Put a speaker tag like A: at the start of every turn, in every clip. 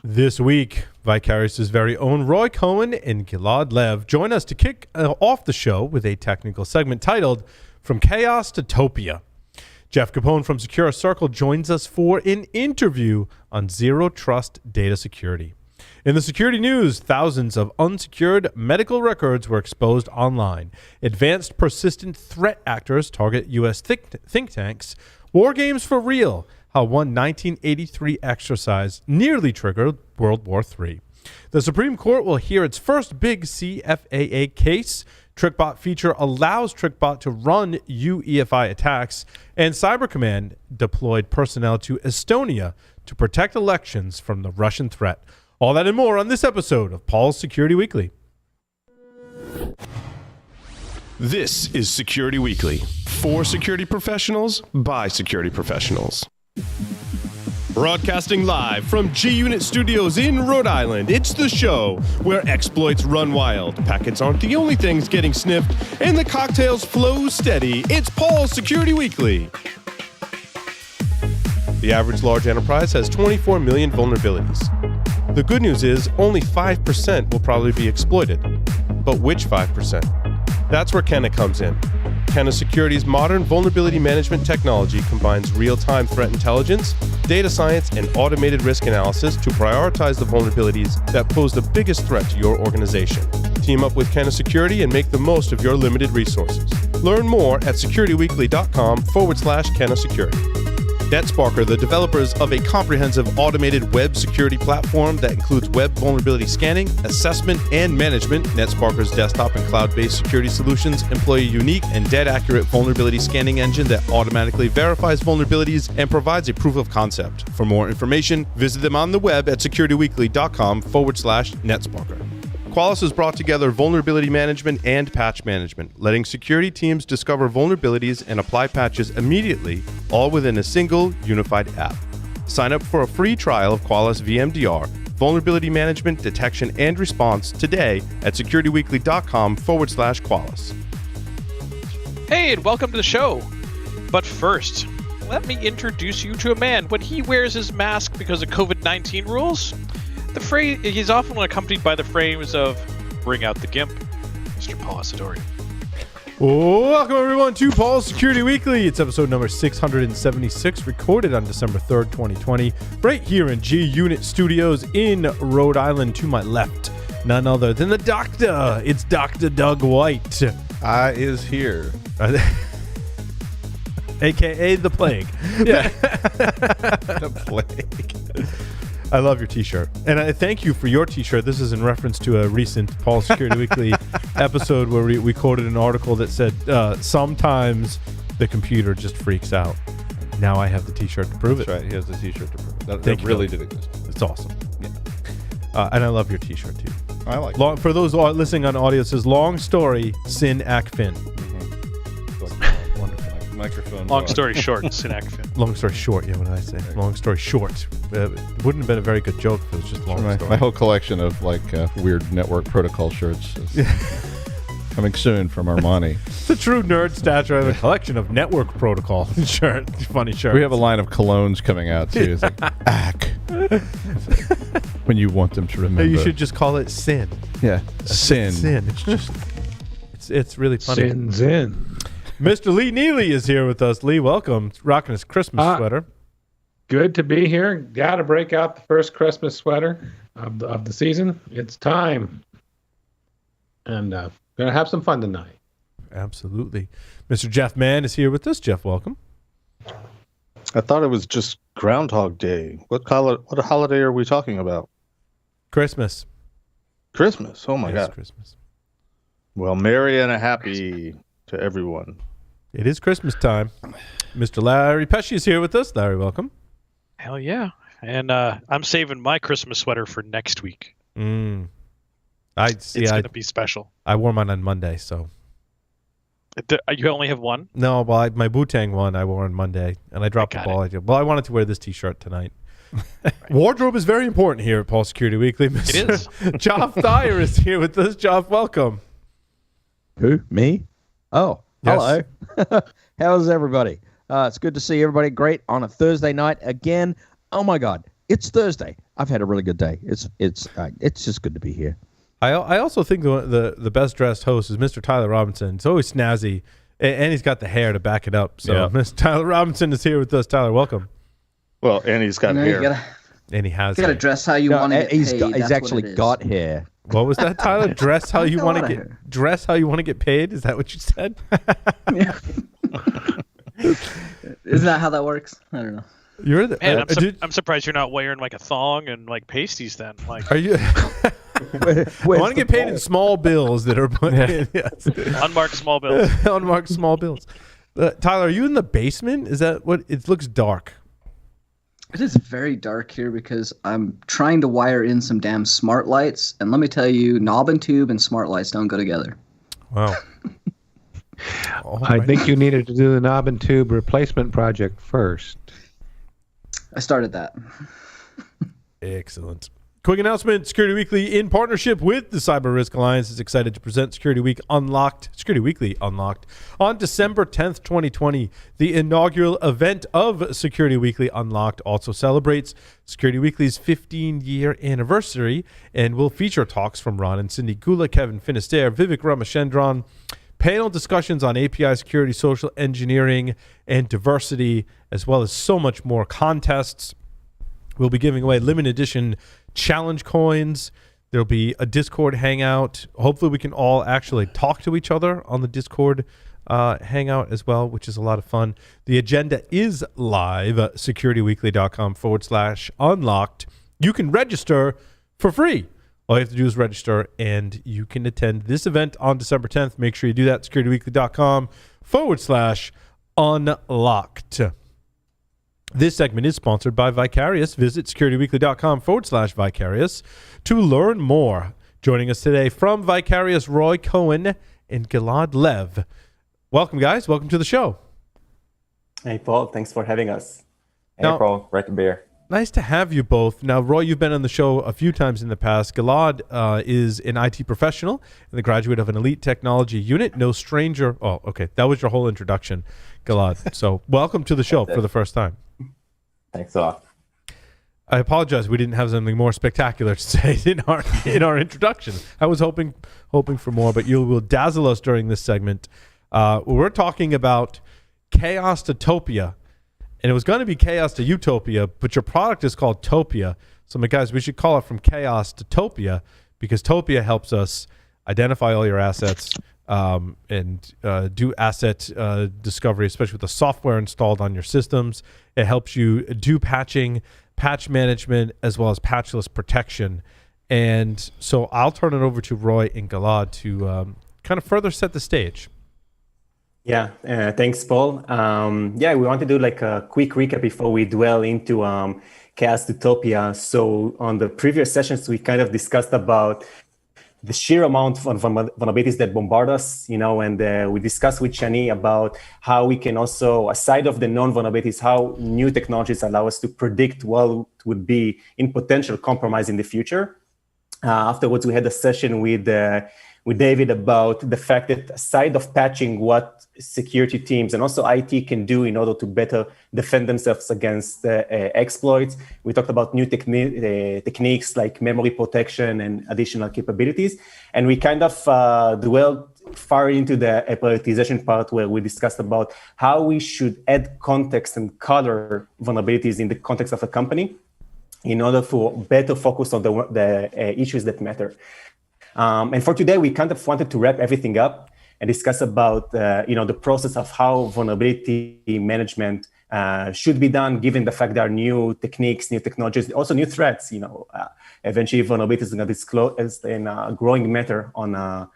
A: This week, Vicarius' very own Roy Cohen and Gilad Lev join us to kick off the show with a technical segment titled From Chaos to Topia. Jeff Capone from SecureCircle joins us for an interview on zero trust data security. In the security news, thousands of unsecured medical records were exposed online. Advanced persistent threat actors target U.S. think tanks. War games for real. How one 1983 exercise nearly triggered World War III. The Supreme Court will hear its first big CFAA case. TrickBot feature allows TrickBot to run UEFI attacks. And Cyber Command deployed personnel to Estonia to protect elections from the Russian threat. All that and more on this episode of Paul's Security Weekly.
B: This is Security Weekly. For security professionals, by security professionals. Broadcasting live from G-Unit Studios in Rhode Island, it's the show where exploits run wild, packets aren't the only things getting sniffed, and the cocktails flow steady. It's Paul's Security Weekly. The average large enterprise has 24 million vulnerabilities. The good news is only 5% will probably be exploited. But which 5%? That's where Kenna comes in. Kenna Security's modern vulnerability management technology combines real-time threat intelligence, data science, and automated risk analysis to prioritize the vulnerabilities that pose the biggest threat to your organization. Team up with Kenna Security and make the most of your limited resources. Learn more at securityweekly.com/Kenna Security. NetSparker, the developers of a comprehensive automated web security platform that includes web vulnerability scanning, assessment, and management. NetSparker's desktop and cloud-based security solutions employ a unique and dead-accurate vulnerability scanning engine that automatically verifies vulnerabilities and provides a proof of concept. For more information, visit them on the web at securityweekly.com/NetSparker. Qualys has brought together vulnerability management and patch management, letting security teams discover vulnerabilities and apply patches immediately, all within a single, unified app. Sign up for a free trial of Qualys VMDR, vulnerability management, detection, and response today at securityweekly.com/Qualys.
C: Hey, and welcome to the show. But first, let me introduce you to a man. When he wears his mask because of COVID-19 rules, he's often accompanied by the phrase of "Bring out the gimp," Mr. Paul Asadori.
A: Welcome, everyone, to Paul's Security Weekly. It's episode number 676, recorded on December 3rd, 2020, right here in G-Unit Studios in Rhode Island. To my left, none other than the doctor. It's Dr. Doug White.
D: I is here.
A: A.K.A. the Plague. Yeah.
D: The Plague.
A: I love your t-shirt. And I thank you for your t-shirt. This is in reference to a recent Paul Security Weekly episode where we quoted an article that said, sometimes the computer just freaks out. Now I have the t-shirt to prove it.
D: That's right. He has the t-shirt to prove it.
A: That
D: really did exist.
A: It's awesome.
D: Yeah.
A: And I love your t-shirt, too.
D: I like it.
A: For those listening on audio, it says, long story, sin ac fin.
D: Wonderful. Microphone.
C: Long story short, Synac Fin.
A: Long story short, yeah, what did I say? Long story short. It wouldn't have been a very good joke if it was just long story.
D: My whole collection of weird network protocol shirts is coming soon from Armani.
A: It's a true nerd stature. I have a collection of network protocol funny shirts.
D: We have a line of colognes coming out too. It's like ACK. When you want them to remember.
A: You should just call it sin.
D: Yeah. Sin.
A: Sin. It's just it's really funny.
E: Sin.
A: Mr. Lee Neely is here with us. Lee, welcome. Rocking his Christmas sweater.
E: Good to be here. Got to break out the first Christmas sweater of the season. It's time. And going to have some fun tonight.
A: Absolutely. Mr. Jeff Mann is here with us. Jeff, welcome.
F: I thought it was just Groundhog Day. What holiday are we talking about?
A: Christmas.
F: Christmas. Oh, my God.
A: Christmas.
F: Well, merry and a happy to everyone.
A: It is Christmas time. Mr. Larry Pesci is here with us. Larry, welcome.
C: Hell yeah. And I'm saving my Christmas sweater for next week.
A: It's going
C: to be special.
A: I wore mine on Monday, so.
C: You only have one?
A: No, well, my Wu-Tang one I wore on Monday, and I dropped the ball. I wanted to wear this t-shirt tonight. Right. Wardrobe is very important here at Paul Security Weekly.
C: It is.
A: Joff Dyer is here with us. Joff, welcome.
G: Who? Me? Oh,
A: yes.
G: Hello. How's everybody? It's good to see everybody. Great on a Thursday night again. Oh my God, It's Thursday. I've had a really good day. It's just good to be here.
A: I also think the best dressed host is Mr. Tyler Robinson. He's always snazzy, and he's got the hair to back it up. So
B: Yeah.
A: Mr. Tyler Robinson is here with us. Tyler, welcome.
F: Well, and he's got hair.
A: And he has
H: You gotta
A: hair.
H: dress how you want to get paid.
G: He's actually got hair.
A: What was that, Tyler? Dress how you
H: got a
A: want to
H: lot of
A: get
H: hair.
A: dress how you want to get paid. Is that what you said?
H: Isn't that how that works? I don't know.
A: You're the
C: Man,
A: dude,
C: I'm surprised you're not wearing like a thong and like pasties then. Like
A: are you? I want to get paid in small bills that are put in. Yes.
C: unmarked small bill.
A: Unmarked small bills. Tyler, are you in the basement? Is that what it looks dark?
H: It is very dark here because I'm trying to wire in some damn smart lights, and let me tell you, knob and tube and smart lights don't go together.
A: Wow.
E: I think you needed to do the knob and tube replacement project first.
H: I started that.
A: Excellent. Quick announcement. Security Weekly, in partnership with the Cyber Risk Alliance, is excited to present Security Weekly Unlocked on December 10th, 2020. The inaugural event of Security Weekly Unlocked also celebrates Security Weekly's 15-year anniversary and will feature talks from Ron and Cindy Gula, Kevin Finisterre, Vivek Ramachandran, panel discussions on API security, social engineering, and diversity, as well as so much more. Contests. We'll be giving away limited edition challenge coins. There'll be a Discord hangout. Hopefully we can all actually talk to each other on the Discord hangout as well, which is a lot of fun. The agenda is live at securityweekly.com/unlocked. You can register for free. All you have to do is register, and you can attend this event on December 10th. Make sure you do that, securityweekly.com/unlocked. This segment is sponsored by Vicarius. Visit securityweekly.com/Vicarius to learn more. Joining us today from Vicarius, Roi Cohen and Gilad Lev. Welcome, guys. Welcome to the show.
I: Hey, Paul. Thanks for having us. Hey,
A: Now-
I: Paul. Great to be here.
A: Nice to have you both. Now, Roy, you've been on the show a few times in the past. Gilad is an IT professional and the graduate of an elite technology unit. No stranger. Oh, okay. That was your whole introduction, Gilad. So welcome to the show for the first time.
I: Thanks a lot.
A: I apologize. We didn't have something more spectacular to say in our introduction. I was hoping for more, but you will dazzle us during this segment. We're talking about chaos to topia, and it was going to be chaos to utopia, but your product is called Topia. So, my guys, we should call it from chaos to topia because Topia helps us identify all your assets and do asset discovery, especially with the software installed on your systems. It helps you do patching, patch management, as well as patchless protection. And so I'll turn it over to Roy and Gilad to kind of further set the stage.
I: Yeah, thanks, Paul. We want to do like a quick recap before we dwell into Chaos Utopia. So on the previous sessions, we kind of discussed about the sheer amount of vulnerabilities that bombard us, and we discussed with Shani about how we can also, aside of the known vulnerabilities, how new technologies allow us to predict what would be in potential compromise in the future. Afterwards, we had a session with David about the fact that aside of patching what security teams and also IT can do in order to better defend themselves against exploits, we talked about new techniques like memory protection and additional capabilities. And we kind of dwelled far into the prioritization part where we discussed about how we should add context and color vulnerabilities in the context of a company in order for better focus on the issues that matter. And for today, we kind of wanted to wrap everything up and discuss about the process of how vulnerability management should be done, given the fact there are new techniques, new technologies, also new threats. Eventually, vulnerability is going to disclose in a growing matter on a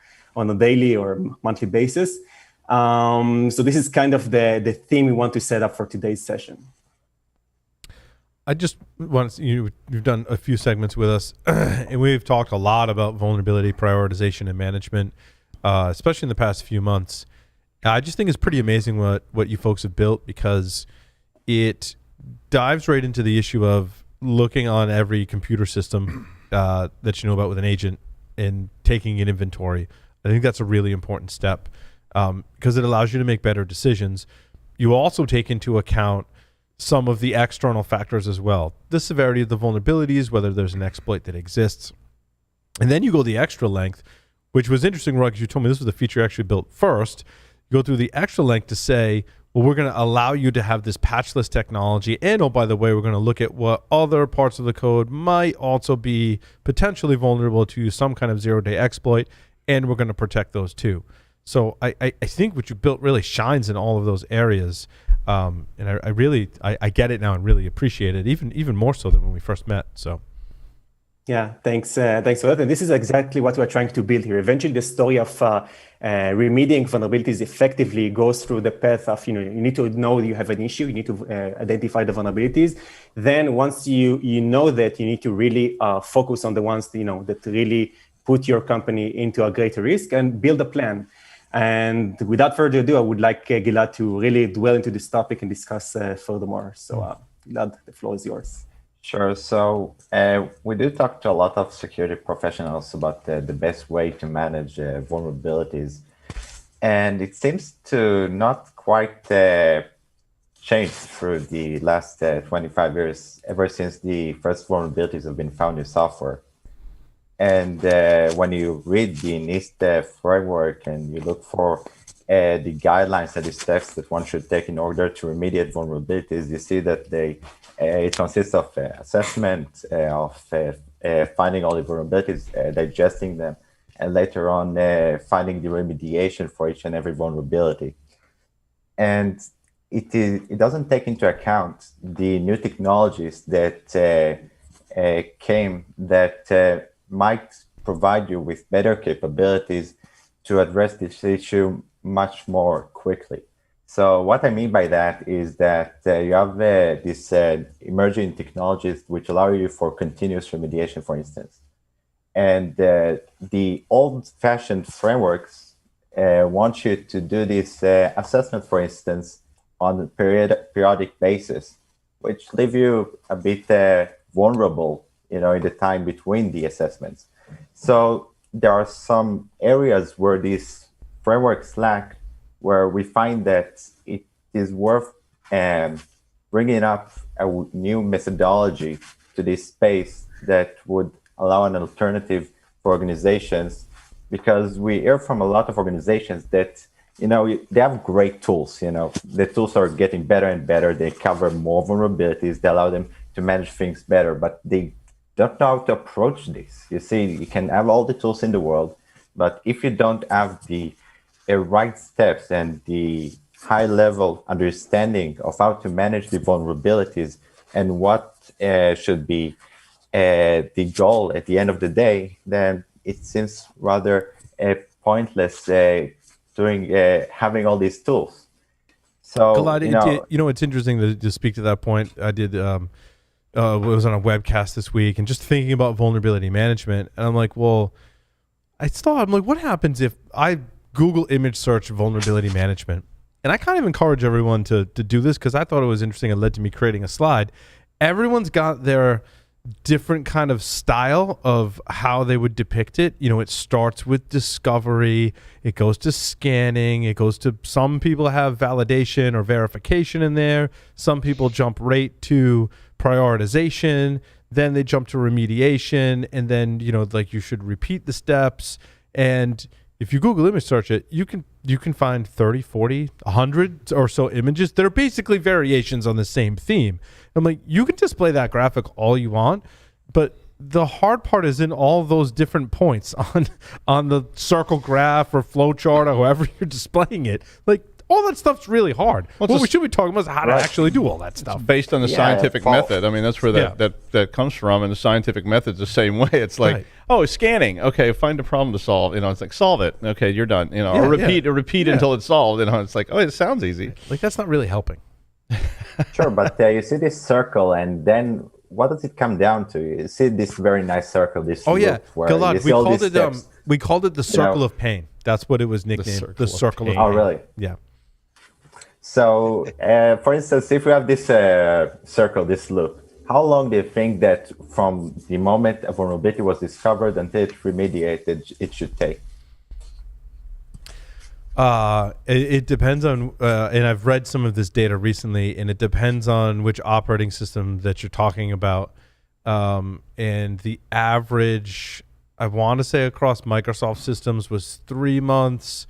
I: daily or monthly basis. So this is kind of the theme we want to set up for today's session.
A: I just want to, you've done a few segments with us, and we've talked a lot about vulnerability prioritization and management, especially in the past few months. I just think it's pretty amazing what you folks have built because it dives right into the issue of looking on every computer system that you know about with an agent and taking an inventory. I think that's a really important step because it allows you to make better decisions. You also take into account some of the external factors as well. The severity of the vulnerabilities, whether there's an exploit that exists. And then you go the extra length, which was interesting, Roy, because you told me this was the feature you actually built first. You go through the extra length to say, well, we're going to allow you to have this patchless technology. And, oh, by the way, we're going to look at what other parts of the code might also be potentially vulnerable to some kind of zero-day exploit, and we're going to protect those too. So I think what you built really shines in all of those areas. And I get it now and really appreciate it, even more so than when we first met. So.
I: Yeah, thanks for that. And this is exactly what we're trying to build here. Eventually, the story of remedying vulnerabilities effectively goes through the path of, you need to know you have an issue, you need to identify the vulnerabilities. Then once you know that, you need to really focus on the ones, that really put your company into a greater risk and build a plan. And without further ado, I would like Gilad to really dwell into this topic and discuss furthermore. So Gilad, the floor is yours.
J: Sure. So we do talk to a lot of security professionals about the best way to manage vulnerabilities. And it seems to not quite change through the last 25 years, ever since the first vulnerabilities have been found in software. And when you read the NIST framework and you look for the guidelines and the steps that one should take in order to remediate vulnerabilities, you see that it consists of assessment, of finding all the vulnerabilities, digesting them, and later on finding the remediation for each and every vulnerability. And it doesn't take into account the new technologies that came that might provide you with better capabilities to address this issue much more quickly. So what I mean by that is that you have these emerging technologies which allow you for continuous remediation, for instance. And the old-fashioned frameworks want you to do this assessment, for instance, on a periodic basis, which leave you a bit vulnerable, in the time between the assessments. So there are some areas where these frameworks lack, where we find that it is worth bringing up a new methodology to this space that would allow an alternative for organizations, because we hear from a lot of organizations that, they have great tools, the tools are getting better and better, they cover more vulnerabilities, they allow them to manage things better, but they don't know how to approach this. You see, you can have all the tools in the world, but if you don't have the right steps and the high-level understanding of how to manage the vulnerabilities and what should be the goal at the end of the day, then it seems rather pointless having all these tools. So,
A: Gilad, it's interesting to speak to that point. I did. Was on a webcast this week and just thinking about vulnerability management, and I'm like, what happens if I Google image search vulnerability management? And I kind of encourage everyone to do this, because I thought it was interesting. It led to me creating a slide. Everyone's got their different kind of style of how they would depict it. It starts with discovery, it goes to scanning, it goes to, some people have validation or verification in there, some people jump right to prioritization, then they jump to remediation, and then you should repeat the steps. And if you Google image search it, you can find 30, 40, 100 or so images that are basically variations on the same theme. I'm like, you can display that graphic all you want, but the hard part is in all those different points on the circle graph or flow chart or however you're displaying it. Like, all that stuff's really hard. What we should be talking about is how to actually do all that stuff.
D: It's based on the scientific method. I mean, that's where that comes from, and the scientific method's the same way. It's like, scanning. Okay, find a problem to solve. It's like, solve it. Okay, you're done. Or repeat until it's solved. It's like, it sounds easy.
A: Like, that's not really helping.
J: Sure, but you see this circle, and then what does it come down to? You see this very nice circle, this loop, where
A: Gilad,
J: you see all these steps.
A: we called it the circle of pain. That's what it was nicknamed. The circle of pain.
J: Oh, really?
A: Yeah.
J: So, for instance, if we have this circle, this loop, how long do you think that from the moment a vulnerability was discovered until it's remediated, it should take?
A: It depends on, and I've read some of this data recently, and it depends on which operating system that you're talking about. And the average, I want to say across Microsoft systems was 3 months,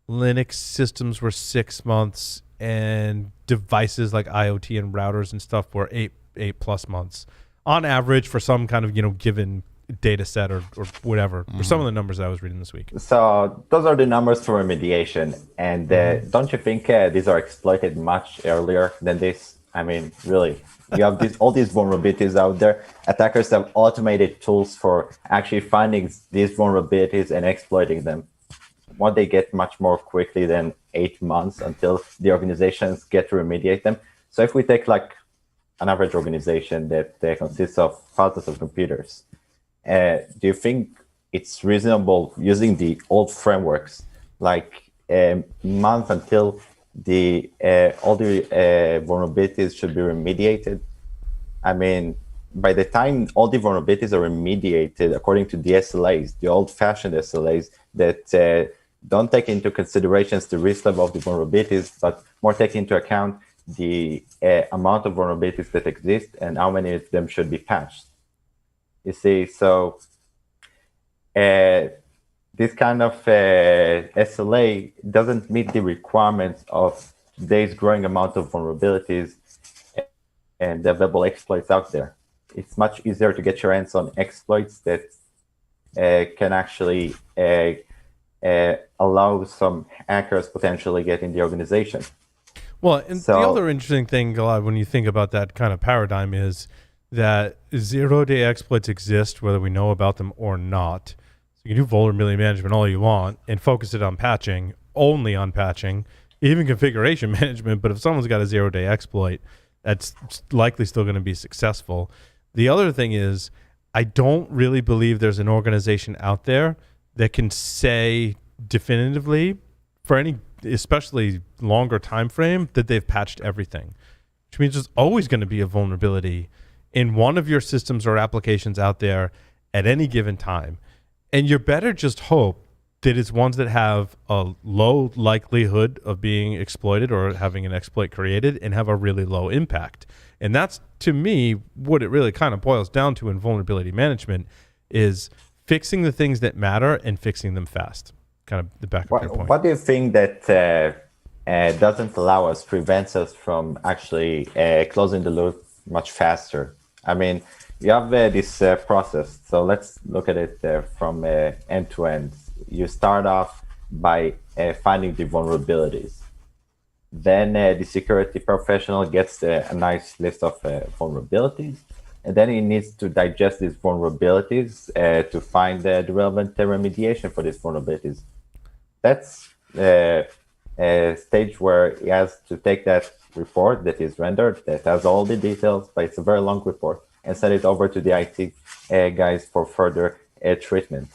A: Linux systems were 6 months, and devices like IoT and routers and stuff were 8+ months on average for some kind of, given data set or whatever, for some of the numbers I was reading this week.
J: So those are the numbers for remediation. And don't you think these are exploited much earlier than this? I mean, really, you have all these vulnerabilities out there. Attackers have automated tools for actually finding these vulnerabilities and exploiting them. What they get much more quickly than 8 months until the organizations get to remediate them. So if we take like an average organization that consists of thousands of computers, do you think it's reasonable using the old frameworks, like a month until all the vulnerabilities should be remediated? I mean, by the time all the vulnerabilities are remediated according to the SLAs, the old-fashioned SLAs that don't take into considerations the risk level of the vulnerabilities, but more take into account the amount of vulnerabilities that exist and how many of them should be patched. You see, so this kind of SLA doesn't meet the requirements of today's growing amount of vulnerabilities and available exploits out there. It's much easier to get your hands on exploits that can actually allow some hackers potentially get in the organization.
A: Well, and the other interesting thing, Gilad, when you think about that kind of paradigm is that zero-day exploits exist, whether we know about them or not. So you can do vulnerability management all you want and focus it on patching, only on patching, even configuration management. But if someone's got a zero-day exploit, that's likely still going to be successful. The other thing is, I don't really believe there's an organization out there that can say definitively for any, especially longer time frame, that they've patched everything, which means there's always going to be a vulnerability in one of your systems or applications out there at any given time. And you better just hope that it's ones that have a low likelihood of being exploited or having an exploit created and have a really low impact. And that's, to me, what it really kind of boils down to in vulnerability management is fixing the things that matter and fixing them fast. Kind of the back of your point.
J: What do you think that doesn't allow us, prevents us from actually closing the loop much faster? I mean, you have this process. So let's look at it from end to end. You start off by finding the vulnerabilities. Then the security professional gets a nice list of vulnerabilities. And then he needs to digest these vulnerabilities to find the relevant remediation for these vulnerabilities. That's a stage where he has to take that report that is rendered, that has all the details, but it's a very long report, and send it over to the IT guys for further treatment.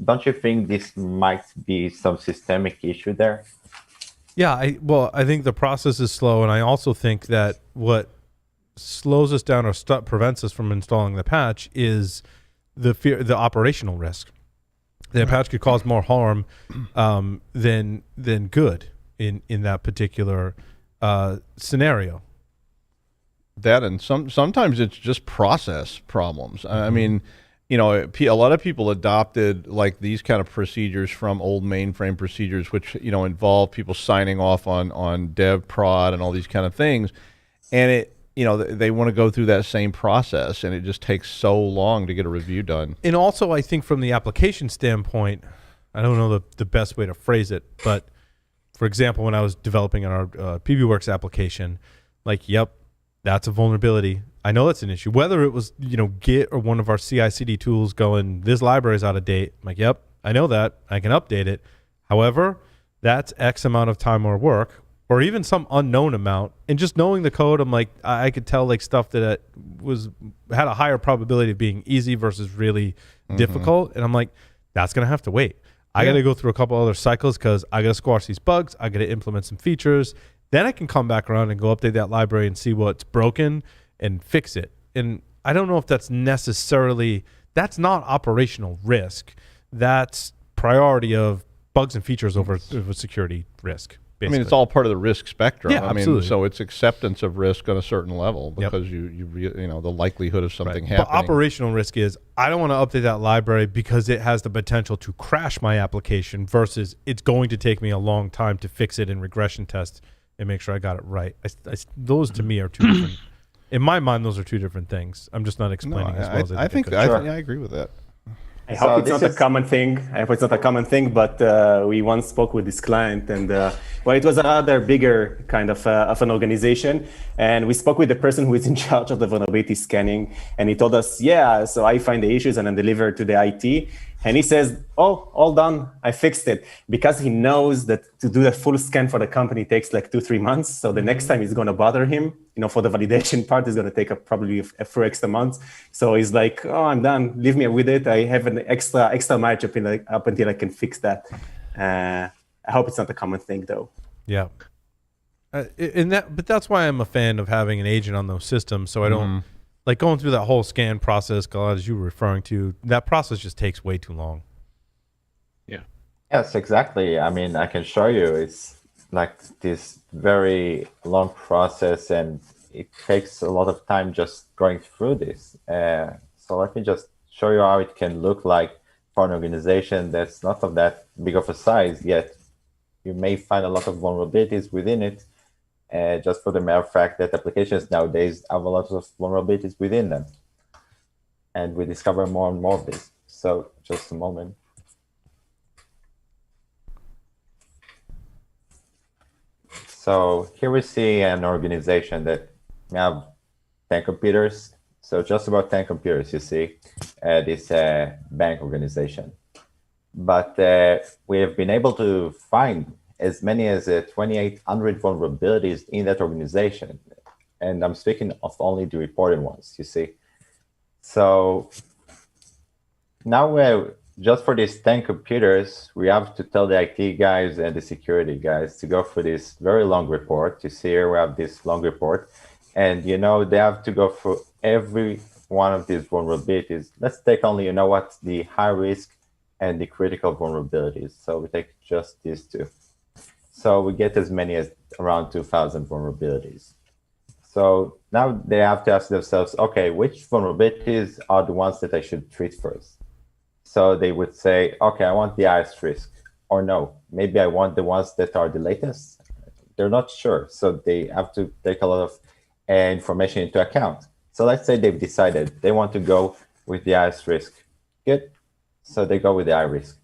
J: Don't you think this might be some systemic issue there?
A: Yeah, I think the process is slow, and I also think that what slows us down or prevents us from installing the patch is the operational risk. The patch could cause more harm than good in that particular scenario.
D: That and sometimes it's just process problems. I mean, a lot of people adopted like these kind of procedures from old mainframe procedures, which involve people signing off on dev prod and all these kind of things, and they want to go through that same process, and it just takes so long to get a review done.
A: And also, I think from the application standpoint, I don't know the best way to phrase it, but for example, when I was developing our PBWorks application, like, yep, that's a vulnerability. I know that's an issue. Whether it was, Git or one of our CI/CD tools going, this library is out of date. I'm like, yep, I know that. I can update it. However, that's X amount of time or work, or even some unknown amount. And just knowing the code, I'm like, I could tell like stuff that had a higher probability of being easy versus really difficult. And I'm like, that's going to have to wait. I got to go through a couple other cycles because I got to squash these bugs. I got to implement some features. Then I can come back around and go update that library and see what's broken and fix it. And I don't know if that's necessarily, that's not operational risk. That's priority of bugs and features over a security risk.
D: I mean, it's all part of the risk spectrum.
A: Yeah,
D: I
A: absolutely.
D: mean, so it's acceptance of risk on a certain level because you know the likelihood of something happening.
A: But operational risk is I don't want to update that library because it has the potential to crash my application versus it's going to take me a long time to fix it in regression tests and make sure I got it right. Those to me are two different. In my mind, those are two different things. I'm just not explaining as well as
D: I think. I agree with that.
I: I hope it's not a common thing. I hope it's not a common thing, but we once spoke with this client, and well, it was a rather bigger kind of an organization, and we spoke with the person who is in charge of the vulnerability scanning, and he told us, yeah, so I find the issues and then deliver to the IT, and he says, oh, all done, I fixed it, because he knows that to do the full scan for the company takes like 2-3 months, so the next time it's going to bother him, you know, for the validation part is going to take probably a few extra months, so he's like, oh, I'm done, leave me with it, I have an extra mileage up until I can fix that. I hope it's not a common thing though.
A: Yeah. But that's why I'm a fan of having an agent on those systems, so I don't like going through that whole scan process, Gilad, as you were referring to. That process just takes way too long.
E: Yeah.
J: Yes, exactly. I mean, I can show you. It's like this very long process, and it takes a lot of time just going through this. So let me just show you how it can look like for an organization that's not of that big of a size, yet you may find a lot of vulnerabilities within it, just for the mere fact that applications nowadays have a lot of vulnerabilities within them. And we discover more and more of this. So just a moment. So here we see an organization that we have 10 computers. So just about 10 computers, you see, this bank organization. But we have been able to find as many as 2,800 vulnerabilities in that organization. And I'm speaking of only the reported ones, you see. So now just for these 10 computers, we have to tell the IT guys and the security guys to go through this very long report. You see here we have this long report. And, you know, they have to go through every one of these vulnerabilities. Let's take only, you know what, the high risk and the critical vulnerabilities. So we take just these two. So we get as many as around 2,000 vulnerabilities. So now they have to ask themselves, okay, which vulnerabilities are the ones that I should treat first? So they would say, okay, I want the highest risk, or no, maybe I want the ones that are the latest. They're not sure. So they have to take a lot of information into account. So let's say they've decided they want to go with the highest risk. Good. So they go with the high risk.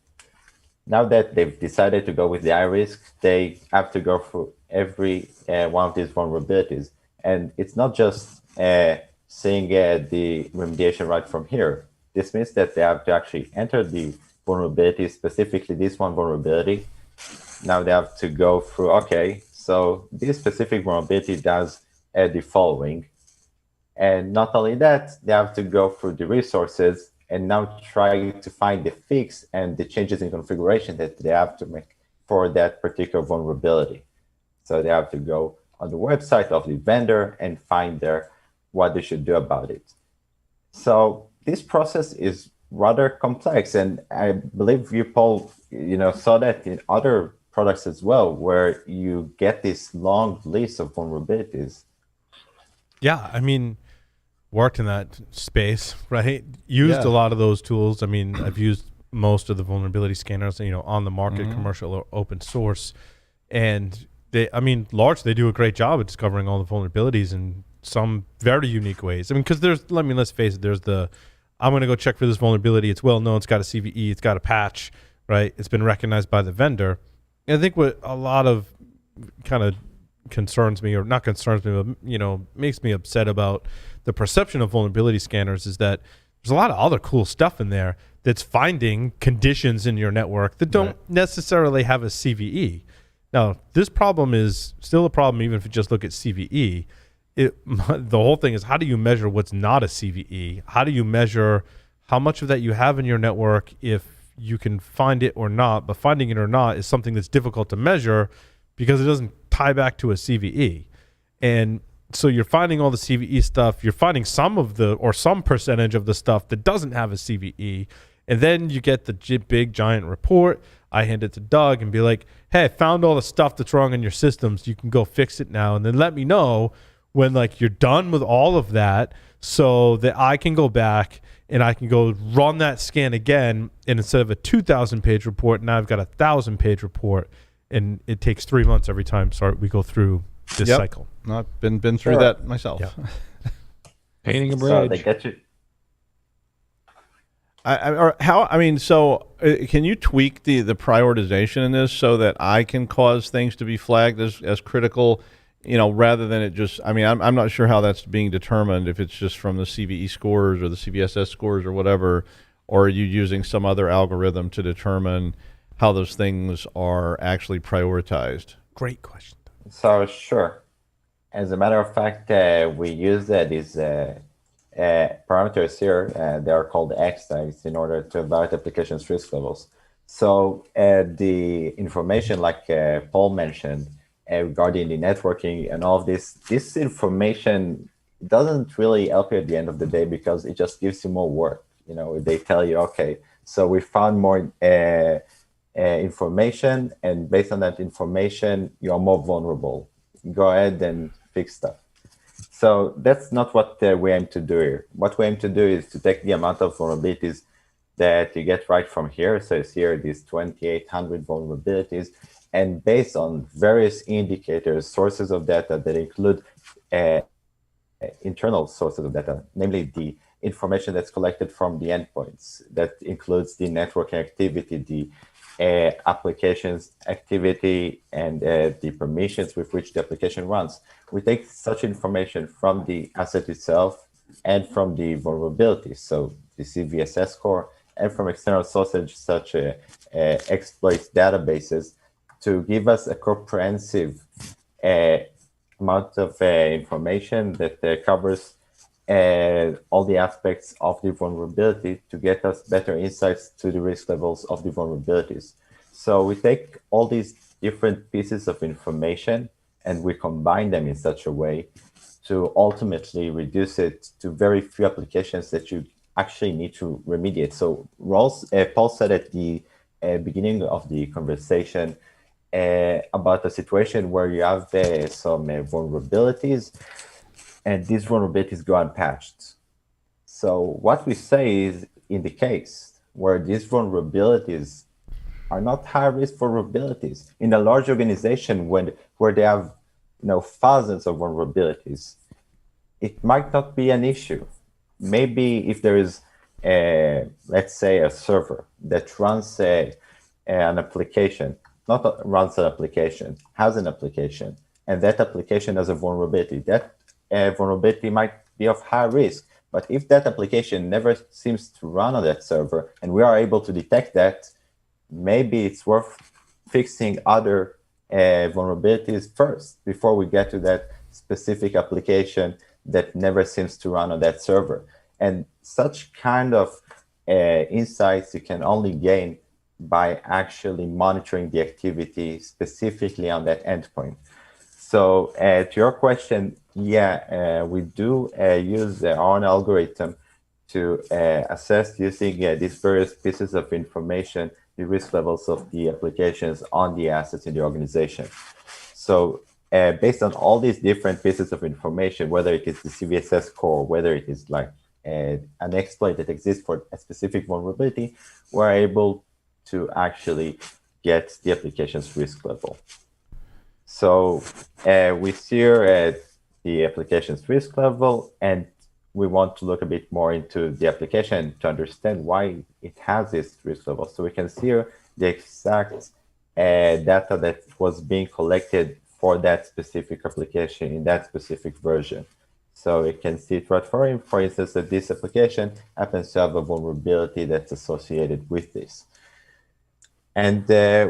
J: Now that they've decided to go with the high risk, they have to go through every one of these vulnerabilities. And it's not just seeing the remediation right from here. This means that they have to actually enter the vulnerability, specifically this one vulnerability. Now they have to go through, okay, so this specific vulnerability does the following. And not only that, they have to go through the resources and now try to find the fix and the changes in configuration that they have to make for that particular vulnerability. So they have to go on the website of the vendor and find there what they should do about it. So this process is rather complex, and I believe you, Paul, saw that in other products as well, where you get this long list of vulnerabilities.
A: Yeah, I mean, worked in that space, right? Used a lot of those tools. I mean, I've used most of the vulnerability scanners, on the market, commercial or open source. And they do a great job at discovering all the vulnerabilities in some very unique ways. I mean, because let's face it, there's I'm going to go check for this vulnerability. It's well known. It's got a CVE. It's got a patch, right? It's been recognized by the vendor. And I think what a lot of kind of concerns me, or not concerns me, but, makes me upset about the perception of vulnerability scanners is that there's a lot of other cool stuff in there that's finding conditions in your network that don't necessarily have a CVE. Now, this problem is still a problem even if you just look at CVE. The whole thing is, how do you measure what's not a CVE? How do you measure how much of that you have in your network if you can find it or not? But finding it or not is something that's difficult to measure because it doesn't tie back to a CVE. And so you're finding all the CVE stuff. You're finding some percentage of the stuff that doesn't have a CVE. And then you get the big giant report I hand it to Doug and be like, hey, I found all the stuff that's wrong in your systems. You can go fix it now. And then let me know when like you're done with all of that so that I can go back and I can go run that scan again. And instead of a 2,000 page report, now I've got a 1,000 page report, and it takes 3 months every time we go through this cycle.
D: I've been through that myself.
A: Yeah.
E: Painting a bridge.
J: So they get you.
D: Can you tweak the prioritization in this so that I can cause things to be flagged as critical, rather than it just, I'm not sure how that's being determined, if it's just from the CVE scores or the CVSS scores or whatever, or are you using some other algorithm to determine how those things are actually prioritized?
A: Great question.
J: So sure. As a matter of fact, we use these parameters here. They are called X tags in order to evaluate applications' risk levels. So the information, like Paul mentioned, regarding the networking and all of this information doesn't really help you at the end of the day, because it just gives you more work. They tell you, okay, so we found more information, and based on that information, you are more vulnerable. Go ahead and fix stuff. So that's not what we aim to do here. What we aim to do is to take the amount of vulnerabilities that you get right from here. So it's here, these 2,800 vulnerabilities, and based on various indicators, sources of data that include internal sources of data, namely the information that's collected from the endpoints. That includes the network activity, the applications activity, and the permissions with which the application runs. We take such information from the asset itself and from the vulnerabilities, so the CVSS score, and from external sources such as exploit databases, to give us a comprehensive amount of information that covers all the aspects of the vulnerability, to get us better insights to the risk levels of the vulnerabilities. So we take all these different pieces of information and we combine them in such a way to ultimately reduce it to very few applications that you actually need to remediate. So Paul said at the beginning of the conversation about a situation where you have some vulnerabilities, and these vulnerabilities go unpatched. So what we say is, in the case where these vulnerabilities are not high-risk vulnerabilities, in a large organization where they have thousands of vulnerabilities, it might not be an issue. Maybe if there is, let's say, a server that runs an application, not runs an application, has an application, and that application has a vulnerability, that vulnerability might be of high risk. But if that application never seems to run on that server, and we are able to detect that, maybe it's worth fixing other vulnerabilities first before we get to that specific application that never seems to run on that server. And such kind of insights you can only gain by actually monitoring the activity specifically on that endpoint. So to your question, we do use our own algorithm to assess, using these various pieces of information, the risk levels of the applications on the assets in the organization. So based on all these different pieces of information, whether it is the CVSS core, whether it is like an exploit that exists for a specific vulnerability, we're able to actually get the application's risk level. So we see here at the application's risk level, and we want to look a bit more into the application to understand why it has this risk level. So we can see here the exact data that was being collected for that specific application in that specific version. So we can see it right for instance, that this application happens to have a vulnerability that's associated with this. And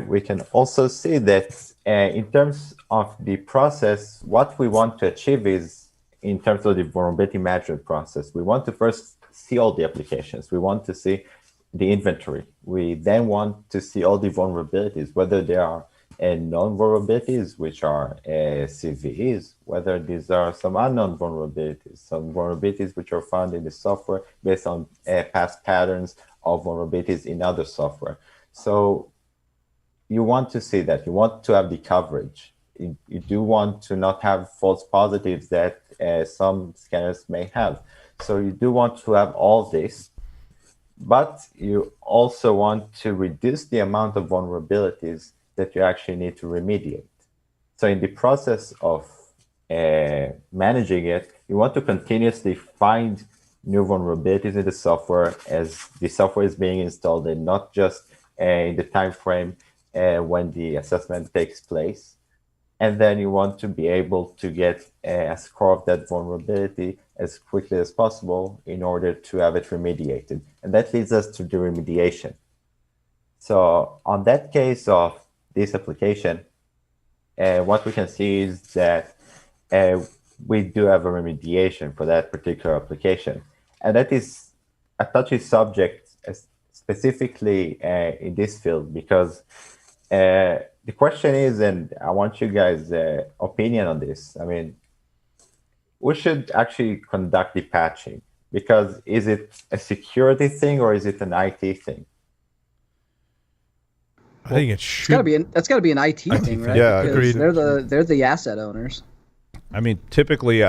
J: we can also see that in terms of the process, what we want to achieve is, in terms of the vulnerability management process, we want to first see all the applications. We want to see the inventory. We then want to see all the vulnerabilities, whether they are known vulnerabilities, which are CVEs, whether these are some unknown vulnerabilities, some vulnerabilities which are found in the software based on past patterns of vulnerabilities in other software. So you want to see that. You want to have the coverage. You do want to not have false positives that some scanners may have. So you do want to have all this, but you also want to reduce the amount of vulnerabilities that you actually need to remediate. So in the process of managing it, you want to continuously find new vulnerabilities in the software as the software is being installed, and not just in the time frame when the assessment takes place. And then you want to be able to get a score of that vulnerability as quickly as possible in order to have it remediated. And that leads us to the remediation. So on that case of this application, what we can see is that we do have a remediation for that particular application. And that is a touchy subject, specifically in this field, because the question is, and I want you guys' opinion on this. I mean, we should actually conduct the patching, because is it a security thing or is it an IT thing?
A: I think it should.
H: That's got to be an IT thing, right?
D: Yeah,
H: because
D: agreed.
H: they're the asset owners.
D: I mean, typically,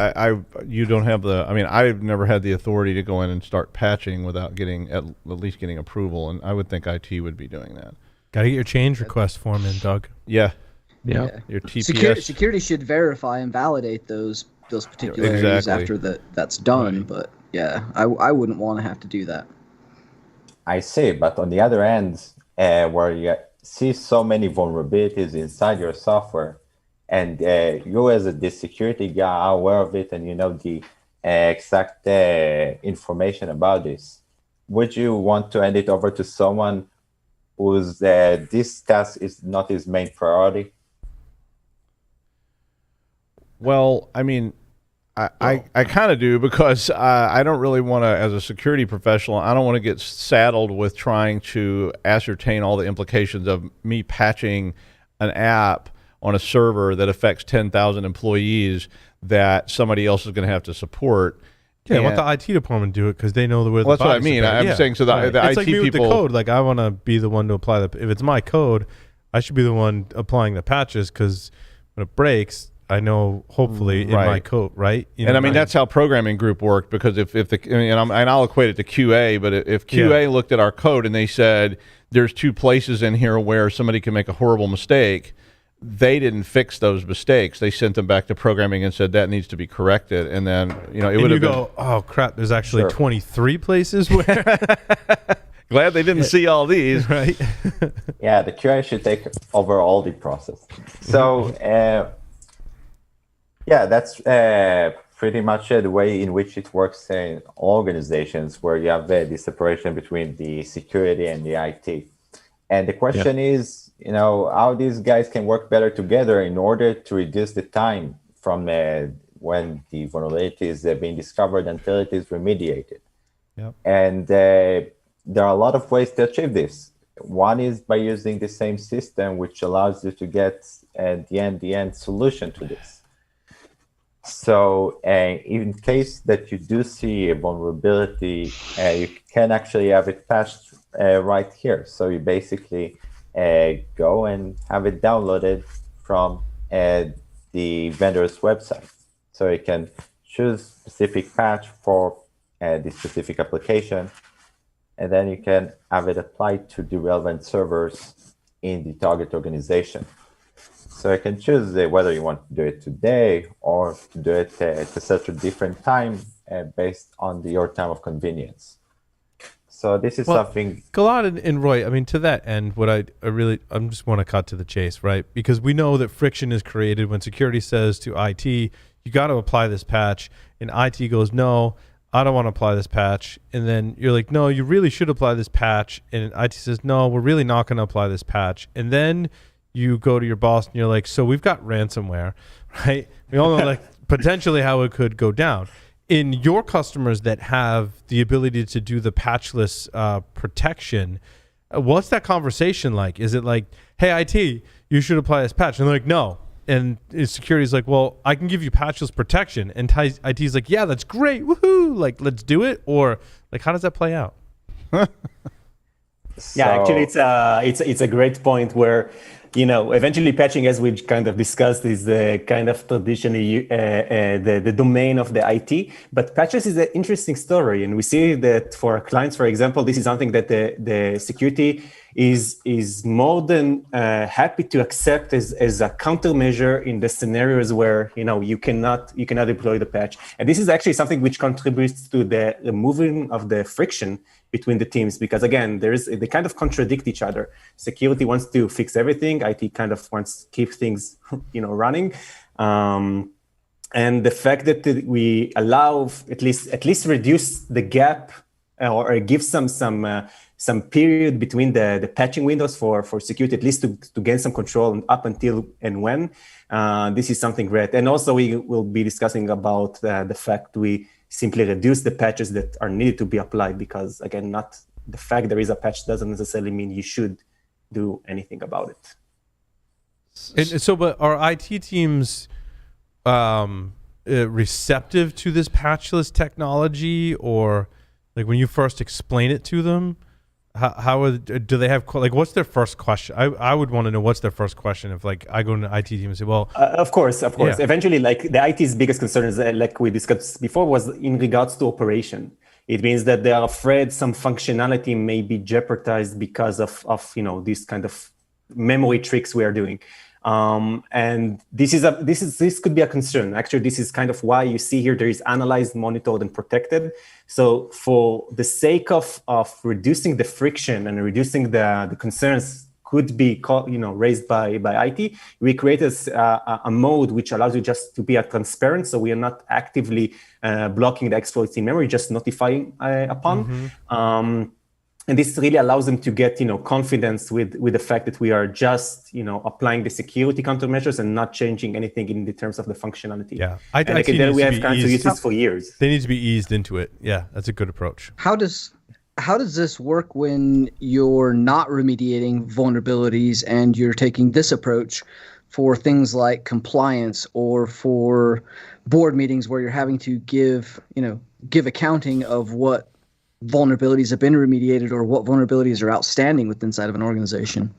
D: you don't have the. I mean, I've never had the authority to go in and start patching without getting at least getting approval, and I would think IT would be doing that.
A: Got to get your change request form in, Doug.
D: Yeah.
E: Yeah.
D: Your TPS.
H: Security should verify and validate those particular areas after that's done. Right. But yeah, I wouldn't want to have to do that.
J: I see, but on the other end, where you see so many vulnerabilities inside your software, and you as the security guy are aware of it, and you know the exact information about this, would you want to hand it over to someone whose this task is not his main priority?
D: Well, I mean, I kind of do, because I don't really want to, as a security professional, I don't want to get saddled with trying to ascertain all the implications of me patching an app on a server that affects 10,000 employees that somebody else is going to have to support.
A: Yeah, let the IT department do it, because they know where the
D: that's what I mean. I'm saying, so the
A: it's
D: IT
A: like me
D: people.
A: With the code, like I want to be the one to apply if it's my code, I should be the one applying the patches, because when it breaks, I know hopefully in my code, right? You know,
D: and I mean, that's how programming group worked, because if and I'll equate it to QA, but if QA looked at our code and they said there's 2 places in here where somebody can make a horrible mistake, they didn't fix those mistakes. They sent them back to programming and said that needs to be corrected. And then, it would have been,
A: go, oh crap, there's actually 23 places where.
D: Glad they didn't see all these.
A: Right.
J: Yeah, the QA should take over all the process. So, yeah, that's pretty much the way in which it works in organizations, where you have the separation between the security and the IT. And the question is, how these guys can work better together in order to reduce the time from when the vulnerability is being discovered until it is remediated.
A: Yep.
J: And there are a lot of ways to achieve this. One is by using the same system, which allows you to get the end solution to this. So in case that you do see a vulnerability, you can actually have it patched right here. So you basically go and have it downloaded from the vendor's website. So you can choose specific patch for the specific application, and then you can have it applied to the relevant servers in the target organization. So you can choose whether you want to do it today or to do it at such a different time based on your time of convenience. So this is something.
A: Gilad and Roy, I mean, to that end, what I just want to cut to the chase, right? Because we know that friction is created when security says to IT, you got to apply this patch, and IT goes, no, I don't want to apply this patch. And then you're like, no, you really should apply this patch. And IT says, no, we're really not going to apply this patch. And then you go to your boss and you're like, so we've got ransomware, right? We all know like potentially how it could go down. In your customers that have the ability to do the patchless protection, what's that conversation like? Is it like, hey, IT, you should apply this patch? And they're like, no. And security's like, well, I can give you patchless protection. And IT's like, yeah, that's great. Woohoo. Like, let's do it. Or like, how does that play out?
I: Actually, it's a great point where, eventually patching, as we kind of discussed, is kind of traditionally the domain of the IT. But patches is an interesting story, and we see that for our clients, for example, this is something that the security is more than happy to accept as a countermeasure in the scenarios where you cannot deploy the patch. And this is actually something which contributes to the removing of the friction between the teams, because again, they kind of contradict each other. Security wants to fix everything. IT kind of wants to keep things, running. And the fact that we allow at least reduce the gap or give some period between the patching windows for security, at least to gain some control up until and when. This is something great. And also we will be discussing about the fact we simply reduce the patches that are needed to be applied, because again, not the fact there is a patch doesn't necessarily mean you should do anything about it.
A: And so, but are IT teams receptive to this patchless technology, or like when you first explain it to them, do they have, like, what's their first question? I would want to know what's their first question if, like, I go to an IT team and say, well,
I: of course.
A: Yeah.
I: Eventually, like, the IT's biggest concern is, like we discussed before, was in regards to operation. It means that they are afraid some functionality may be jeopardized because of these kind of memory tricks we are doing. And this could be a concern. Actually, this is kind of why you see here there is analyzed, monitored, and protected. So for the sake of reducing the friction and reducing the concerns could be raised by IT, we created a mode which allows you just to be transparent. So we are not actively blocking the exploits in memory, just notifying upon. And this really allows them to get, confidence with the fact that we are just, applying the security countermeasures and not changing anything in the terms of the functionality.
A: Yeah,
I: we have kind of used this for years.
A: They need to be eased into it. Yeah, that's a good approach.
H: How does this work when you're not remediating vulnerabilities and you're taking this approach for things like compliance or for board meetings where you're having to give accounting of what vulnerabilities have been remediated or what vulnerabilities are outstanding within inside of an organization?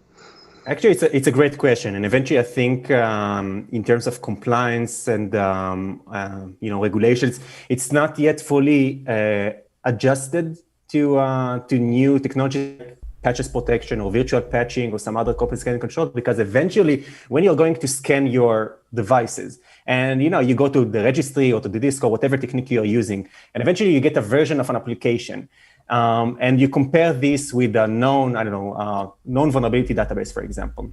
I: Actually, it's a great question, and eventually, I think in terms of compliance and regulations, it's not yet fully adjusted to new technology, patches protection or virtual patching or some other corporate scanning control. Because eventually, when you're going to scan your devices, and you go to the registry or to the disk or whatever technique you're using, and eventually you get a version of an application, and you compare this with a known vulnerability database, for example.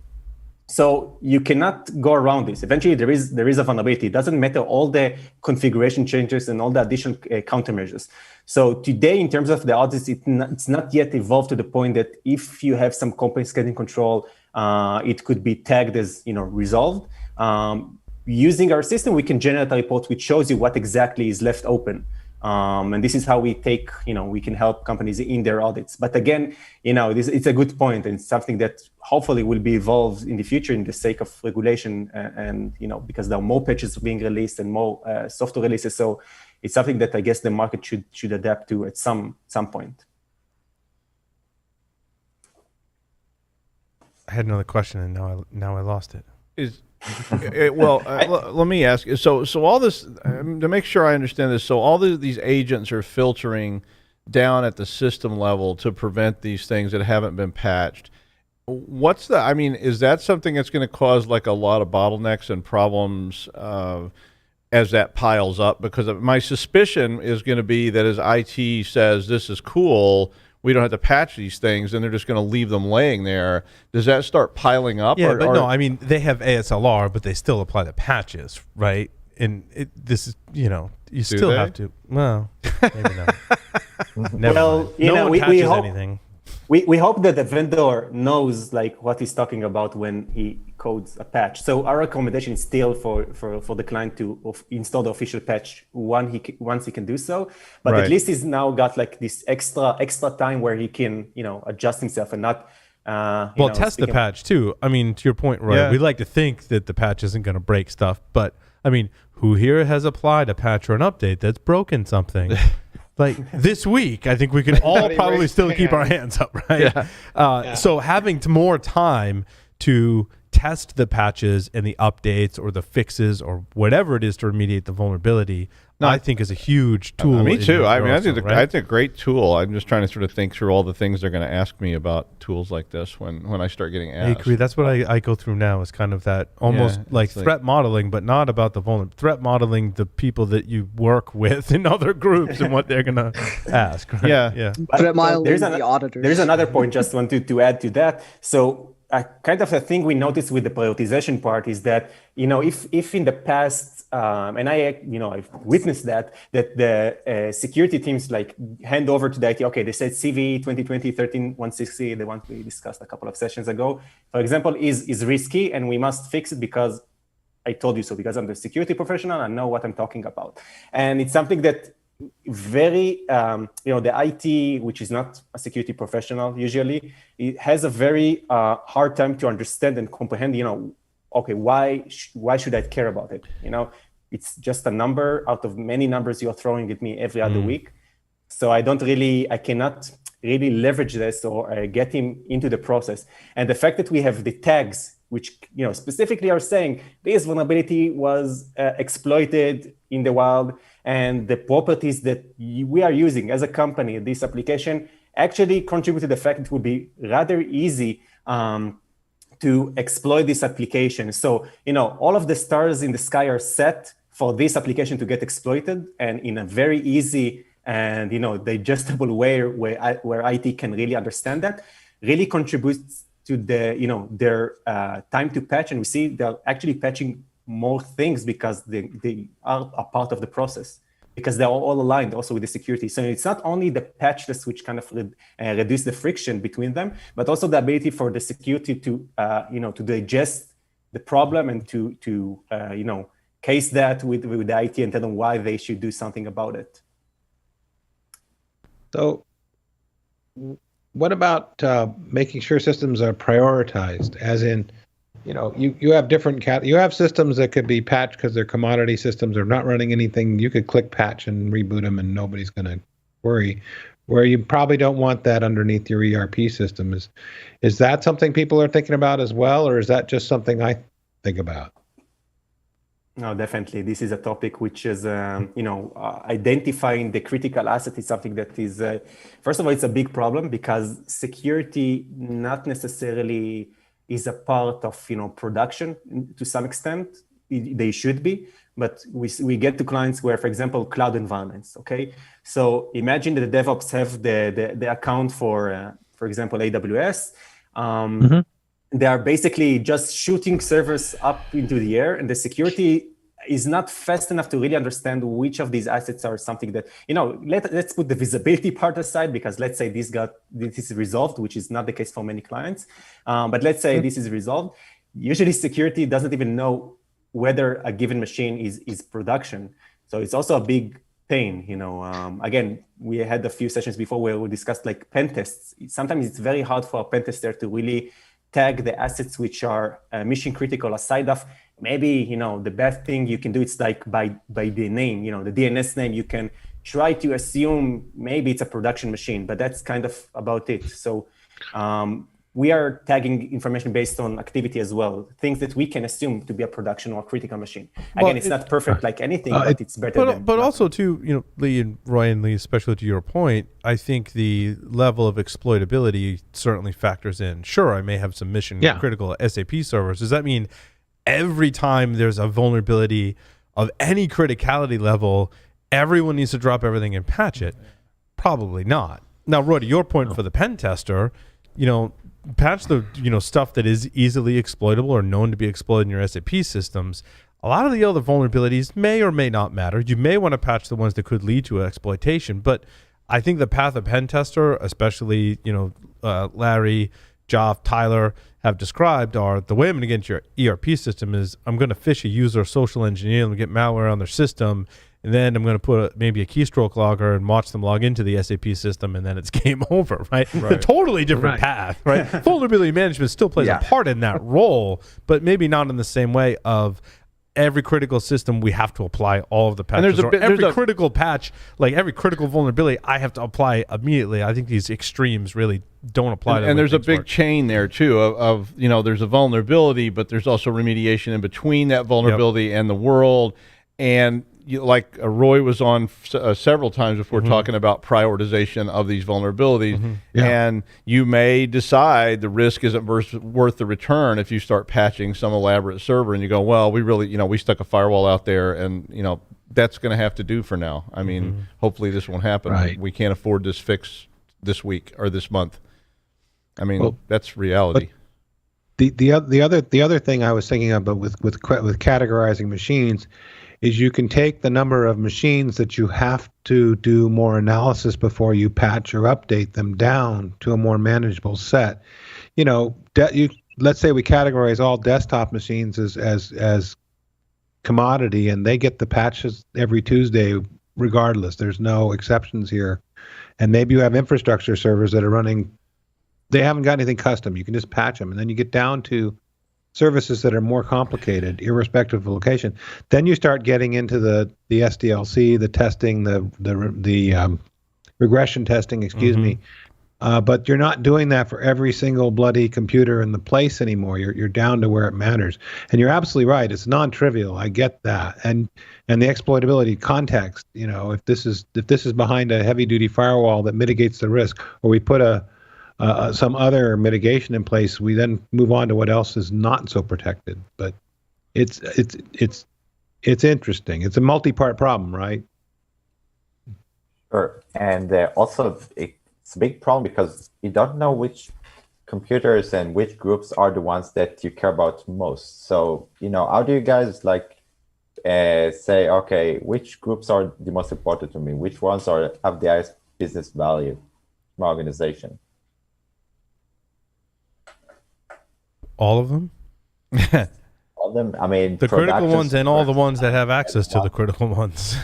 I: So you cannot go around this. Eventually, there is a vulnerability. It doesn't matter all the configuration changes and all the additional countermeasures. So today, in terms of the audits, it's not yet evolved to the point that if you have some corporate scanning control, it could be tagged as resolved. Using our system, we can generate a report which shows you what exactly is left open. And this is how we we can help companies in their audits. But again, it's a good point, and it's something that hopefully will be evolved in the future in the sake of regulation and because there are more patches being released and more software releases. So it's something that I guess the market should adapt to at some point.
A: I had another question, and now I lost it.
D: Let me ask you. So all this, to make sure I understand this, so all these agents are filtering down at the system level to prevent these things that haven't been patched. Is that something that's going to cause like a lot of bottlenecks and problems as that piles up? Because my suspicion is going to be that as IT says this is cool, we don't have to patch these things, and they're just going to leave them laying there. Does that start piling up?
A: Yeah, no, they have ASLR, but they still apply the patches, right? And this is, you still have to. Well, maybe not.
I: Well,
A: no one patches anything.
I: We hope that the vendor knows like what he's talking about when he codes a patch. So our recommendation is still for the client to install the official patch once he can do so. But
D: Right.
I: at least he's now got like this extra time where he can adjust himself and not.
A: Test the patch too. To your point, Roy,
D: Yeah.
A: we like to think that the patch isn't going to break stuff, but who here has applied a patch or an update that's broken something? like this week, I think we can all probably still keep our hands up, right? Yeah. So having more time to test the patches and the updates or the fixes or whatever it is to remediate the vulnerability, I think is a huge tool.
D: Me too. I mean, I think
A: right?
D: it's a great tool. I'm just trying to sort of think through all the things they're going to ask me about tools like this when I start getting asked.
A: I agree. That's what I go through now, is kind of that almost like threat modeling, but not about the threat modeling the people that you work with in other groups and what they're going to ask. Right?
H: Yeah. Threat modeling the auditors.
I: There's another point just wanted to add to that. So kind of a thing we noticed with the prioritization part is that, if in the past, and I've witnessed that the security teams like hand over to the IT, okay, they said CV 2020-13-160, the one we discussed a couple of sessions ago, for example, is risky and we must fix it because I told you so, because I'm the security professional, I know what I'm talking about. And it's something that very, the IT, which is not a security professional usually, it has a very hard time to understand and comprehend, okay, why should I care about it? It's just a number out of many numbers you're throwing at me every other week. So I cannot really leverage this or get him into the process. And the fact that we have the tags, which specifically are saying this vulnerability was exploited in the wild, and the properties that we are using as a company, this application actually contribute to the fact it would be rather easy to exploit this application. So, all of the stars in the sky are set for this application to get exploited, and in a very easy and, digestible way where IT can really understand that, really contributes to their time to patch. And we see they're actually patching more things because they are a part of the process, because they're all aligned also with the security. So it's not only the patch list which kind of reduce the friction between them, but also the ability for the security to digest the problem and to case that with the IT and tell them why they should do something about it.
E: So what about making sure systems are prioritized, as in, you have different you have systems that could be patched because they're commodity systems or not running anything. You could click patch and reboot them and nobody's going to worry, where you probably don't want that underneath your ERP system. Is that something people are thinking about as well, or is that just something I think about?
I: No, definitely. This is a topic which is, identifying the critical asset is something that is, first of all, it's a big problem because security not necessarily is a part of, production to some extent. They should be, but we get to clients where, for example, cloud environments, okay? So imagine that the DevOps have the account for example, AWS. They are basically just shooting servers up into the air, and the security is not fast enough to really understand which of these assets are something that, let's put the visibility part aside, because let's say this is resolved, which is not the case for many clients. But let's say this is resolved. Usually security doesn't even know whether a given machine is production. So it's also a big pain, again, we had a few sessions before where we discussed like pen tests. Sometimes it's very hard for a pen tester to really tag the assets which are mission critical, aside of maybe, the best thing you can do, it's like by the name, the DNS name, you can try to assume maybe it's a production machine, but that's kind of about it. So we are tagging information based on activity as well, things that we can assume to be a production or critical machine. Again, it's not perfect like anything, but it's better than
A: But also too, Lee and Roy and Lee, especially to your point, I think the level of exploitability certainly factors in. Sure, I may have some mission critical SAP servers. Does that mean every time there's a vulnerability of any criticality level, everyone needs to drop everything and patch it? Probably not. Now, Roy, to your point for the pen tester, patch the stuff that is easily exploitable or known to be exploited in your SAP systems. A lot of the other vulnerabilities may or may not matter. You may want to patch the ones that could lead to exploitation, but I think the path of pen tester, especially Larry, Joff, Tyler have described, are the way I'm going to get into your ERP system is I'm going to phish a user, social engineer, and get malware on their system. And then I'm going to put maybe a keystroke logger and watch them log into the SAP system, and then it's game over, right? A totally different path, right? Vulnerability management still plays a part in that role, but maybe not in the same way of every critical system we have to apply all of the patches. Every critical patch, like every critical vulnerability, I have to apply immediately. I think these extremes really don't apply.
D: And there's a big chain there too of there's a vulnerability, but there's also remediation in between that vulnerability and the world. And like Roy was on several times before talking about prioritization of these vulnerabilities, and you may decide the risk isn't worth the return if you start patching some elaborate server and you go, well, we really, we stuck a firewall out there, and that's going to have to do for now. I mean, hopefully this won't happen.
E: Right.
D: We can't afford this fix this week or this month. I mean, that's reality.
E: The other thing I was thinking about with categorizing machines is you can take the number of machines that you have to do more analysis before you patch or update them down to a more manageable set. Let's say we categorize all desktop machines as commodity, and they get the patches every Tuesday regardless. There's no exceptions here. And maybe you have infrastructure servers that are running, they haven't got anything custom. You can just patch them. And then you get down to services that are more complicated, irrespective of location. Then you start getting into the SDLC, the testing, the regression testing, excuse me. But you're not doing that for every single bloody computer in the place anymore. You're down to where it matters. And you're absolutely right. It's non-trivial. I get that. And the exploitability context, if this is behind a heavy-duty firewall that mitigates the risk, or we put some other mitigation in place, we then move on to what else is not so protected. But it's interesting. It's a multi-part problem, right?
J: Sure. And also it's a big problem because you don't know which computers and which groups are the ones that you care about most. So, how do you guys say, okay, which groups are the most important to me? Which ones have the highest business value from my organization?
A: All of them?
J: All of them? I mean,
A: the critical ones and all the ones that have access to the critical ones.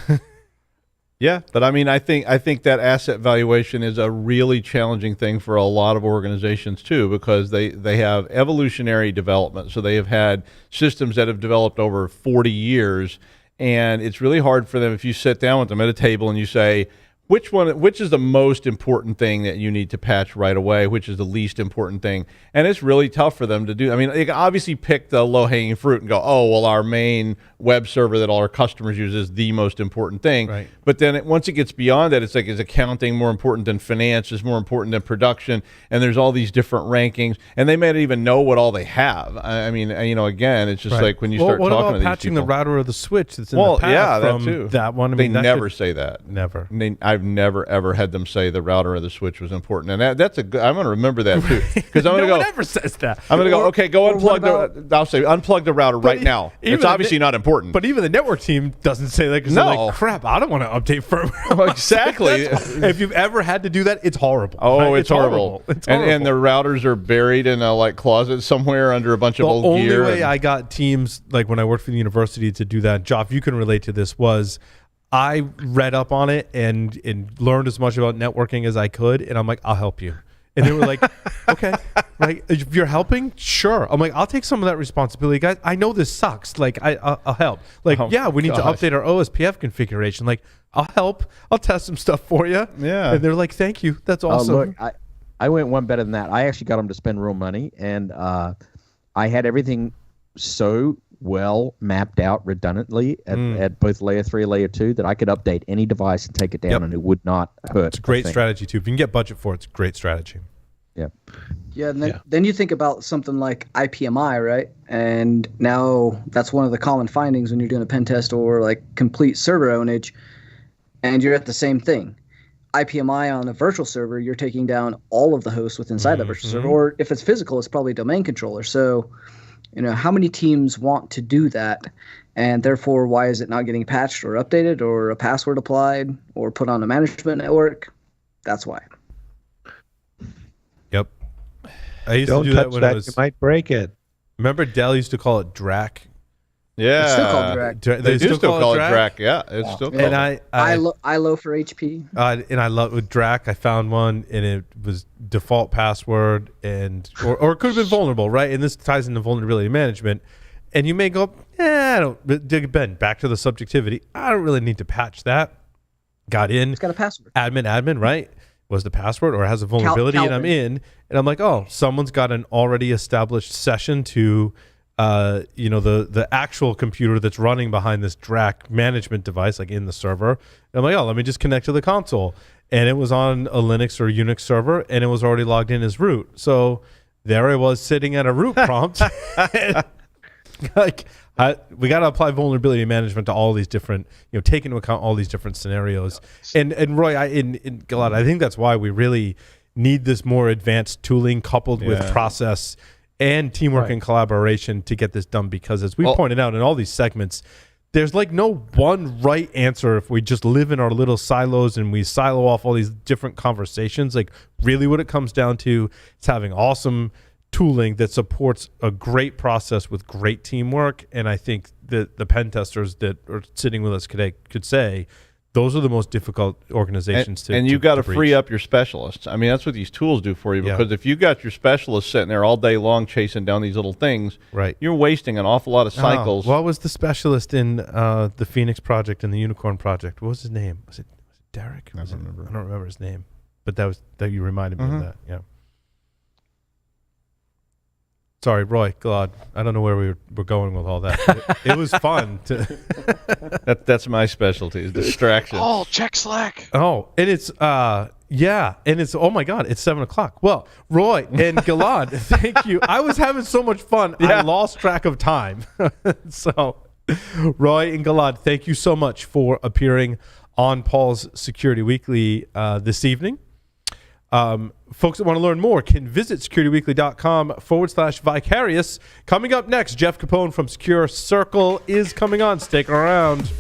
D: Yeah, but I mean, I think that asset valuation is a really challenging thing for a lot of organizations too, because they have evolutionary development. So they have had systems that have developed over 40 years, and it's really hard for them if you sit down with them at a table and you say, which is the most important thing that you need to patch right away, which is the least important thing, and it's really tough for them to do. I mean, they can obviously pick the low-hanging fruit and go, oh, well, our main web server that all our customers use is the most important thing.
A: Right.
D: But then once it gets beyond that, it's like, is accounting more important than finance? Is more important than production? And there's all these different rankings, and they may not even know what all they have. I mean, again, it's just like when you start talking to these people.
A: What about patching the router or the switch that's in the path
D: yeah,
A: from
D: that too.
A: That one?
D: They never say that.
A: Never.
D: I've never ever had them say the router or the switch was important, and that's a good. I'm going to remember that too, because I'm going to go.
A: No one ever says that.
D: I'm going to go. Okay, go unplug I'll say unplug the router right now. It's obviously not important.
A: But even the network team doesn't say that because they're like, crap, I don't want to update firmware.
D: Exactly.
A: If you've ever had to do that, it's horrible.
D: Oh,
A: right?
D: it's horrible.
A: It's horrible.
D: And the routers are buried in a closet somewhere under a bunch of old gear.
A: The only way I got teams, like when I worked for the university, to do that, Joff, you can relate to this, was I read up on it and learned as much about networking as I could, and I'm like, I'll help you. And they were like, okay, right? If you're helping, sure. I'm like, I'll take some of that responsibility, guys. I know this sucks. Like, I'll help. Like, we need to update our OSPF configuration. Like, I'll help. I'll test some stuff for you.
D: Yeah.
A: And they're like, thank you. That's awesome.
G: Look, I went one better than that. I actually got them to spend real money, and I had everything so well mapped out redundantly at both layer 3 and layer 2 that I could update any device and take it down and it would not hurt.
A: It's a great strategy too. If you can get budget for it, it's a great strategy.
G: Yeah.
H: Yeah, and then you think about something like IPMI, right? And now that's one of the common findings when you're doing a pen test or like complete server ownage, and you're at the same thing. IPMI on a virtual server, you're taking down all of the hosts within inside that virtual server, or if it's physical, it's probably a domain controller. So how many teams want to do that, and therefore why is it not getting patched or updated or a password applied or put on a management network? That's why.
A: Yep. I used
E: Don't
A: to do
E: touch
A: that when
E: that.
A: it was.
E: You might break it.
A: Remember Dell used to call it DRAC?
D: Yeah.
H: It's still called DRAC.
D: They do still call it DRAC. Yeah, it's still called
A: and
H: ILO for HP.
A: And I love with DRAC. I found one, and it was default password, or it could have been vulnerable, right? And this ties into vulnerability management. And you may go, I don't. But Ben, back to the subjectivity. I don't really need to patch that. Got in.
H: It's got a password.
A: Admin, right? Was the password, or has a vulnerability, and I'm in. And I'm like, oh, someone's got an already established session to, the actual computer that's running behind this DRAC management device, like in the server. And I'm like, oh, let me just connect to the console. And it was on a Linux or Unix server, and it was already logged in as root. So there I was sitting at a root prompt. We got to apply vulnerability management to all these different, take into account all these different scenarios. And Roy, in Gilad, I think that's why we really need this more advanced tooling coupled with process and teamwork and collaboration to get this done. Because as we pointed out in all these segments, there's like no one right answer if we just live in our little silos and we silo off all these different conversations. Like really what it comes down to is having awesome tooling that supports a great process with great teamwork. And I think that the pen testers that are sitting with us today could say those are the most difficult organizations
D: and you've got to free up your specialists. I mean, that's what these tools do for you, because if you got your specialists sitting there all day long chasing down these little things, you're wasting an awful lot of cycles.
A: What was the specialist in the Phoenix project and the Unicorn project? What was his name? Was it Derek? I don't remember his name, but that you reminded me of that. Yeah. Sorry, Roy, Gilad. I don't know where we were going with all that. It was fun.
D: That's my specialty, is distraction.
C: Oh, check Slack.
A: Oh, and it's oh my God, it's 7:00. Well, Roy and Gilad, thank you. I was having so much fun. I lost track of time. So, Roy and Gilad, thank you so much for appearing on Paul's Security Weekly this evening. Folks that want to learn more can visit securityweekly.com/Vicarius. Coming up next, Jeff Capone from SecureCircle is coming on. Stick around.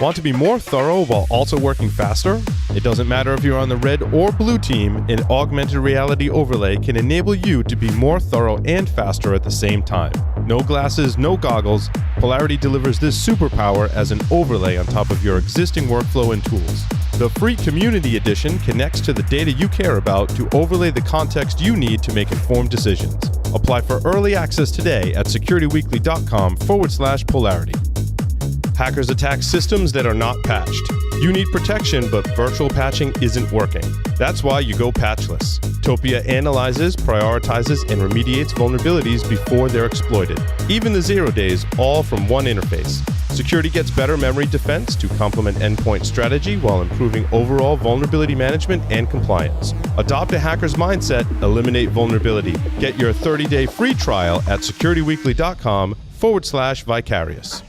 B: Want to be more thorough while also working faster? It doesn't matter if you're on the red or blue team, an augmented reality overlay can enable you to be more thorough and faster at the same time. No glasses, no goggles. Polarity delivers this superpower as an overlay on top of your existing workflow and tools. The free Community Edition connects to the data you care about to overlay the context you need to make informed decisions. Apply for early access today at securityweekly.com/polarity. Hackers attack systems that are not patched. You need protection, but virtual patching isn't working. That's why you go patchless. Topia analyzes, prioritizes, and remediates vulnerabilities before they're exploited. Even the 0 days, all from one interface. Security gets better memory defense to complement endpoint strategy while improving overall vulnerability management and compliance. Adopt a hacker's mindset, eliminate vulnerability. Get your 30-day free trial at securityweekly.com/Vicarius.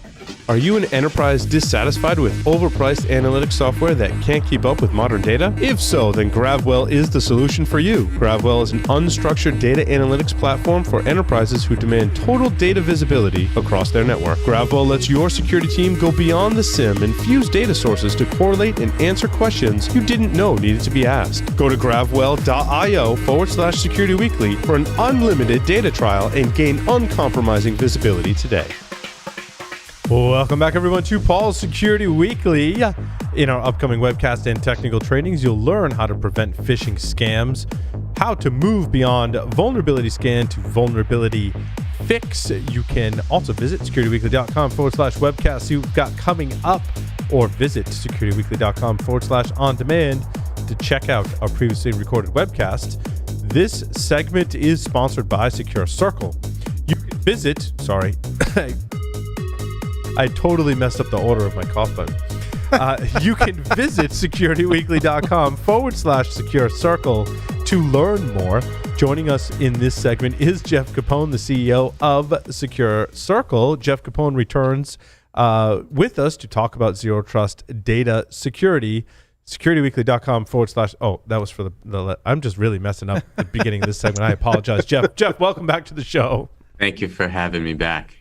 B: Are you an enterprise dissatisfied with overpriced analytics software that can't keep up with modern data? If so, then GravWell is the solution for you. GravWell is an unstructured data analytics platform for enterprises who demand total data visibility across their network. GravWell lets your security team go beyond the SIM and fuse data sources to correlate and answer questions you didn't know needed to be asked. Go to gravwell.io/securityweekly for an unlimited data trial and gain uncompromising visibility today.
A: Welcome back, everyone, to Paul's Security Weekly. In our upcoming webcast and technical trainings, you'll learn how to prevent phishing scams, how to move beyond vulnerability scan to vulnerability fix. You can also visit securityweekly.com/webcast you've got coming up, or visit securityweekly.com/on-demand to check out our previously recorded webcast. This segment is sponsored by SecureCircle. You can visit, I totally messed up the order of my cough button. You can visit securityweekly.com/SecureCircle to learn more. Joining us in this segment is Jeff Capone, the CEO of SecureCircle. Jeff Capone returns with us to talk about Zero Trust data security. securityweekly.com/ oh, that was for the I'm just really messing up the beginning of this segment. I apologize. Jeff, welcome back to the show.
K: Thank you for having me back.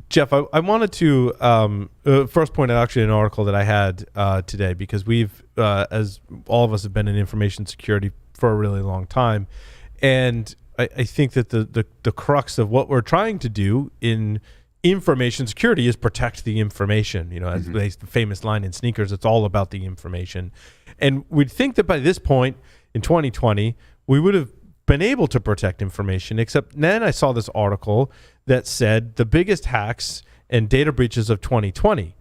A: Jeff, I wanted to first point out actually an article that I had today, because we've, as all of us have been in information security for a really long time, and I think that the crux of what we're trying to do in information security is protect the information. You know, as the famous line in sneakers, it's all about the information. And we'd think that by this point in 2020, we would have been able to protect information, except then I saw this article that said the biggest hacks and data breaches of 2020.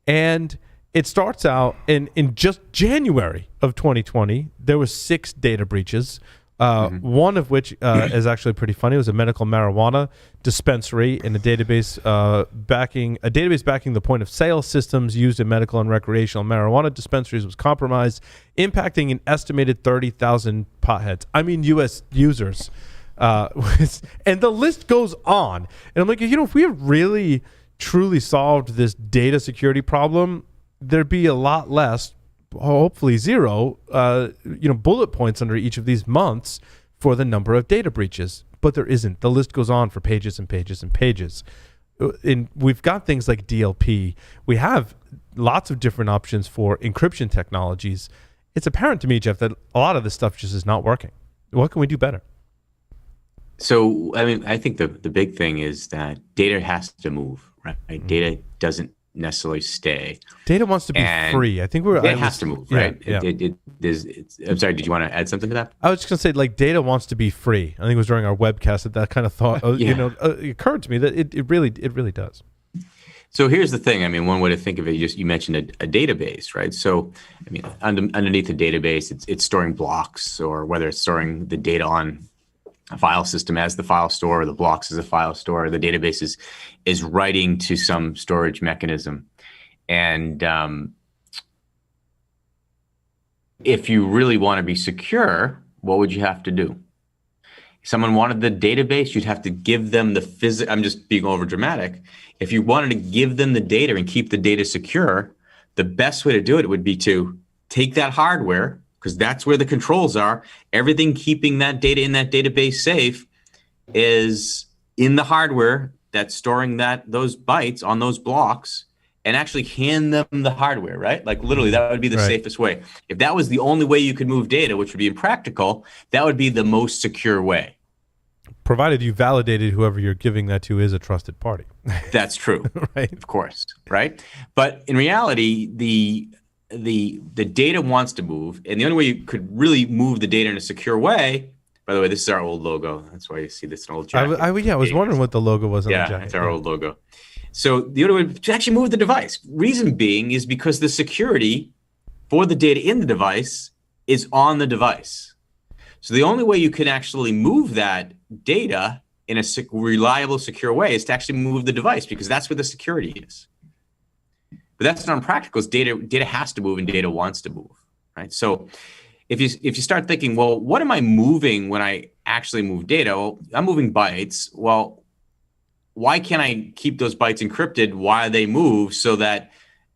A: And it starts out in just January of 2020, there was 6 data breaches. One of which is actually pretty funny. It was a medical marijuana dispensary in a database backing the point of sale systems used in medical and recreational marijuana dispensaries was compromised, impacting an estimated 30,000 potheads. I mean, U.S. users. And the list goes on. And I'm like, if we have really, truly solved this data security problem, there'd be a lot less, hopefully zero, bullet points under each of these months for the number of data breaches. But there isn't. The list goes on for pages and pages and pages. And we've got things like DLP. We have lots of different options for encryption technologies. It's apparent to me, Jeff, that a lot of this stuff just is not working. What can we do better?
K: So, I mean, I think the big thing is that data has to move, right? Data doesn't necessarily stay.
A: Data wants to be free. I think
K: it has to move, right?
A: Yeah.
K: I'm sorry, did you want to add something to that?
A: I was just going to say, like, data wants to be free. I think it was during our webcast that kind of thought, it occurred to me that it really does.
K: So here's the thing. I mean, one way to think of it, you mentioned a database, right? So, I mean, underneath a database, it's storing blocks, or whether it's storing the data on a file system as the file store, or the blocks as a file store, the database is writing to some storage mechanism. And if you really want to be secure, what would you have to do? If someone wanted the database, you'd have to give them the I'm just being over dramatic. If you wanted to give them the data and keep the data secure, the best way to do it would be to take that hardware, because that's where the controls are. Everything keeping that data in that database safe is in the hardware that's storing those bytes on those blocks, and actually hand them the hardware, right? Like literally, that would be the safest way. If that was the only way you could move data, which would be impractical, that would be the most secure way.
A: Provided you validated whoever you're giving that to is a trusted party.
K: That's true,
A: right?
K: Of course, right? But in reality, the data wants to move, and the only way you could really move the data in a secure way. By the way, this is our old logo. That's why you see this in old jacket.
A: I was wondering what the logo was on the jacket.
K: Yeah, it's our old logo. So the only way to actually move the device, reason being, is because the security for the data in the device is on the device. So the only way you can actually move that data in a reliable, secure way is to actually move the device, because that's where the security is. But that's not practical. Data has to move, and data wants to move, right? So if you start thinking, well, what am I moving when I actually move data? Well, I'm moving bytes. Well, why can't I keep those bytes encrypted while they move, so that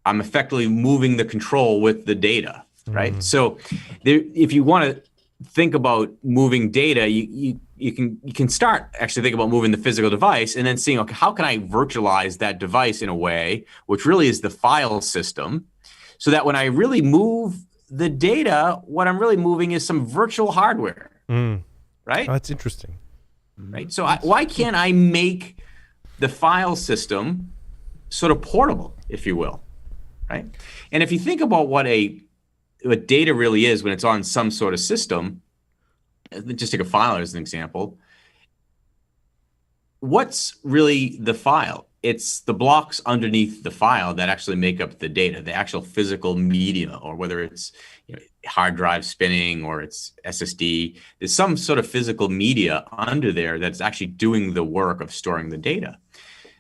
K: I'm effectively moving the control with the data, right? So if you want to think about moving data, you can start actually think about moving the physical device, and then seeing, okay, how can I virtualize that device in a way which really is the file system, so that when I really move the data, what I'm really moving is some virtual hardware, right?
A: Oh, that's interesting.
K: Right. So why can't I make the file system sort of portable, if you will, right? And if you think about what data really is when it's on some sort of system, just take a file as an example. What's really the file? It's the blocks underneath the file that actually make up the data, the actual physical media, or whether it's hard drive spinning or it's SSD. There's some sort of physical media under there that's actually doing the work of storing the data.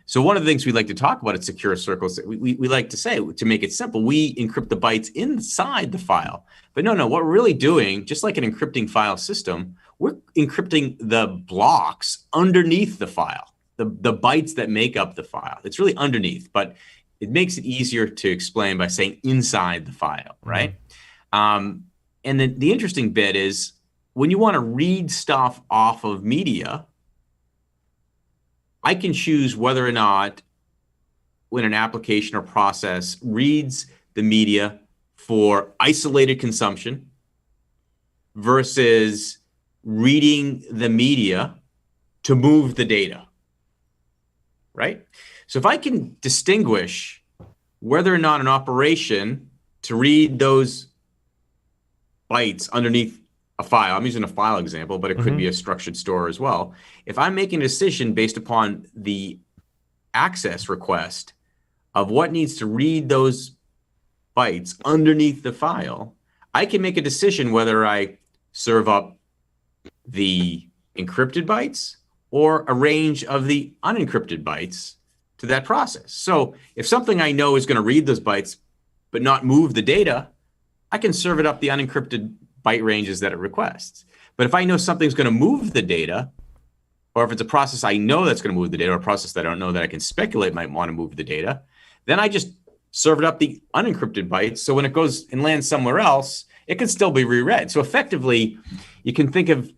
K: So one of the things we like to talk about at SecureCircle, we like to say, to make it simple, we encrypt the bytes inside the file. But no, what we're really doing, just like an encrypting file system, we're encrypting the blocks underneath the file, the bytes that make up the file. It's really underneath, but it makes it easier to explain by saying inside the file, right? And then the interesting bit is when you want to read stuff off of media, I can choose whether or not when an application or process reads the media for isolated consumption versus reading the media to move the data, right? So if I can distinguish whether or not an operation to read those bytes underneath a file, I'm using a file example, but it could be a structured store as well. If I'm making a decision based upon the access request of what needs to read those bytes underneath the file, I can make a decision whether I serve up the encrypted bytes or a range of the unencrypted bytes to that process. So if something I know is going to read those bytes but not move the data, I can serve it up the unencrypted byte ranges that it requests. But if I know something's going to move the data, or if it's a process I know that's going to move the data, or a process that I don't know that I can speculate might want to move the data, then I just serve it up the unencrypted bytes. So when it goes and lands somewhere else, it can still be reread. So effectively, you can think of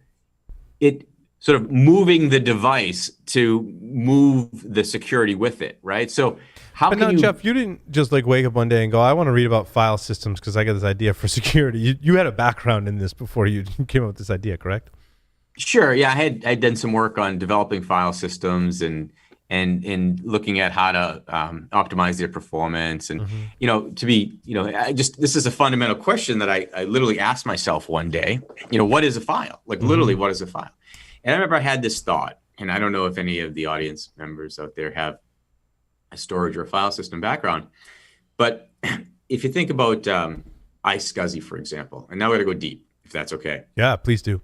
K: it sort of moving the device to move the security with it, right? So how can you...
A: Jeff, you didn't just like wake up one day and go, I want to read about file systems because I got this idea for security. You had a background in this before you came up with this idea, correct?
K: Sure. Yeah, I'd done some work on developing file systems and looking at how to optimize their performance. And, this is a fundamental question that I literally asked myself one day, what is a file? Like literally, what is a file? And I remember I had this thought, and I don't know if any of the audience members out there have a storage or a file system background, but if you think about iSCSI, for example, and now we're going to go deep, if that's okay.
A: Yeah, please do.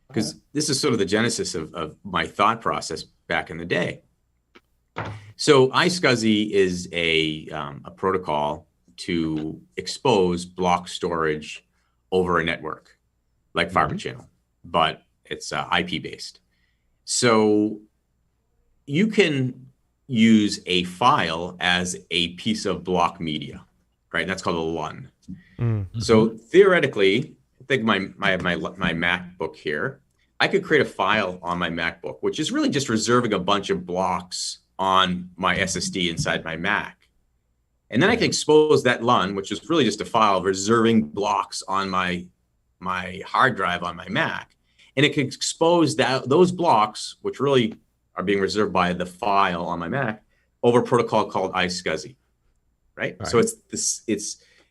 K: Because this is sort of the genesis of my thought process back in the day. So iSCSI is a protocol to expose block storage over a network, like Fiber Channel, but it's IP based. So you can use a file as a piece of block media, right? That's called a LUN. So theoretically, I think my MacBook here, I could create a file on my MacBook, which is really just reserving a bunch of blocks on my SSD inside my Mac. And then I can expose that LUN, which is really just a file reserving blocks on my hard drive on my Mac. And it can expose those blocks, which really are being reserved by the file on my Mac, over a protocol called iSCSI, right? So it's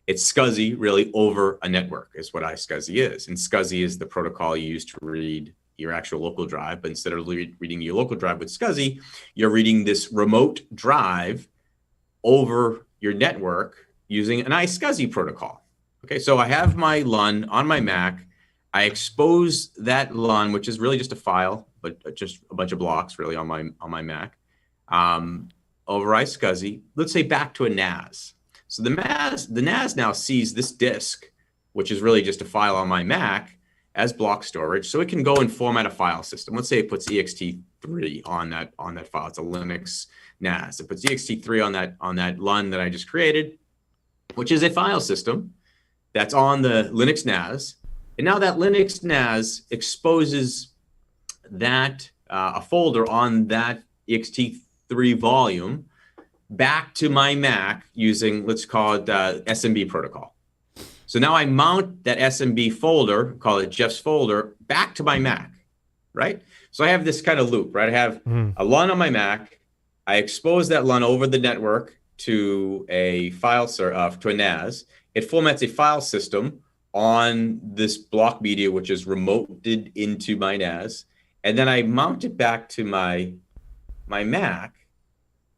K: SCSI really over a network is what iSCSI is. And SCSI is the protocol you use to read your actual local drive. But instead of reading your local drive with SCSI, you're reading this remote drive over your network using an iSCSI protocol. Okay, so I have my LUN on my Mac. I expose that LUN, which is really just a file, but just a bunch of blocks really on my Mac, over iSCSI, let's say back to a NAS. So the NAS now sees this disk, which is really just a file on my Mac, as block storage. So it can go and format a file system. Let's say it puts ext3 on that file. It's a Linux NAS. It puts ext3 on that LUN that I just created, which is a file system that's on the Linux NAS. And now that Linux NAS exposes that a folder on that ext3 volume back to my Mac using, let's call it SMB protocol. So now I mount that SMB folder, call it Jeff's folder, back to my Mac, right? So I have this kind of loop, right? I have a LUN on my Mac. I expose that LUN over the network to a file to a NAS. It formats a file system on this block media, which is remoted into my NAS. And then I mount it back to my Mac.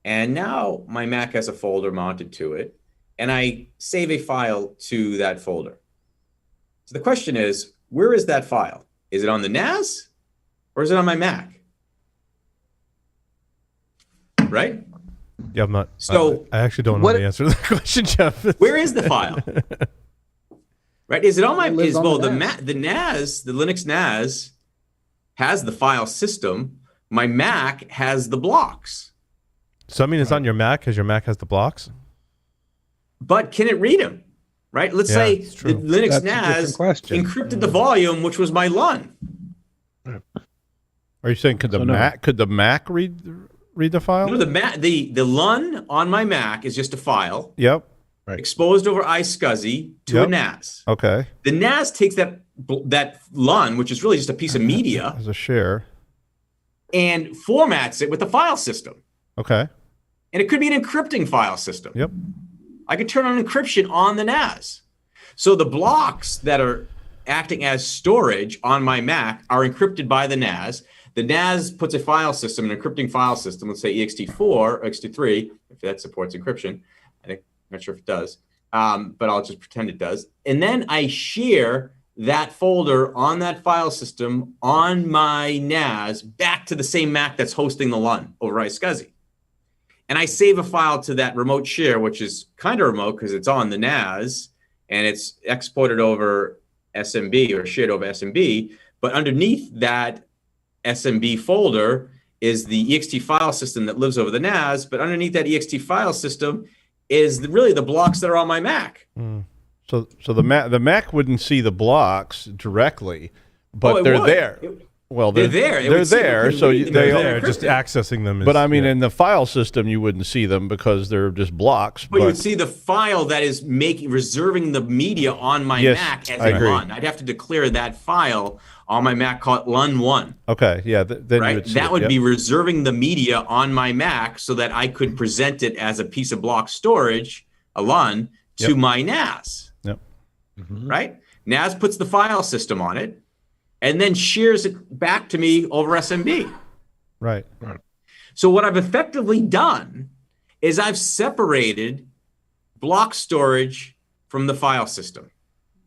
K: And now my Mac has a folder mounted to it. And I save a file to that folder. So the question is, where is that file? Is it on the NAS or is it on my Mac? Right?
A: Yeah, I'm not.
K: So
A: I actually don't know the answer to that question, Jeff.
K: Where is the file? Right? Is it on my? The NAS, the Linux NAS, has the file system. My Mac has the blocks.
A: So I mean, it's on your Mac because your Mac has the blocks.
K: But can it read them? Right? Let's say the Linux NAS encrypted the volume, which was my LUN.
D: Are you saying could the Mac read the file?
K: No, the LUN on my Mac is just a file.
D: Yep.
F: Right.
K: Exposed over iSCSI to a NAS.
D: Okay.
K: The NAS takes that LUN, which is really just a piece of media,
D: as a share,
K: and formats it with a file system.
D: Okay.
K: And it could be an encrypting file system.
D: Yep.
K: I could turn on encryption on the NAS. So the blocks that are acting as storage on my Mac are encrypted by the NAS. The NAS puts a file system, an encrypting file system, let's say ext4 or ext3, if that supports encryption. I'm not sure if it does, but I'll just pretend it does. And then I share that folder on that file system on my NAS back to the same Mac that's hosting the LUN over iSCSI. And I save a file to that remote share, which is kind of remote because it's on the NAS and it's exported over SMB or shared over SMB. But underneath that SMB folder is the ext file system that lives over the NAS. But underneath that ext file system is really the blocks that are on my Mac.
D: So the Mac wouldn't see the blocks directly, but they're there. Well, they're there.
A: They're there, so they're just accessing them.
D: But I mean, in the file system, you wouldn't see them because they're just blocks.
K: But you would see the file that is reserving the media on my Mac as a LUN. I'd have to declare that file on my Mac called LUN1.
D: Okay, yeah. Then
K: right?
D: You would see
K: that would be reserving the media on my Mac so that I could present it as a piece of block storage, a LUN, to my NAS.
D: Yep.
K: Right? NAS puts the file system on it and then shares it back to me over SMB.
D: Right.
K: So what I've effectively done is I've separated block storage from the file system.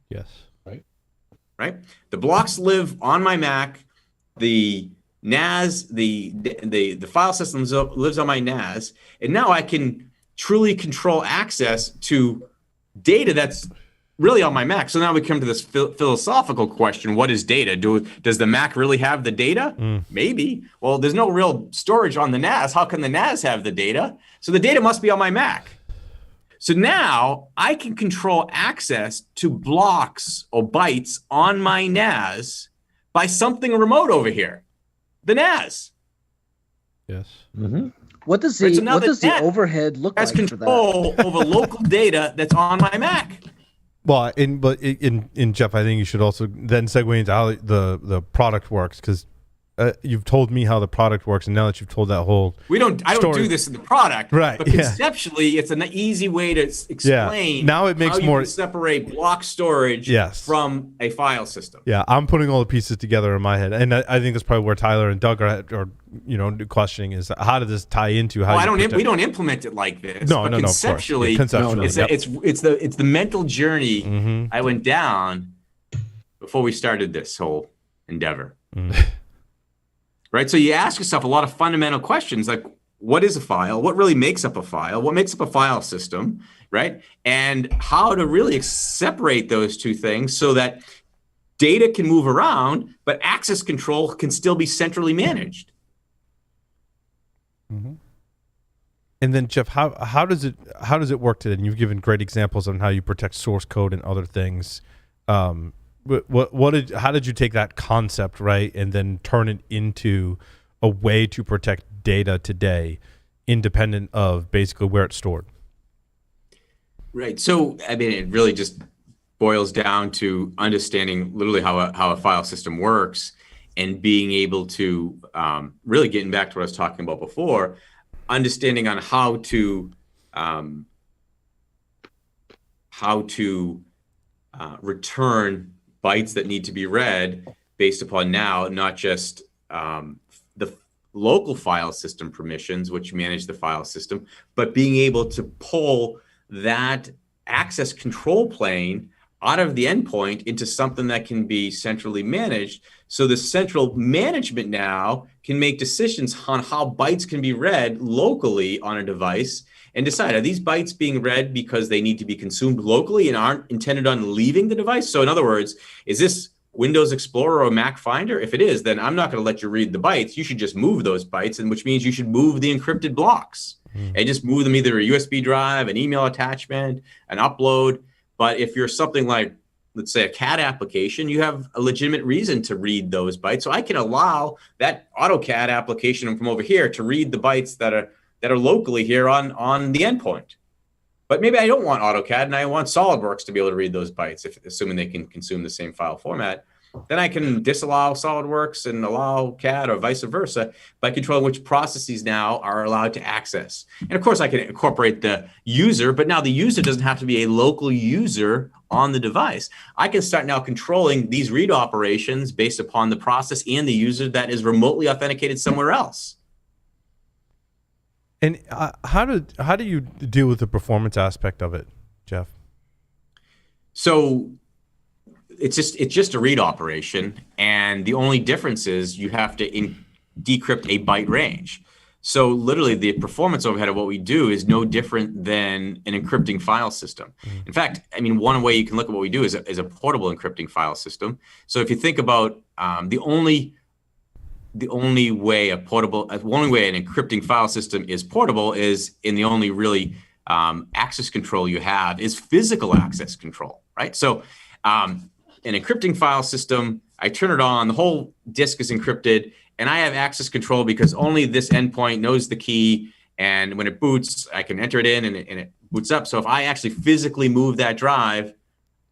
D: Yes.
K: Right? The blocks live on my Mac. The NAS, the file system lives on my NAS. And now I can truly control access to data that's really on my Mac. So now we come to this philosophical question: what is data? Does the Mac really have the data? Maybe. Well, there's no real storage on the NAS. How can the NAS have the data? So the data must be on my Mac. So now I can control access to blocks or bytes on my NAS by something remote over here, the NAS.
D: Yes.
H: Well, What does the overhead look like for that?
K: Has control over local data that's on my Mac.
A: Well, in Jeff, I think you should also then segue into how the product works, because you've told me how the product works, and now that you've told that whole
K: I don't do this in the product,
A: right?
K: But conceptually, it's an easy way to explain.
A: Now it makes
K: how
A: more
K: you can separate block storage from a file system.
A: Yeah, I'm putting all the pieces together in my head, and I think that's probably where Tyler and Doug are questioning is how did this tie into how?
K: We don't implement it like this.
A: No,
K: conceptually, it's the mental journey I went down before we started this whole endeavor. Right, so you ask yourself a lot of fundamental questions like, what is a file? What really makes up a file? What makes up a file system, right? And how to really separate those two things so that data can move around, but access control can still be centrally managed.
A: Mm-hmm. And then, Jeff, how does it work today? And you've given great examples on how you protect source code and other things. How did you take that concept, right, and then turn it into a way to protect data today, independent of basically where it's stored?
K: Right. So, I mean, it really just boils down to understanding literally how a file system works and being able to really getting back to what I was talking about before, understanding on how to return bytes that need to be read based upon now, not just the local file system permissions, which manage the file system, but being able to pull that access control plane out of the endpoint into something that can be centrally managed. So the central management now can make decisions on how bytes can be read locally on a device and decide, are these bytes being read because they need to be consumed locally and aren't intended on leaving the device? So in other words, is this Windows Explorer or Mac Finder? If it is, then I'm not going to let you read the bytes. You should just move those bytes, and which means you should move the encrypted blocks and just move them either a USB drive, an email attachment, an upload. But if you're something like, let's say, a CAD application, you have a legitimate reason to read those bytes. So I can allow that AutoCAD application from over here to read the bytes that are locally here on the endpoint. But maybe I don't want AutoCAD and I want SolidWorks to be able to read those bytes, assuming they can consume the same file format. Then I can disallow SolidWorks and allow CAD or vice versa by controlling which processes now are allowed to access. And of course, I can incorporate the user, but now the user doesn't have to be a local user on the device. I can start now controlling these read operations based upon the process and the user that is remotely authenticated somewhere else.
A: And how do you deal with the performance aspect of it, Jeff?
K: So it's just a read operation, and the only difference is you have to decrypt a byte range. So literally, the performance overhead of what we do is no different than an encrypting file system. In fact, I mean, one way you can look at what we do is a portable encrypting file system. So if you think about the only way an encrypting file system is portable is in the only really access control you have is physical access control, right? So an encrypting file system, I turn it on, the whole disk is encrypted, and I have access control because only this endpoint knows the key, and when it boots, I can enter it in and it boots up. So if I actually physically move that drive,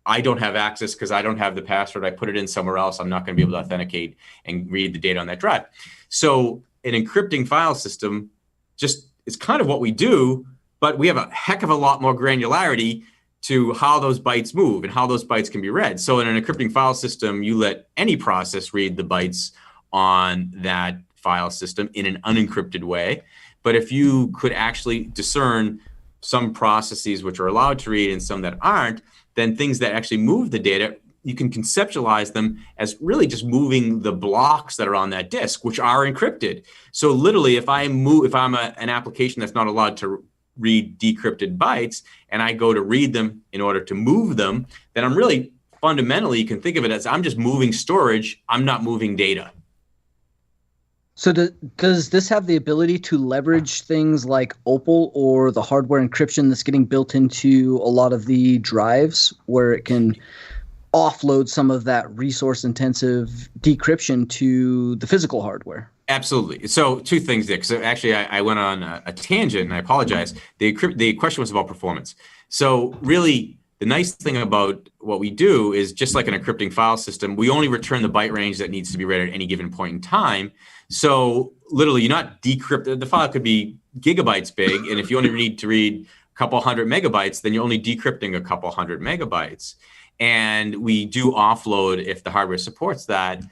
K: I don't have access because I don't have the password. I put it in somewhere else. I'm not going to be able to authenticate and read the data on that drive. So an encrypting file system just is kind of what we do, but we have a heck of a lot more granularity to how those bytes move and how those bytes can be read. So in an encrypting file system, you let any process read the bytes on that file system in an unencrypted way. But if you could actually discern some processes which are allowed to read and some that aren't, then things that actually move the data, you can conceptualize them as really just moving the blocks that are on that disk, which are encrypted. So literally, if I'm an application that's not allowed to read decrypted bytes, and I go to read them in order to move them, then I'm really fundamentally, you can think of it as I'm just moving storage. I'm not moving data.
H: So does this have the ability to leverage things like Opal or the hardware encryption that's getting built into a lot of the drives, where it can offload some of that resource-intensive decryption to the physical hardware?
K: Absolutely. So two things, Dick. So actually, I went on a tangent, and I apologize. The question was about performance. So really, the nice thing about what we do is just like an encrypting file system, we only return the byte range that needs to be read at any given point in time. So literally, you're not decrypted. The file could be gigabytes big, and if you only need to read a couple hundred megabytes, then you're only decrypting a couple hundred megabytes. And we do offload, if the hardware supports that,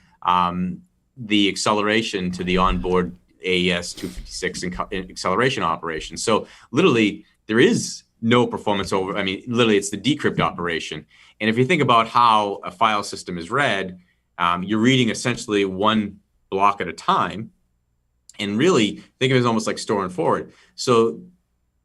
K: the acceleration to the onboard AES 256 acceleration operation. So literally, there is no performance over. I mean, literally, it's the decrypt operation. And if you think about how a file system is read, you're reading essentially one block at a time. And really, think of it as almost like store and forward. So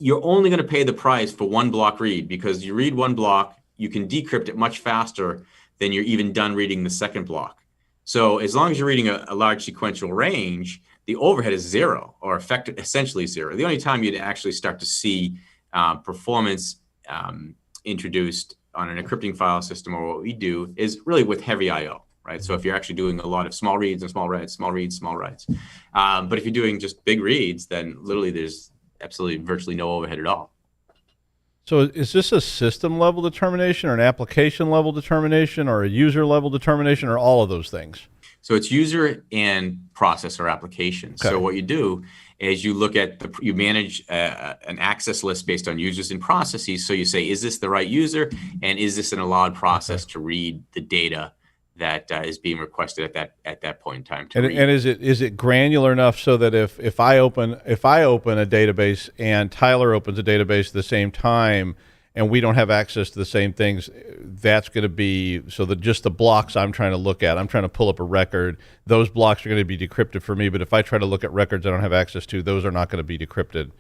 K: you're only going to pay the price for one block read, because you read one block, you can decrypt it much faster than you're even done reading the second block. So as long as you're reading a large sequential range, the overhead is zero, or essentially zero. The only time you'd actually start to see performance introduced on an encrypting file system, or what we do, is really with heavy I/O, right? So if you're actually doing a lot of small reads and small writes, small reads, small writes. But if you're doing just big reads, then literally there's absolutely virtually no overhead at all.
D: So is this a system level determination, or an application level determination, or a user level determination, or all of those things?
K: So it's user and processor applications. Okay. So what you do is you look at you manage an access list based on users and processes. So you say, is this the right user, and is this an allowed process to read the data that is being requested at that point in time to read?
D: And is it granular enough so that if I open a database and Tyler opens a database at the same time, and we don't have access to the same things, that's going to be so that just the blocks I'm trying to look at, I'm trying to pull up a record, those blocks are going to be decrypted for me. But if I try to look at records I don't have access to, those are not going to be decrypted.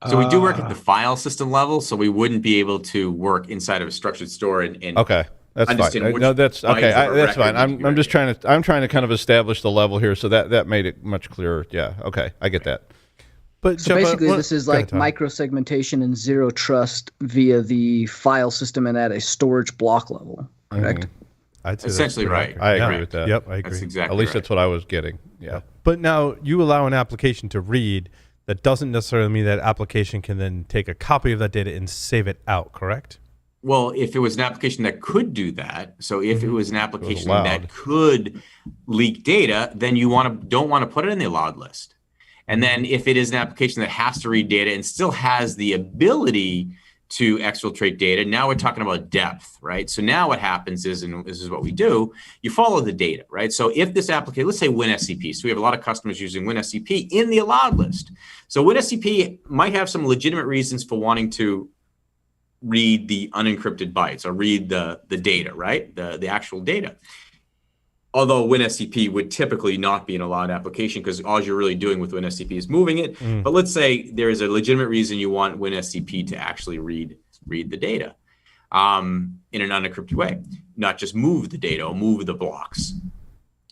K: So we do work at the file system level, so we wouldn't be able to work inside of a structured store and
D: okay. That's fine. No, that's okay. That's fine. I'm just trying to kind of establish the level here, so that made it much clearer. Yeah. Okay, I get that.
H: But so basically, this is like micro-segmentation and zero trust via the file system and at a storage block level, correct?
K: I'd say essentially right.
D: I agree with that.
A: Yep, I agree.
K: That's exactly
D: At least that's what I was getting. Yeah.
A: But now you allow an application to read. That doesn't necessarily mean that application can then take a copy of that data and save it out, correct?
K: Well, if it was an application that could do that, so if it was an application that could leak data, then you don't want to put it in the allowed list. And then if it is an application that has to read data and still has the ability to exfiltrate data, now we're talking about depth, right? So now what happens is, and this is what we do, you follow the data, right? So if this application, let's say WinSCP, so we have a lot of customers using WinSCP in the allowed list. So WinSCP might have some legitimate reasons for wanting to read the unencrypted bytes or read the data, right? The actual data. Although WinSCP would typically not be an allowed application, because all you're really doing with WinSCP is moving it. But let's say there is a legitimate reason you want WinSCP to actually read the data in an unencrypted way, not just move the data or move the blocks,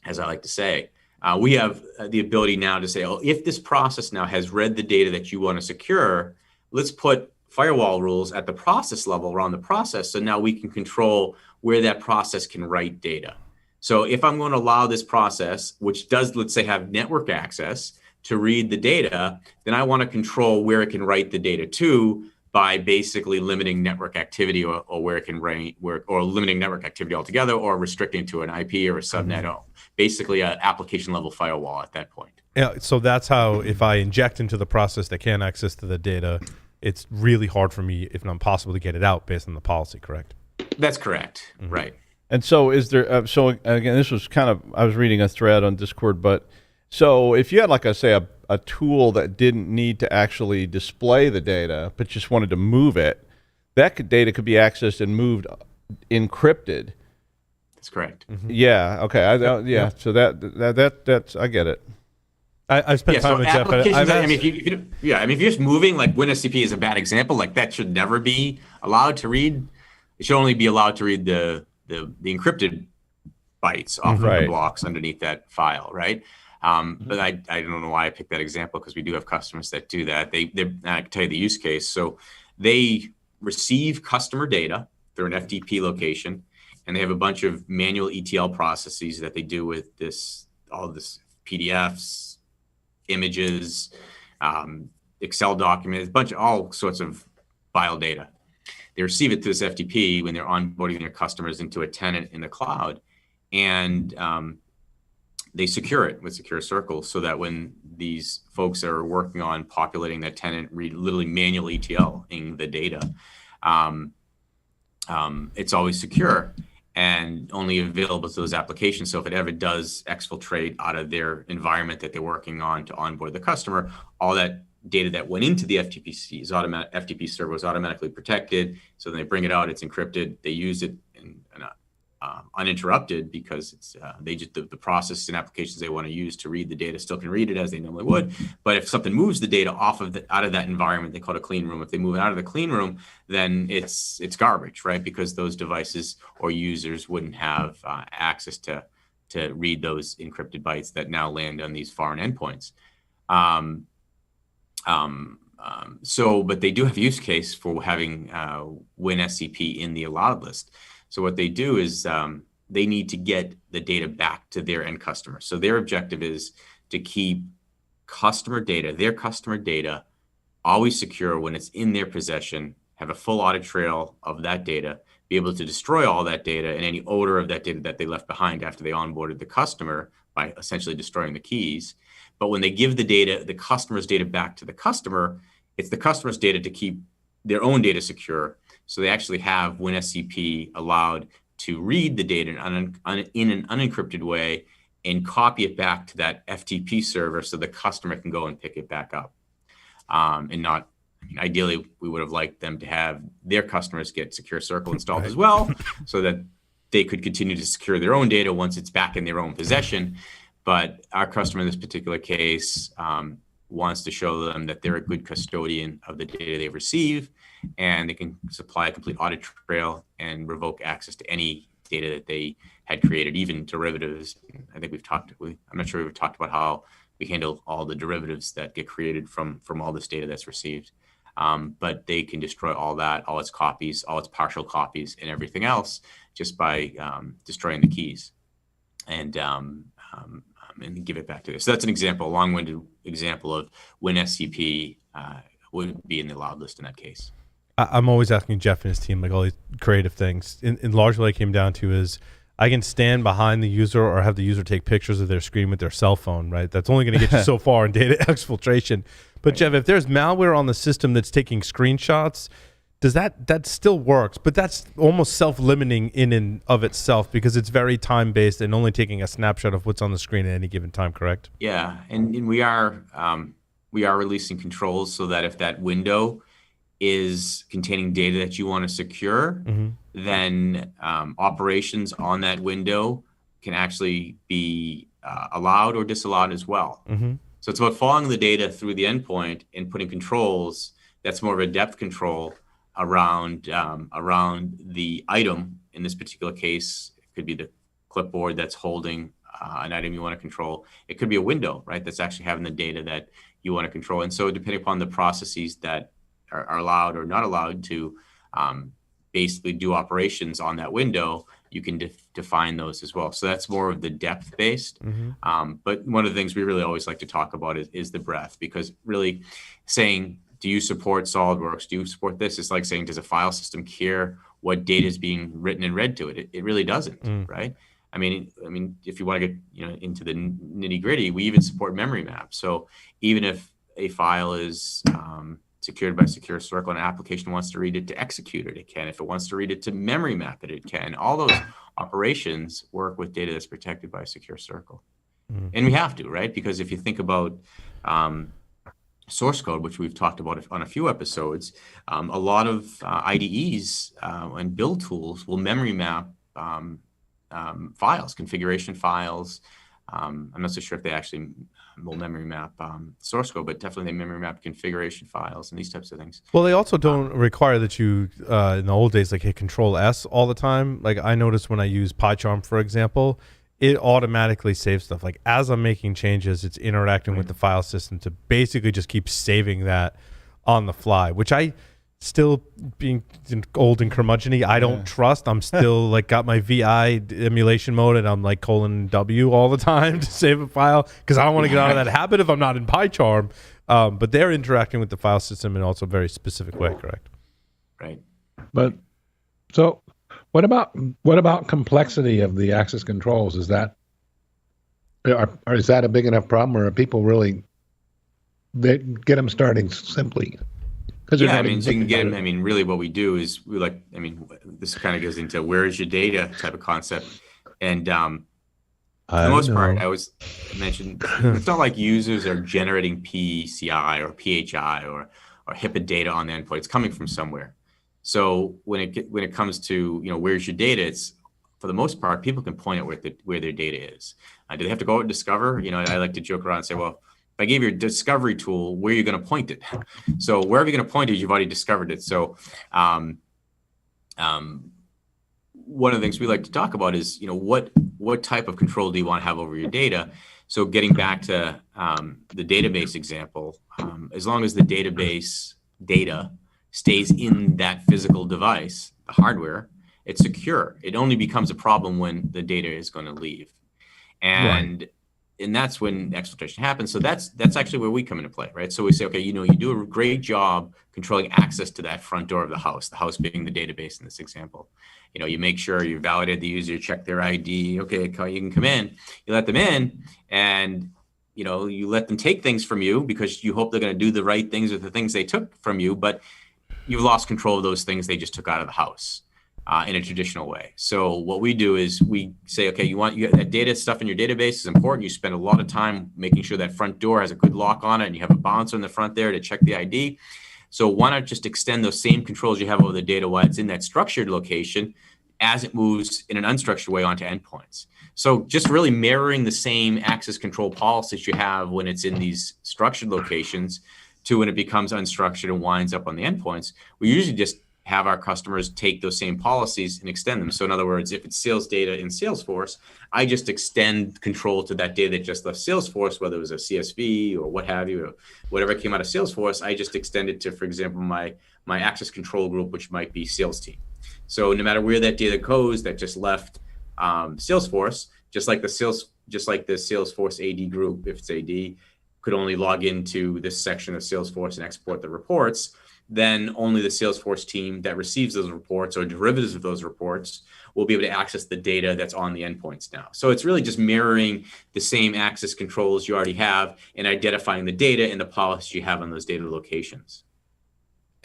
K: as I like to say. We have the ability now to say, oh, if this process now has read the data that you want to secure, let's put firewall rules at the process level around the process, so now we can control where that process can write data. So if I'm going to allow this process, which does, let's say, have network access to read the data, then I want to control where it can write the data to by basically limiting network activity or where it can write, or limiting network activity altogether, or restricting to an IP or a subnet, or basically an application level firewall at that point.
A: Yeah, so that's how, if I inject into the process that can't access to the data, it's really hard for me, if not impossible, to get it out based on the policy, correct?
K: That's correct, right.
D: And so is there, so again, this was kind of, I was reading a thread on Discord, but so if you had, like I say, a tool that didn't need to actually display the data, but just wanted to move it, that data could be accessed and moved encrypted.
K: That's correct.
D: Yeah, okay. So that's, I get it.
A: I spent time with Jeff.
K: If you're just moving, like WinSCP is a bad example, like that should never be allowed to read. It should only be allowed to read the encrypted bytes off of the blocks underneath that file, right? But I don't know why I picked that example, because we do have customers that do that. I can tell you the use case. So they receive customer data through an FTP location, and they have a bunch of manual ETL processes that they do with all this PDFs, images, Excel documents, all sorts of file data. They receive it through this FTP when they're onboarding their customers into a tenant in the cloud, and they secure it with SecureCircle so that when these folks are working on populating that tenant, literally manual ETL-ing the data, it's always secure and only available to those applications. So if it ever does exfiltrate out of their environment that they're working on to onboard the customer, all that data that went into the FTP server is automatically protected. So then they bring it out, it's encrypted, they use it uninterrupted because it's the process and applications they want to use to read the data still can read it as they normally would. But if something moves the data out of that environment, they call it a clean room. If they move it out of the clean room, then it's garbage, right? Because those devices or users wouldn't have access to read those encrypted bytes that now land on these foreign endpoints. But they do have use case for having WinSCP in the allowed list. So what they do is they need to get the data back to their end customer. So their objective is to keep their customer data, always secure when it's in their possession, have a full audit trail of that data, be able to destroy all that data and any odor of that data that they left behind after they onboarded the customer by essentially destroying the keys. But when they give the customer's data back to the customer, it's the customer's data to keep their own data secure. So they actually have WinSCP allowed to read the data in an unencrypted way and copy it back to that FTP server so the customer can go and pick it back up. Ideally, we would have liked them to have their customers get SecureCircle installed as well, so that they could continue to secure their own data once it's back in their own possession. But our customer in this particular case wants to show them that they're a good custodian of the data they receive, and they can supply a complete audit trail and revoke access to any data that they had created, even derivatives. I think I'm not sure we've talked about how we handle all the derivatives that get created from all this data that's received. But they can destroy all that, all its copies, all its partial copies, and everything else just by destroying the keys and give it back to this. So that's an example, a long-winded example of when SCP would be in the allowed list in that case.
A: I'm always asking Jeff and his team like all these creative things. And largely what it came down to is I can stand behind the user or have the user take pictures of their screen with their cell phone, right? That's only going to get you so far in data exfiltration. But Jeff, if there's malware on the system that's taking screenshots, does that still works? But that's almost self-limiting in and of itself because it's very time-based and only taking a snapshot of what's on the screen at any given time, correct?
K: Yeah, and we are releasing controls so that if that window is containing data that you want to secure, then operations on that window can actually be allowed or disallowed as well. So it's about following the data through the endpoint and putting controls. That's more of a depth control around the item. In this particular case, it could be the clipboard that's holding an item you want to control. It could be a window, right, that's actually having the data that you want to control. And so depending upon the processes that are allowed or not allowed to basically do operations on that window, you can define those as well. So that's more of the depth based. But one of the things we really always like to talk about is the breadth, because really saying, do you support SolidWorks? Do you support this? It's like saying, does a file system care what data is being written and read to it? It really doesn't, right? I mean, if you want to get into the nitty gritty, we even support memory maps. So even if a file is secured by SecureCircle and an application wants to read it to execute it, it can. If it wants to read it to memory map it, it can. All those operations work with data that's protected by SecureCircle. And we have to, right? Because if you think about source code, which we've talked about on a few episodes, a lot of IDEs and build tools will memory map files, configuration files. I'm not so sure if they actually will memory map source code, but definitely they memory map configuration files and these types of things.
A: Well, they also don't require that you, in the old days, like hit Control S all the time. Like I noticed when I use PyCharm, for example, it automatically saves stuff. Like as I'm making changes, it's interacting with the file system to basically just keep saving that on the fly, which I still being old and curmudgeon-y. I don't trust. I'm still like got my VI emulation mode, and I'm like :W all the time to save a file because I don't want to get out of that habit if I'm not in PyCharm. But they're interacting with the file system in also a very specific way, correct?
K: Right.
E: But so what about complexity of the access controls? Is that is that a big enough problem, or are people really they get them starting simply?
K: Yeah, I mean, so you can get them. I mean, really, what we do is this kind of goes into where is your data type of concept, and for the most part, I always mention it's not like users are generating PCI or PHI or HIPAA data on the endpoint. It's coming from somewhere. So when it comes to where's your data, it's for the most part people can point out where their data is. Do they have to go out and discover? I like to joke around and say, well, if I gave you a discovery tool, where are you going to point it? So wherever you're going to point it, you've already discovered it. So one of the things we like to talk about is, what type of control do you want to have over your data? So getting back to the database example, as long as the database data stays in that physical device, the hardware, it's secure. It only becomes a problem when the data is going to leave. And that's when exploitation happens. So that's actually where we come into play, right? So we say, okay, you do a great job controlling access to that front door of the house being the database in this example. You make sure you validate the user, check their ID. Okay, you can come in. You let them in, and you let them take things from you because you hope they're going to do the right things with the things they took from you, but you've lost control of those things they just took out of the house. In a traditional way. So what we do is we say, okay, you that data stuff in your database is important. You spend a lot of time making sure that front door has a good lock on it, and you have a bouncer in the front there to check the ID. So why not just extend those same controls you have over the data while it's in that structured location as it moves in an unstructured way onto endpoints. So just really mirroring the same access control policies you have when it's in these structured locations to when it becomes unstructured and winds up on the endpoints. We usually just have our customers take those same policies and extend them. So in other words, if it's sales data in Salesforce, I just extend control to that data that just left Salesforce, whether it was a CSV or what have you, or whatever came out of Salesforce, I just extend it to, for example, my access control group, which might be sales team. So no matter where that data goes that just left Salesforce, just like the Salesforce AD group, if it's AD, could only log into this section of Salesforce and export the reports, then only the Salesforce team that receives those reports or derivatives of those reports will be able to access the data that's on the endpoints now. So it's really just mirroring the same access controls you already have and identifying the data and the policy you have on those data locations.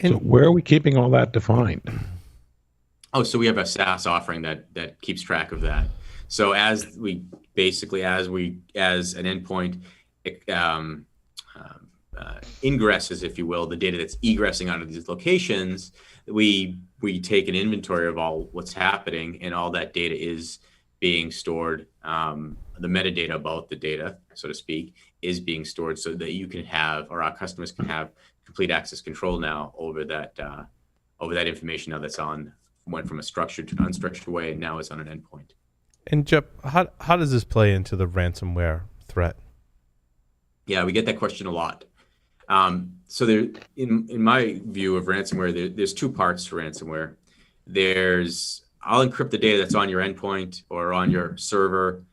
E: And so where are we keeping all that defined?
K: Oh, so we have a SaaS offering that keeps track of that. So as an endpoint ingresses, if you will, the data that's egressing out of these locations, we take an inventory of all what's happening, and all that data is being stored. The metadata about the data, so to speak, is being stored so that you can have, or our customers can have, complete access control now over that information now that's went from a structured to an unstructured way and now is on an endpoint.
A: And Jeff, how does this play into the ransomware threat?
K: Yeah, we get that question a lot. So there, in my view of ransomware, there's two parts to ransomware. I'll encrypt the data that's on your endpoint or on your server,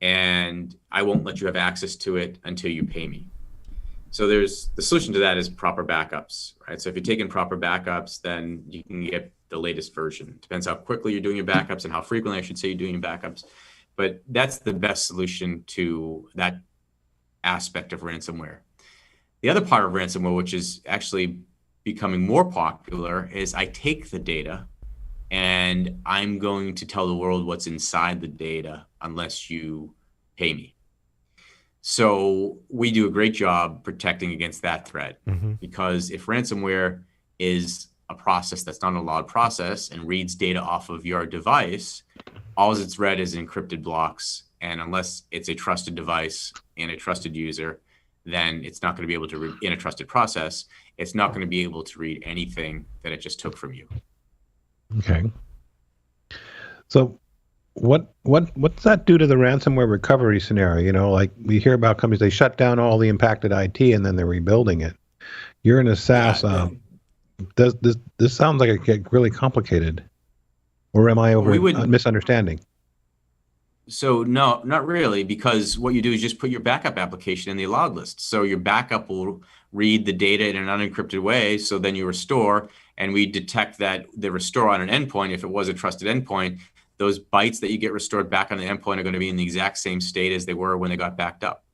K: and I won't let you have access to it until you pay me. So the solution to that is proper backups, right? So if you're taking proper backups, then you can get the latest version. Depends how quickly you're doing your backups and how frequently, I should say, you're doing your backups. But that's the best solution to that aspect of ransomware. The other part of ransomware, which is actually becoming more popular, is I take the data and I'm going to tell the world what's inside the data unless you pay me. So we do a great job protecting against that threat, because if ransomware is a process that's not an allowed process and reads data off of your device, all it's read is encrypted blocks. And unless it's a trusted device and a trusted user, then it's not going to be able to in a trusted process, it's not going to be able to read anything that it just took from you.
E: Okay. So what's that do to the ransomware recovery scenario? Like we hear about companies, they shut down all the impacted IT and then they're rebuilding it. You're in a SaaS. This sounds like it get really complicated, or am I misunderstanding?
K: So no, not really, because what you do is just put your backup application in the allowed list. So your backup will read the data in an unencrypted way. So then you restore, and we detect that the restore on an endpoint, if it was a trusted endpoint, those bytes that you get restored back on the endpoint are going to be in the exact same state as they were when they got backed up.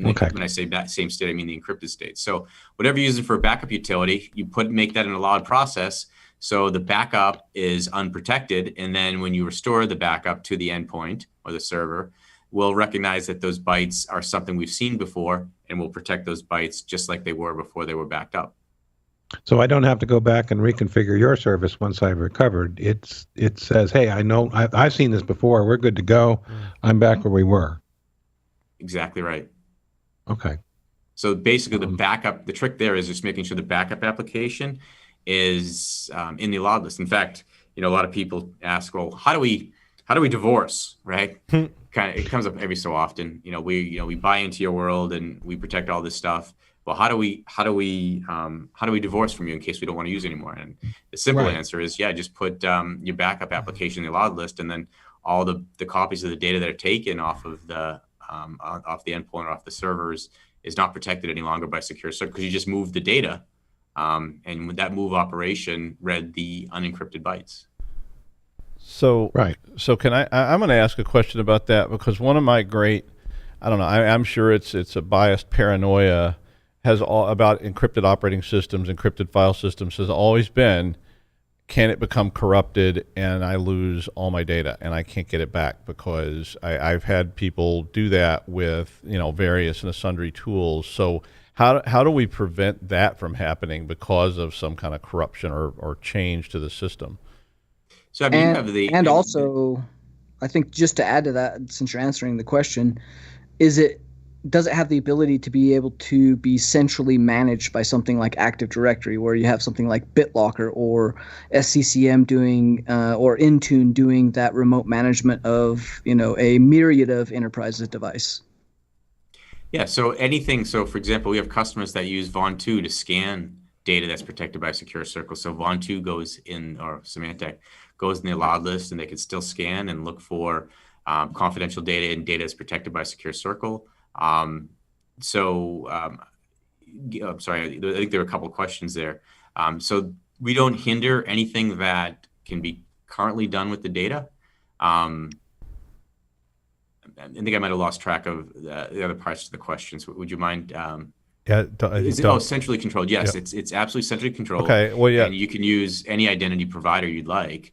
E: Okay.
K: When I say that same state, I mean the encrypted state. So whatever you're using for a backup utility, you make that an allowed process. So the backup is unprotected. And then when you restore the backup to the endpoint or the server, we'll recognize that those bytes are something we've seen before, and we'll protect those bytes just like they were before they were backed up.
E: So I don't have to go back and reconfigure your service once I've recovered. It says, hey, I know I've seen this before. We're good to go. I'm back where we were.
K: Exactly right.
E: Okay.
K: So basically the trick there is just making sure the backup application is in the allowed list. In fact, a lot of people ask, well, how do we divorce, right? It comes up every so often. We buy into your world and we protect all this stuff. Well, how do we divorce from you in case we don't want to use it anymore? And the simple answer is, just put your backup application in the allowed list, and then all the copies of the data that are taken off of the endpoint or off the servers is not protected any longer by SecureCircle, because you just moved the data, and with that move operation read the unencrypted bytes.
D: So can I'm going to ask a question about that, because one of my I'm sure it's a biased paranoia about encrypted operating systems, encrypted file systems, has always been, can it become corrupted and I lose all my data and I can't get it back? Because I've had people do that with various and sundry tools. So how do we prevent that from happening because of some kind of corruption or change to the system?
H: So also, I think just to add to that, since you're answering the question, does it have the ability to be able to be centrally managed by something like Active Directory, where you have something like BitLocker or SCCM doing or Intune doing that remote management of a myriad of enterprises' device?
K: Yeah. So for example, we have customers that use Vontu to scan data that's protected by SecureCircle. So Vontu goes in, or Symantec goes in the allowed list, and they can still scan and look for confidential data and data that's protected by SecureCircle. I'm sorry, I think there were a couple of questions there. So we don't hinder anything that can be currently done with the data. I think I might have lost track of the other parts of the questions. Would you mind? Centrally controlled? Yes, it's absolutely centrally controlled.
D: Okay, well, yeah.
K: And you can use any identity provider you'd like.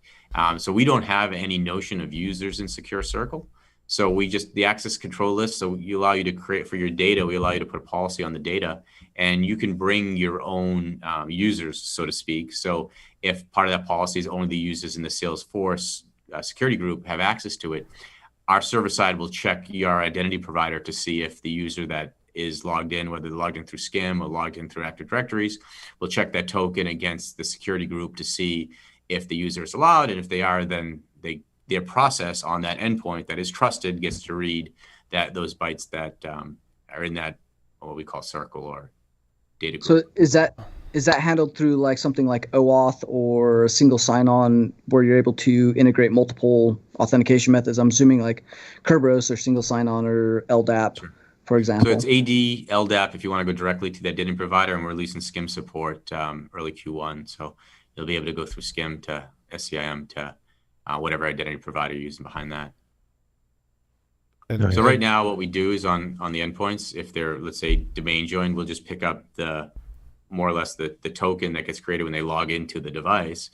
K: So we don't have any notion of users in SecureCircle. So the access control list, so we allow you to create for your data, we allow you to put a policy on the data, and you can bring your own users, so to speak. So if part of that policy is only the users in the Salesforce security group have access to it, our server side will check your identity provider to see if the user that is logged in, whether they're logged in through SCIM or logged in through Active Directories, we'll check that token against the security group to see if the user is allowed, and if they are, then their process on that endpoint that is trusted gets to read those bytes that are in that what we call circle or data group.
H: So is that handled through like something like OAuth or single sign-on, where you're able to integrate multiple authentication methods? I'm assuming like Kerberos or single sign-on or LDAP, sure, for example.
K: So it's AD, LDAP if you want to go directly to the identity provider, and we're releasing SCIM support early Q1. So you'll be able to go through SCIM to SCIM to whatever identity provider you're using behind that. So right now what we do is on the endpoints, if they're, let's say, domain joined, we'll just pick up more or less the token that gets created when they log into the device.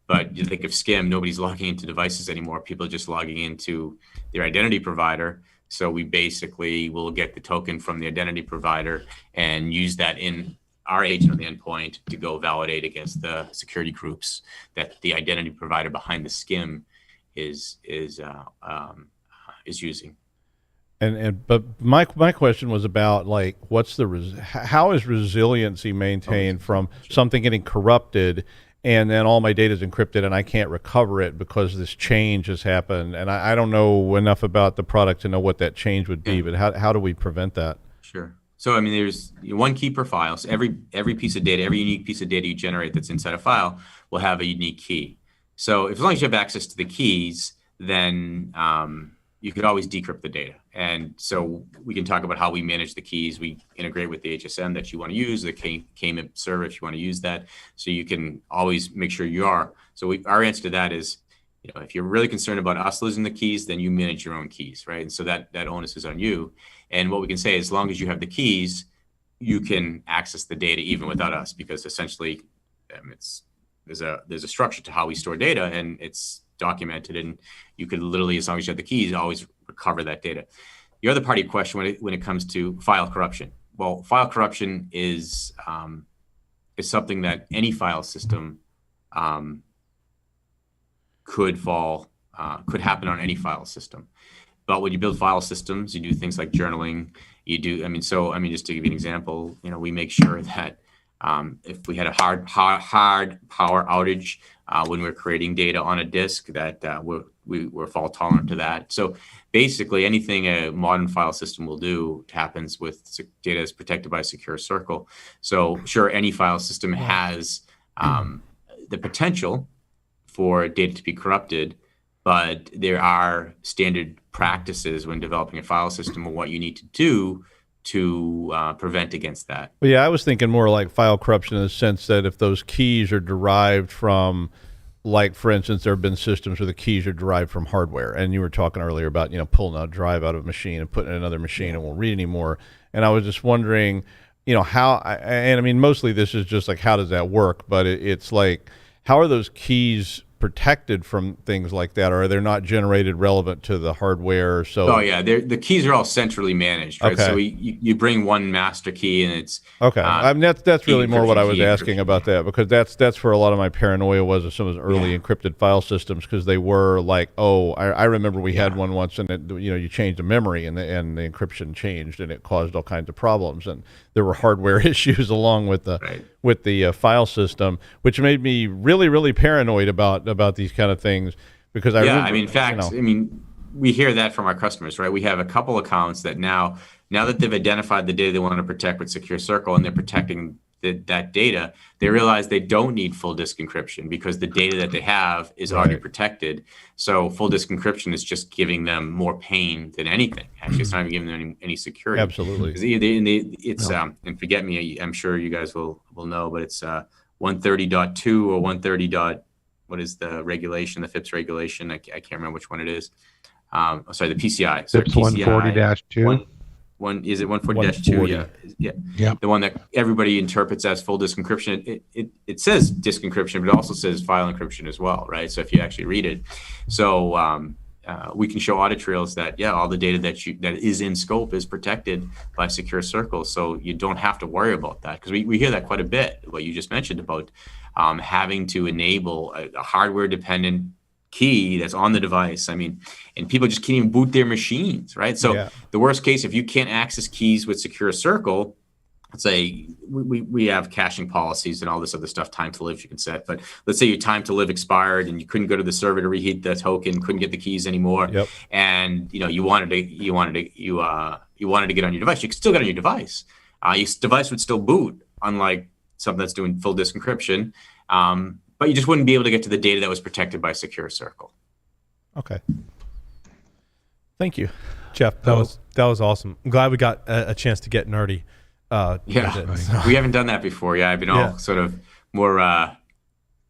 K: But you think of SCIM, nobody's logging into devices anymore. People are just logging into their identity provider. So we basically will get the token from the identity provider and use that in our agent on the endpoint to go validate against the security groups that the identity provider behind the SCIM is using.
D: But my question was about like how is resiliency maintained from something getting corrupted and then all my data is encrypted and I can't recover it because this change has happened, and I don't know enough about the product to know what that change would be, but how do we prevent that?
K: Sure. So I mean, there's one key per file. So every piece of data, every unique piece of data you generate that's inside a file will have a unique key. So as long as you have access to the keys, then you could always decrypt the data. And so we can talk about how we manage the keys. We integrate with the HSM that you want to use, the KMIP server if you want to use that. So you can always make sure you are. So our answer to that is, if you're really concerned about us losing the keys, then you manage your own keys, right? And so that onus is on you. And what we can say, as long as you have the keys, you can access the data even without us, because essentially there's a structure to how we store data, and it's documented, and you could literally, as long as you have the keys, always recover that data. The other part of your question when it comes to file corruption. Well, file corruption is something that any file system could happen on any file system. But when you build file systems, you do things like journaling. Just to give you an example, we make sure that if we had a hard power outage when we're creating data on a disk, that we're fault tolerant to that. So basically, anything a modern file system will do happens with data that's protected by SecureCircle. So sure, any file system has the potential for data to be corrupted, but there are standard practices when developing a file system of what you need to do to prevent against that.
D: Well, yeah, I was thinking more like file corruption in the sense that if those keys are derived from, like, for instance, there have been systems where the keys are derived from hardware, and you were talking earlier about, pulling a drive out of a machine and putting it in another machine and won't read anymore. And I was just wondering, how, and I mean, mostly this is just like, how does that work? But it's like, how are those keys protected from things like that, or are they not generated relevant to the hardware? So
K: the keys are all centrally managed, right?
D: Okay.
K: So you bring one master key, and it's
D: okay. That's really more what I was asking about that, because that's where a lot of my paranoia was of some of those early encrypted file systems, because they were like, I remember we had one once, and you changed the memory, and the encryption changed, and it caused all kinds of problems, and there were hardware issues along with the file system, which made me really, really paranoid about these kind of things, because I remember,
K: in fact, we hear that from our customers, right? We have a couple accounts that now that they've identified the data they want to protect with SecureCircle, and they're protecting that data, they realize they don't need full disk encryption because the data that they have is already protected. So full disk encryption is just giving them more pain than anything. Actually, it's not even giving them any security.
D: Absolutely.
K: And forget me, I'm sure you guys will know, but it's 130.2 or 130. What is the regulation, the FIPS regulation? I can't remember which one it is. The PCI. So
E: FIPS 140-2.
K: Is it 140-2? Yeah. The one that everybody interprets as full disk encryption. It says disk encryption, but it also says file encryption as well, right? So if you actually read it, we can show audit trails that all the data that is in scope is protected by SecureCircle, so you don't have to worry about that, because we hear that quite a bit. What you just mentioned about having to enable a hardware dependent key that's on the device. And people just can't even boot their machines, right? So the worst case, if you can't access keys with SecureCircle, let's say we have caching policies and all this other stuff, time to live you can set, but let's say your time to live expired and you couldn't go to the server to reheat the token, couldn't get the keys anymore, and you wanted to get on your device, you could still get on your device. Your device would still boot, unlike something that's doing full disk encryption, but you just wouldn't be able to get to the data that was protected by SecureCircle.
D: Okay. Thank you,
A: Jeff. That was awesome. I'm glad we got a chance to get nerdy.
K: We haven't done that before. I've been all sort of more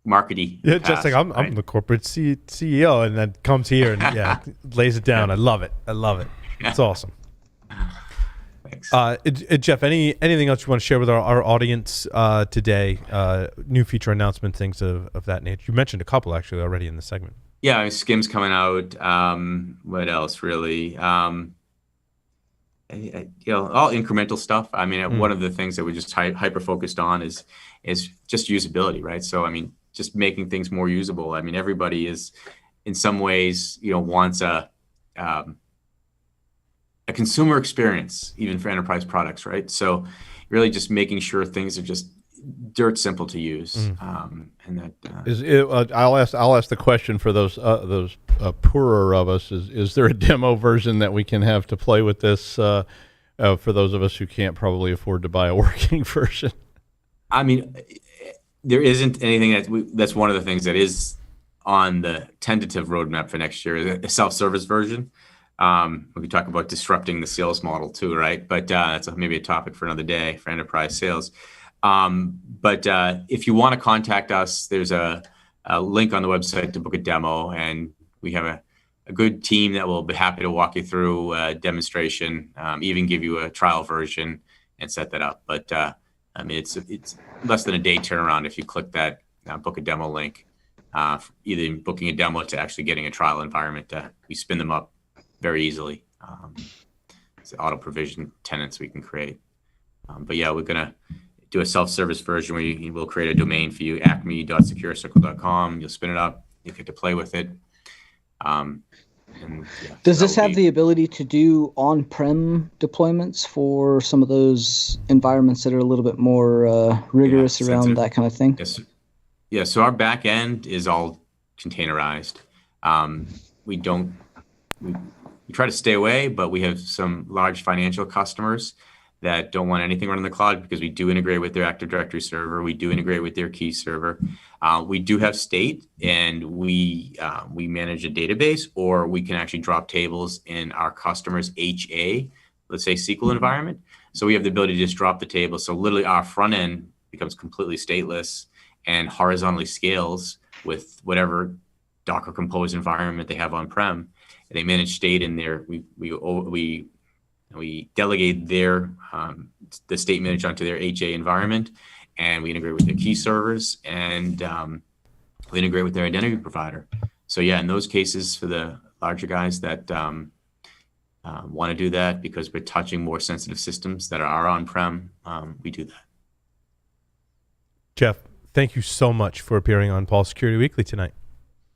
K: markety.
A: Yeah, just like I'm the corporate CEO, and then comes here and lays it down. I love it. It's awesome.
K: Thanks.
A: Jeff, anything else you want to share with our audience today? New feature announcement, things of that nature. You mentioned a couple actually already in the segment.
K: Yeah, Skim's coming out. What else really? All incremental stuff. One of the things that we're just hyper focused on is just usability, right? So just making things more usable. Everybody is in some ways wants a consumer experience, even for enterprise products, right? So really just making sure things are just dirt simple to use. And that
D: I'll ask the question for those poorer of us: is there a demo version that we can have to play with this for those of us who can't probably afford to buy a working version.
K: I mean, there isn't anything that's one of the things that is on the tentative roadmap for next year, a self-service version. We talk about disrupting the sales model too, right? But that's maybe a topic for another day for enterprise sales. But if you want to contact us, there's a link on the website to book a demo, and we have a good team that will be happy to walk you through a demonstration, even give you a trial version and set that up. But I mean, it's less than a day turnaround if you click that book a demo link, either booking a demo to actually getting a trial environment. We spin them up very easily. It's auto provision tenants we can create. But yeah, we're going to do a self-service version where we'll create a domain for you, acme.securecircle.com. You'll spin it up. You get to play with it.
H: Does this have the ability to do on-prem deployments for some of those environments that are a little bit more rigorous around that kind of thing?
K: Yes. Yeah. So our back end is all containerized. We try to stay away, but we have some large financial customers that don't want anything running in the cloud because we do integrate with their Active Directory server. We do integrate with their key server. We do have state, and we manage a database, or we can actually drop tables in our customer's HA, let's say SQL environment. So we have the ability to just drop the table. So literally our front end becomes completely stateless and horizontally scales with whatever Docker Compose environment they have on-prem. They manage state in there. We delegate the state managed onto their HA environment, and we integrate with their key servers, and we integrate with their identity provider. So yeah, in those cases, for the larger guys that want to do that because we're touching more sensitive systems that are on-prem, we do that.
A: Jeff, thank you so much for appearing on Paul Security Weekly tonight.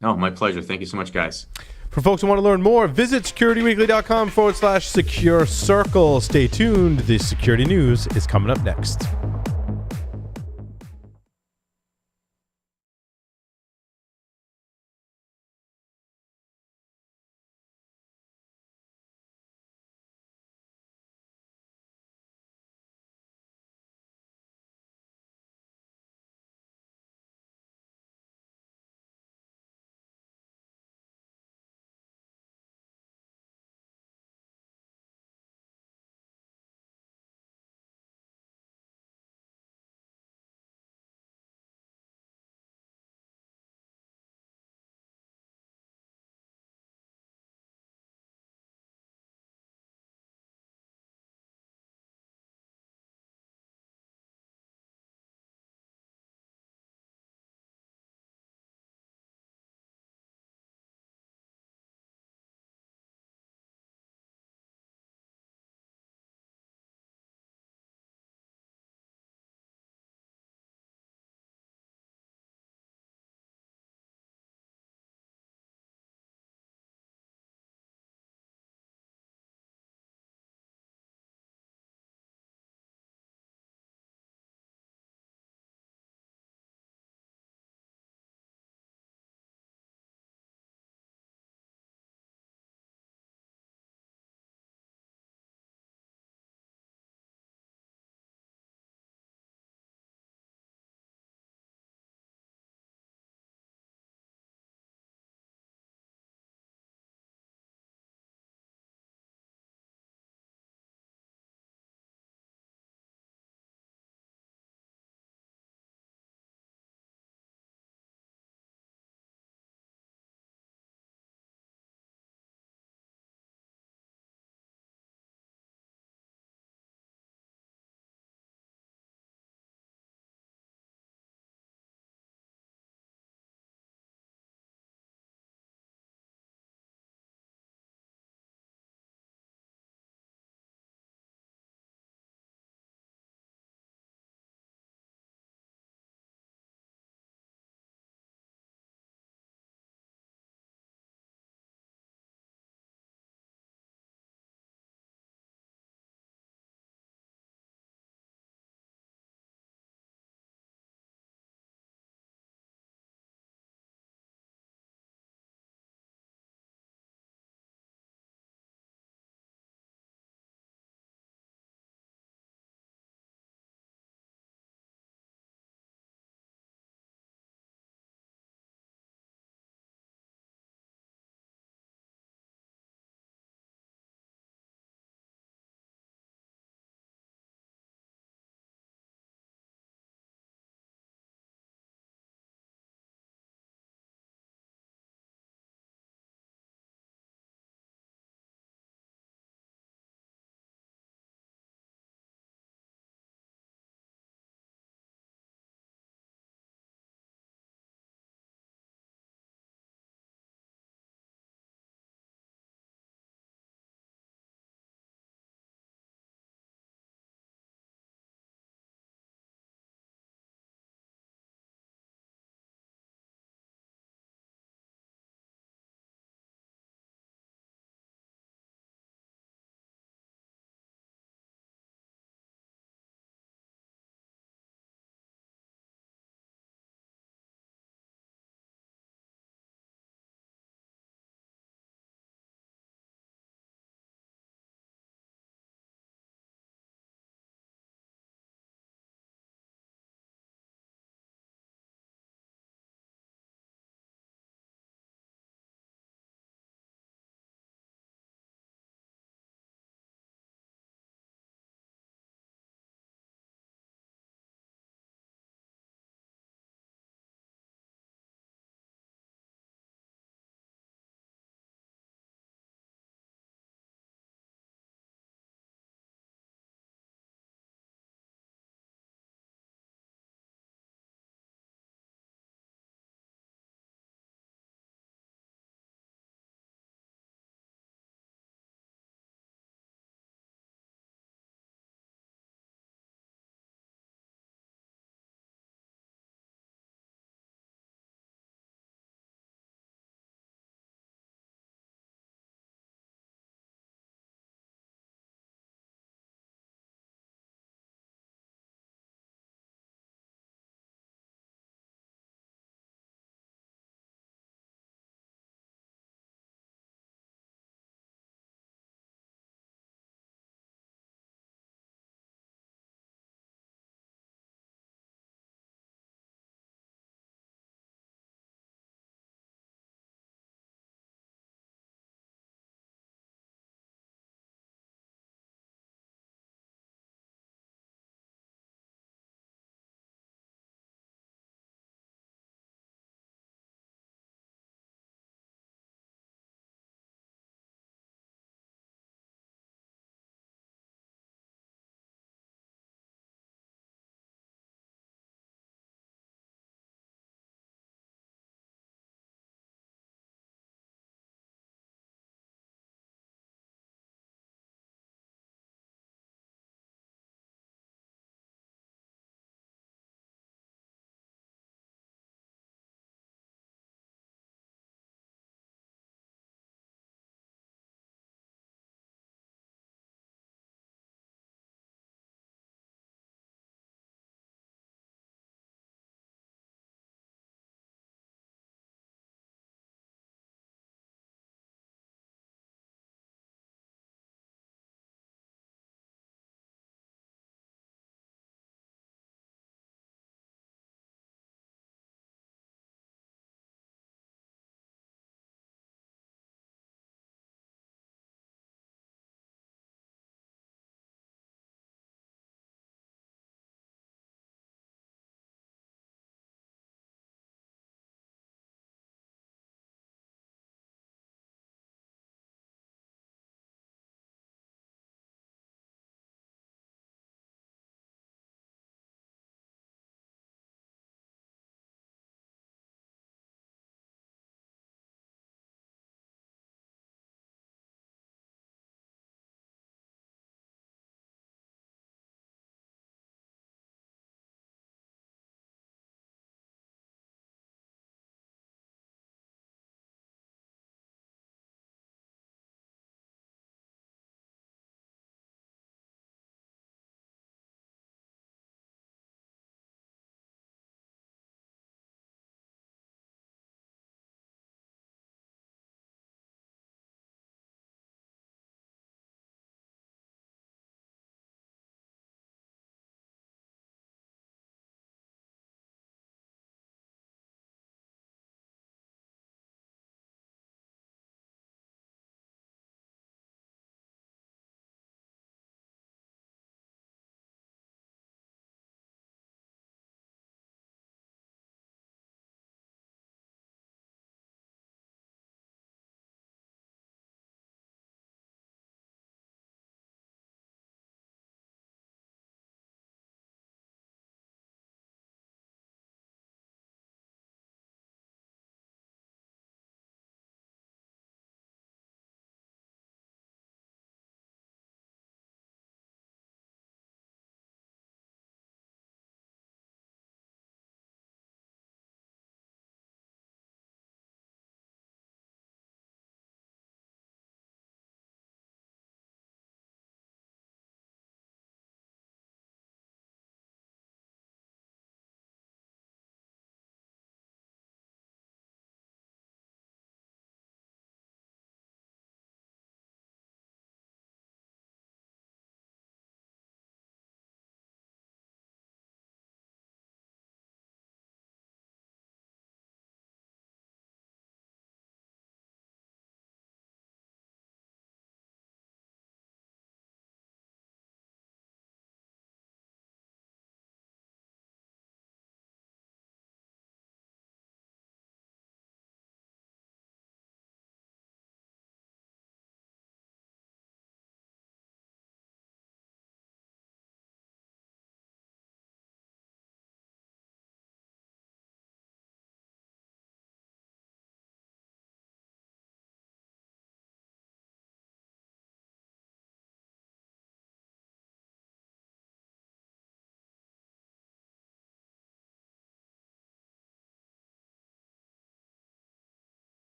K: No, my pleasure. Thank you so much, guys.
A: For folks who want to learn more, visit securityweekly.com/SecureCircle. Stay tuned. The security news is coming up next.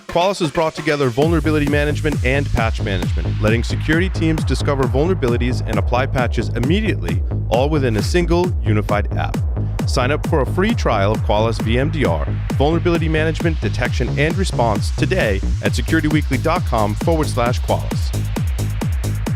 B: Qualys has brought together vulnerability management and patch management, letting security teams discover vulnerabilities and apply patches immediately, all within a single, unified app. Sign up for a free trial of Qualys VMDR, vulnerability management, detection, and response today at securityweekly.com/Qualys.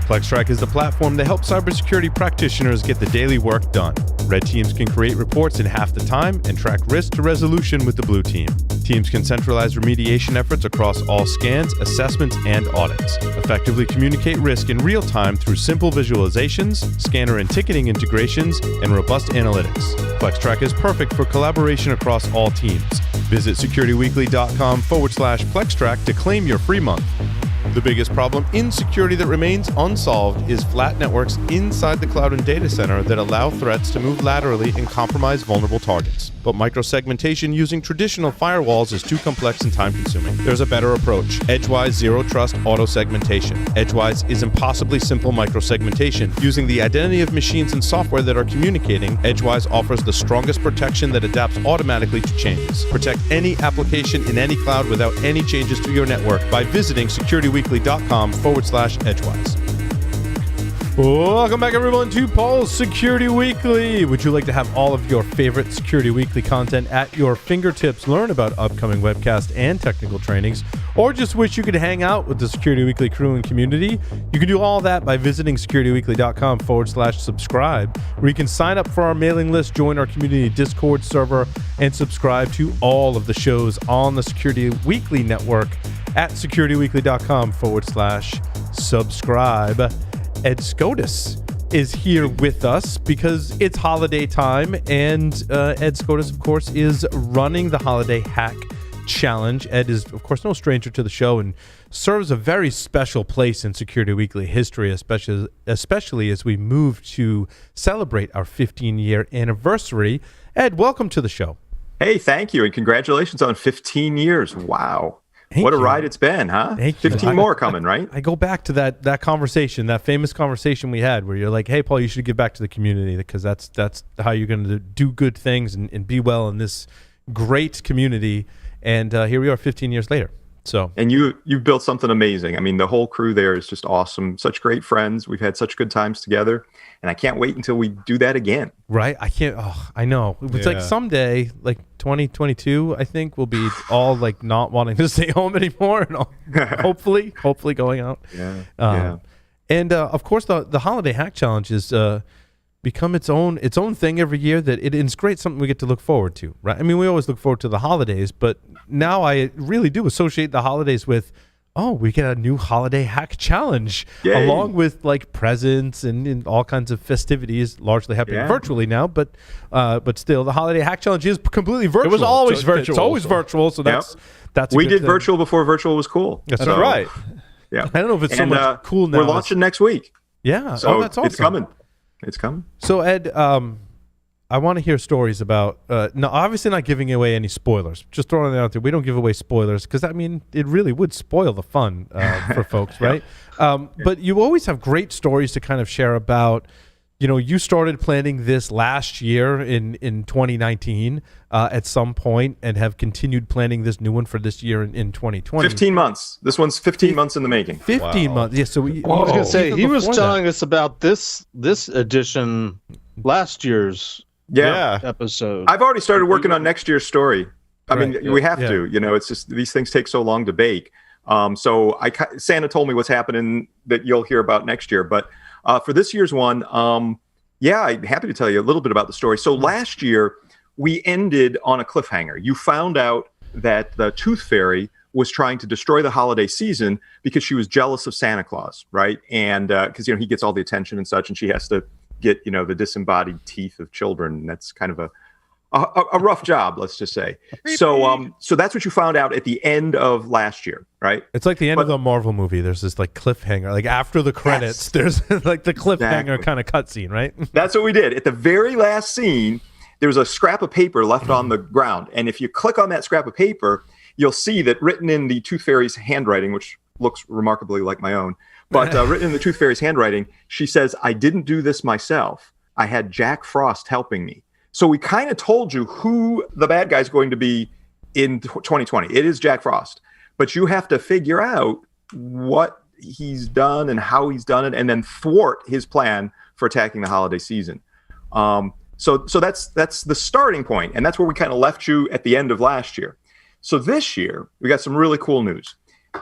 B: PlexTrack is the platform that helps cybersecurity practitioners get the daily work done. Red teams can create reports in half the time and track risk to resolution with the blue team. Teams can centralize remediation efforts across all scans, assessments, and audits. Effectively communicate risk in real time through simple visualizations, scanner and ticketing integrations, and robust analytics. PlexTrack is perfect for collaboration across all teams. Visit securityweekly.com/PlexTrack to claim your free month. The biggest problem in security that remains unsolved is flat networks inside the cloud and data center that allow threats to move laterally and compromise vulnerable targets. But microsegmentation using traditional firewalls is too complex and time-consuming. There's a better approach: Edgewise Zero Trust Auto Segmentation. Edgewise is impossibly simple microsegmentation. Using the identity of machines and software that are communicating, Edgewise offers the strongest protection that adapts automatically to changes. Protect any application in any cloud without any changes to your network by visiting securityweekly.com/Edgewise. Welcome back, everyone, to Paul's Security Weekly. Would you like to have all of your favorite Security Weekly content at your fingertips, learn about upcoming webcasts and technical trainings, or just wish you could hang out with the Security Weekly crew and community? You can do all that by visiting securityweekly.com/subscribe, where you can sign up for our mailing list, join our community Discord server, and subscribe to all of the shows on the Security Weekly network at securityweekly.com/subscribe. Ed Skoudis is here with us because it's holiday time, and Ed Skoudis, of course, is running the Holiday Hack Challenge. Ed is, of course, no stranger to the show and serves a very special place in Security Weekly history, especially as we move to celebrate our 15-year anniversary. Ed, welcome to the show.
L: Hey, thank you, and congratulations on 15 years. Wow. What a ride it's been, huh? 15 more coming, right?
A: I go back to that conversation, that famous conversation we had where you're like, hey, Paul, you should give back to the community because that's how you're going to do good things and be well in this great community. And here we are 15 years later. And you've built something amazing. I mean, the whole crew there is just awesome. Such great friends. We've had such good times together. And I can't wait until we do that again. Right? I can't. Oh, I know. It's like someday, like 2022, I think we'll be all like not wanting to stay home anymore, and all, hopefully going out. And of course, the Holiday Hack Challenge is become its own thing every year. That it's great, something we get to look forward to, right? I mean, we always look forward to the holidays, but now I really do associate the holidays with, oh, we get a new Holiday Hack Challenge. Yay. Along with like presents and all kinds of festivities, largely happening virtually now, but still, the Holiday Hack Challenge is completely virtual.
L: It was always virtual.
A: It's always virtual, so that's
L: we did virtual before virtual was cool.
A: That's right.
L: Yeah,
A: I don't know if it's so much cool now.
L: We're launching next week.
A: Yeah,
L: so
A: that's awesome.
L: It's coming. It's coming.
A: So Ed, I want to hear stories about. No, obviously not giving away any spoilers. Just throwing it out there. We don't give away spoilers because I mean it really would spoil the fun for folks, right? But you always have great stories to kind of share about. You know, you started planning this last year in 2019 at some point, and have continued planning this new one for this year in 2020.
L: 15 months. This one's 15 months in the making.
A: 15 months. Yeah. So
F: I was going to say he was telling us about this edition last year's episode.
L: I've already started working on next year's story. I mean, we have to. You know, it's just these things take so long to bake. So Santa told me what's happening that you'll hear about next year, but. For this year's one, I'm happy to tell you a little bit about the story. So last year, we ended on a cliffhanger. You found out that the Tooth Fairy was trying to destroy the holiday season because she was jealous of Santa Claus, right? And because, he gets all the attention and such, and she has to get, the disembodied teeth of children. And that's kind of a rough job, let's just say. So that's what you found out at the end of last year, right?
A: It's like the end of the Marvel movie. There's this like cliffhanger, like after the credits, there's like the cliffhanger kind of cutscene, right?
L: That's what we did. At the very last scene, there was a scrap of paper left on the ground. And if you click on that scrap of paper, you'll see that written in the Tooth Fairy's handwriting, which looks remarkably like my own, but written in the Tooth Fairy's handwriting, she says, "I didn't do this myself. I had Jack Frost helping me." So we kind of told you who the bad guy is going to be in 2020. It is Jack Frost. but you have to figure out what he's done and how he's done it, and then thwart his plan for attacking the holiday season. So that's the starting point, and that's where we kind of left you at the end of last year. So this year we got some really cool news.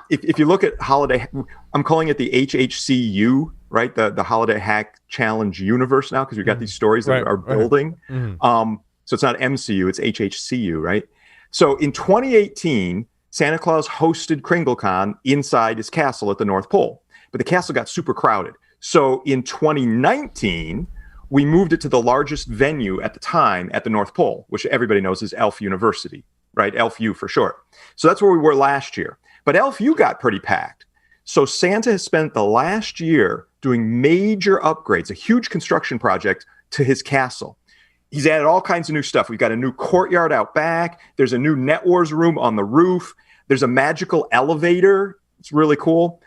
L: If you look at holiday, I'm calling it the HHCU, right? The Holiday Hack Challenge universe now, because we've got these stories that are building. So it's not MCU, it's HHCU, right? So in 2018, Santa Claus hosted KringleCon inside his castle at the North Pole, but the castle got super crowded. So in 2019, we moved it to the largest venue at the time at the North Pole, which everybody knows is Elf University, right? Elf-U for short. So that's where we were last year. But Elf-U got pretty packed. So Santa has spent the last year doing major upgrades, a huge construction project to his castle. He's added all kinds of new stuff. We've got a new courtyard out back. There's a new Net Wars room on the roof. There's a magical elevator. It's really cool.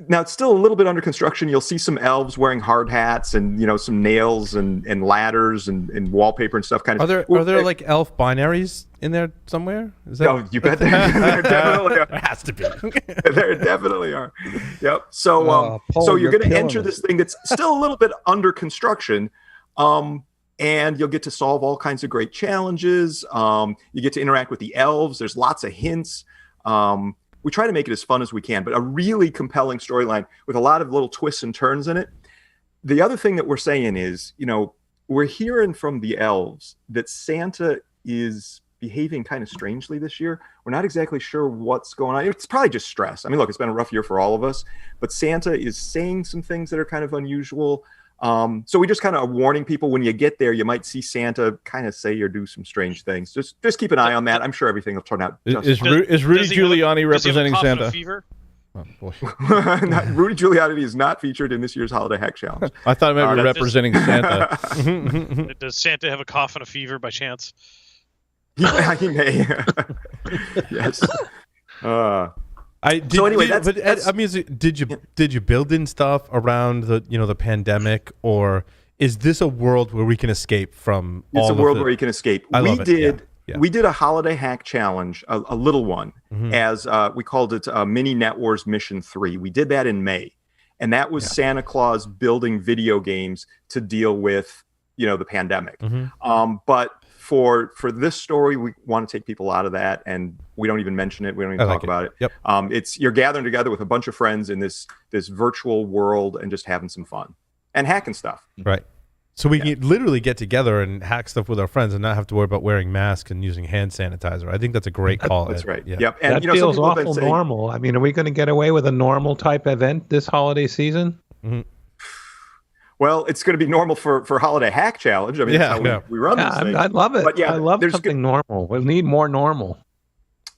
L: Now it's still a little bit under construction. You'll see some elves wearing hard hats and, some nails and ladders and wallpaper and stuff. Kind of.
A: Are there like elf binaries in there somewhere? Is that?
L: Oh, you bet there definitely are.
A: There has to be.
L: There definitely are. Yep. So, so you're going to enter this thing that's still a little bit under construction. And you'll get to solve all kinds of great challenges. You get to interact with the elves. There's lots of hints. We try to make it as fun as we can, but a really compelling storyline with a lot of little twists and turns in it. The other thing that we're saying is, we're hearing from the elves that Santa is behaving kind of strangely this year. We're not exactly sure what's going on. It's probably just stress. I mean, look, it's been a rough year for all of us, but Santa is saying some things that are kind of unusual. So we just kind of warning people, when you get there, you might see Santa kind of say or do some strange things. Just keep an eye on that. I'm sure everything will turn out.
D: Is Rudy Giuliani representing Santa?
C: Fever?
L: Oh, boy. Rudy Giuliani is not featured in this year's Holiday Hack Challenge.
D: I thought it might be representing Santa.
C: Does Santa have a cough and a fever by chance?
L: He may. Yes.
A: Did you build in stuff around the pandemic, or is this a world where we can escape from?
L: It's a world where you can escape. We did a Holiday Hack Challenge, a little one, as we called it Mini Net Wars Mission 3. We did that in May, and that was Santa Claus building video games to deal with the pandemic. But for this story, we want to take people out of that, and we don't even mention it. We don't even talk about it.
A: Yep.
L: You're gathering together with a bunch of friends in this virtual world and just having some fun and hacking stuff.
A: Right. So we can literally get together and hack stuff with our friends and not have to worry about wearing masks and using hand sanitizer. I think that's a great call.
L: That's right.
A: Yeah.
L: Yep. And
E: that feels awful normal. I mean, are we going to get away with a normal type event this holiday season?
L: Well, it's going to be normal for Holiday Hack Challenge. I mean, that's how we run this thing.
E: I love it.
L: But
E: I love something normal. We need more normal.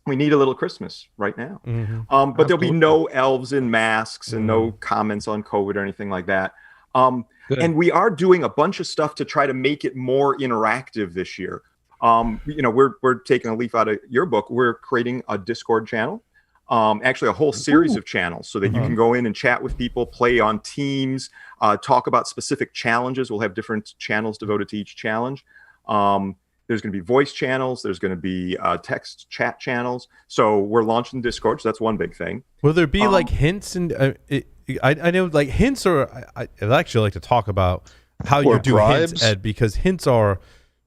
L: We need a little Christmas right now. But there'll be no elves in masks and no comments on COVID or anything like that. And we are doing a bunch of stuff to try to make it more interactive this year. We're taking a leaf out of your book. We're creating a Discord channel. Actually a whole series of channels so that you can go in and chat with people, play on teams, talk about specific challenges. We'll have different channels devoted to each challenge. There's going to be voice channels. There's going to be text chat channels. So we're launching Discord. So that's one big thing.
A: Will there be like hints? And I know like hints are, I'd actually like to talk about how you do hints, Ed, because hints are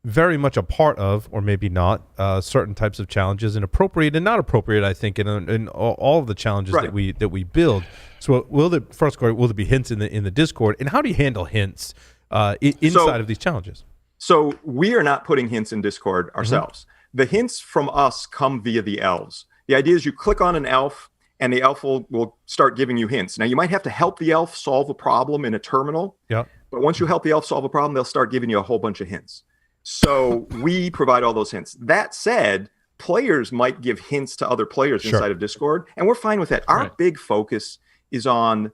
A: very much a part of, or maybe not, certain types of challenges, and appropriate and not appropriate, I think, in all of the challenges that we build. So will there be hints in the Discord, and how do you handle hints inside of these challenges?
L: So we are not putting hints in Discord ourselves. The hints from us come via the elves. The idea is you click on an elf, and the elf will start giving you hints. Now, you might have to help the elf solve a problem in a terminal, but once you help the elf solve a problem, they'll start giving you a whole bunch of hints. So we provide all those hints. That said, players might give hints to other players inside of Discord, and we're fine with that. Our big focus is on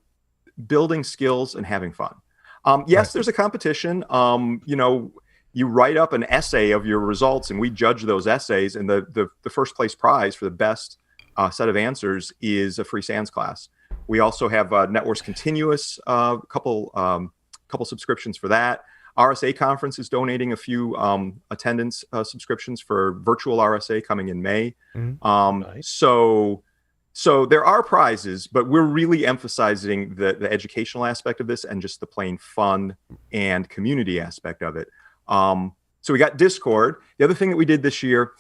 L: building skills and having fun. Yes, there's a competition. You write up an essay of your results, and we judge those essays, and the first place prize for the best set of answers is a free SANS class. We also have Net Wars Continuous, couple subscriptions for that. RSA Conference is donating a few attendance subscriptions for virtual RSA coming in May.
E: Nice.
L: So there are prizes, but we're really emphasizing the educational aspect of this and just the plain fun and community aspect of it. So we got Discord. The other thing that we did this year,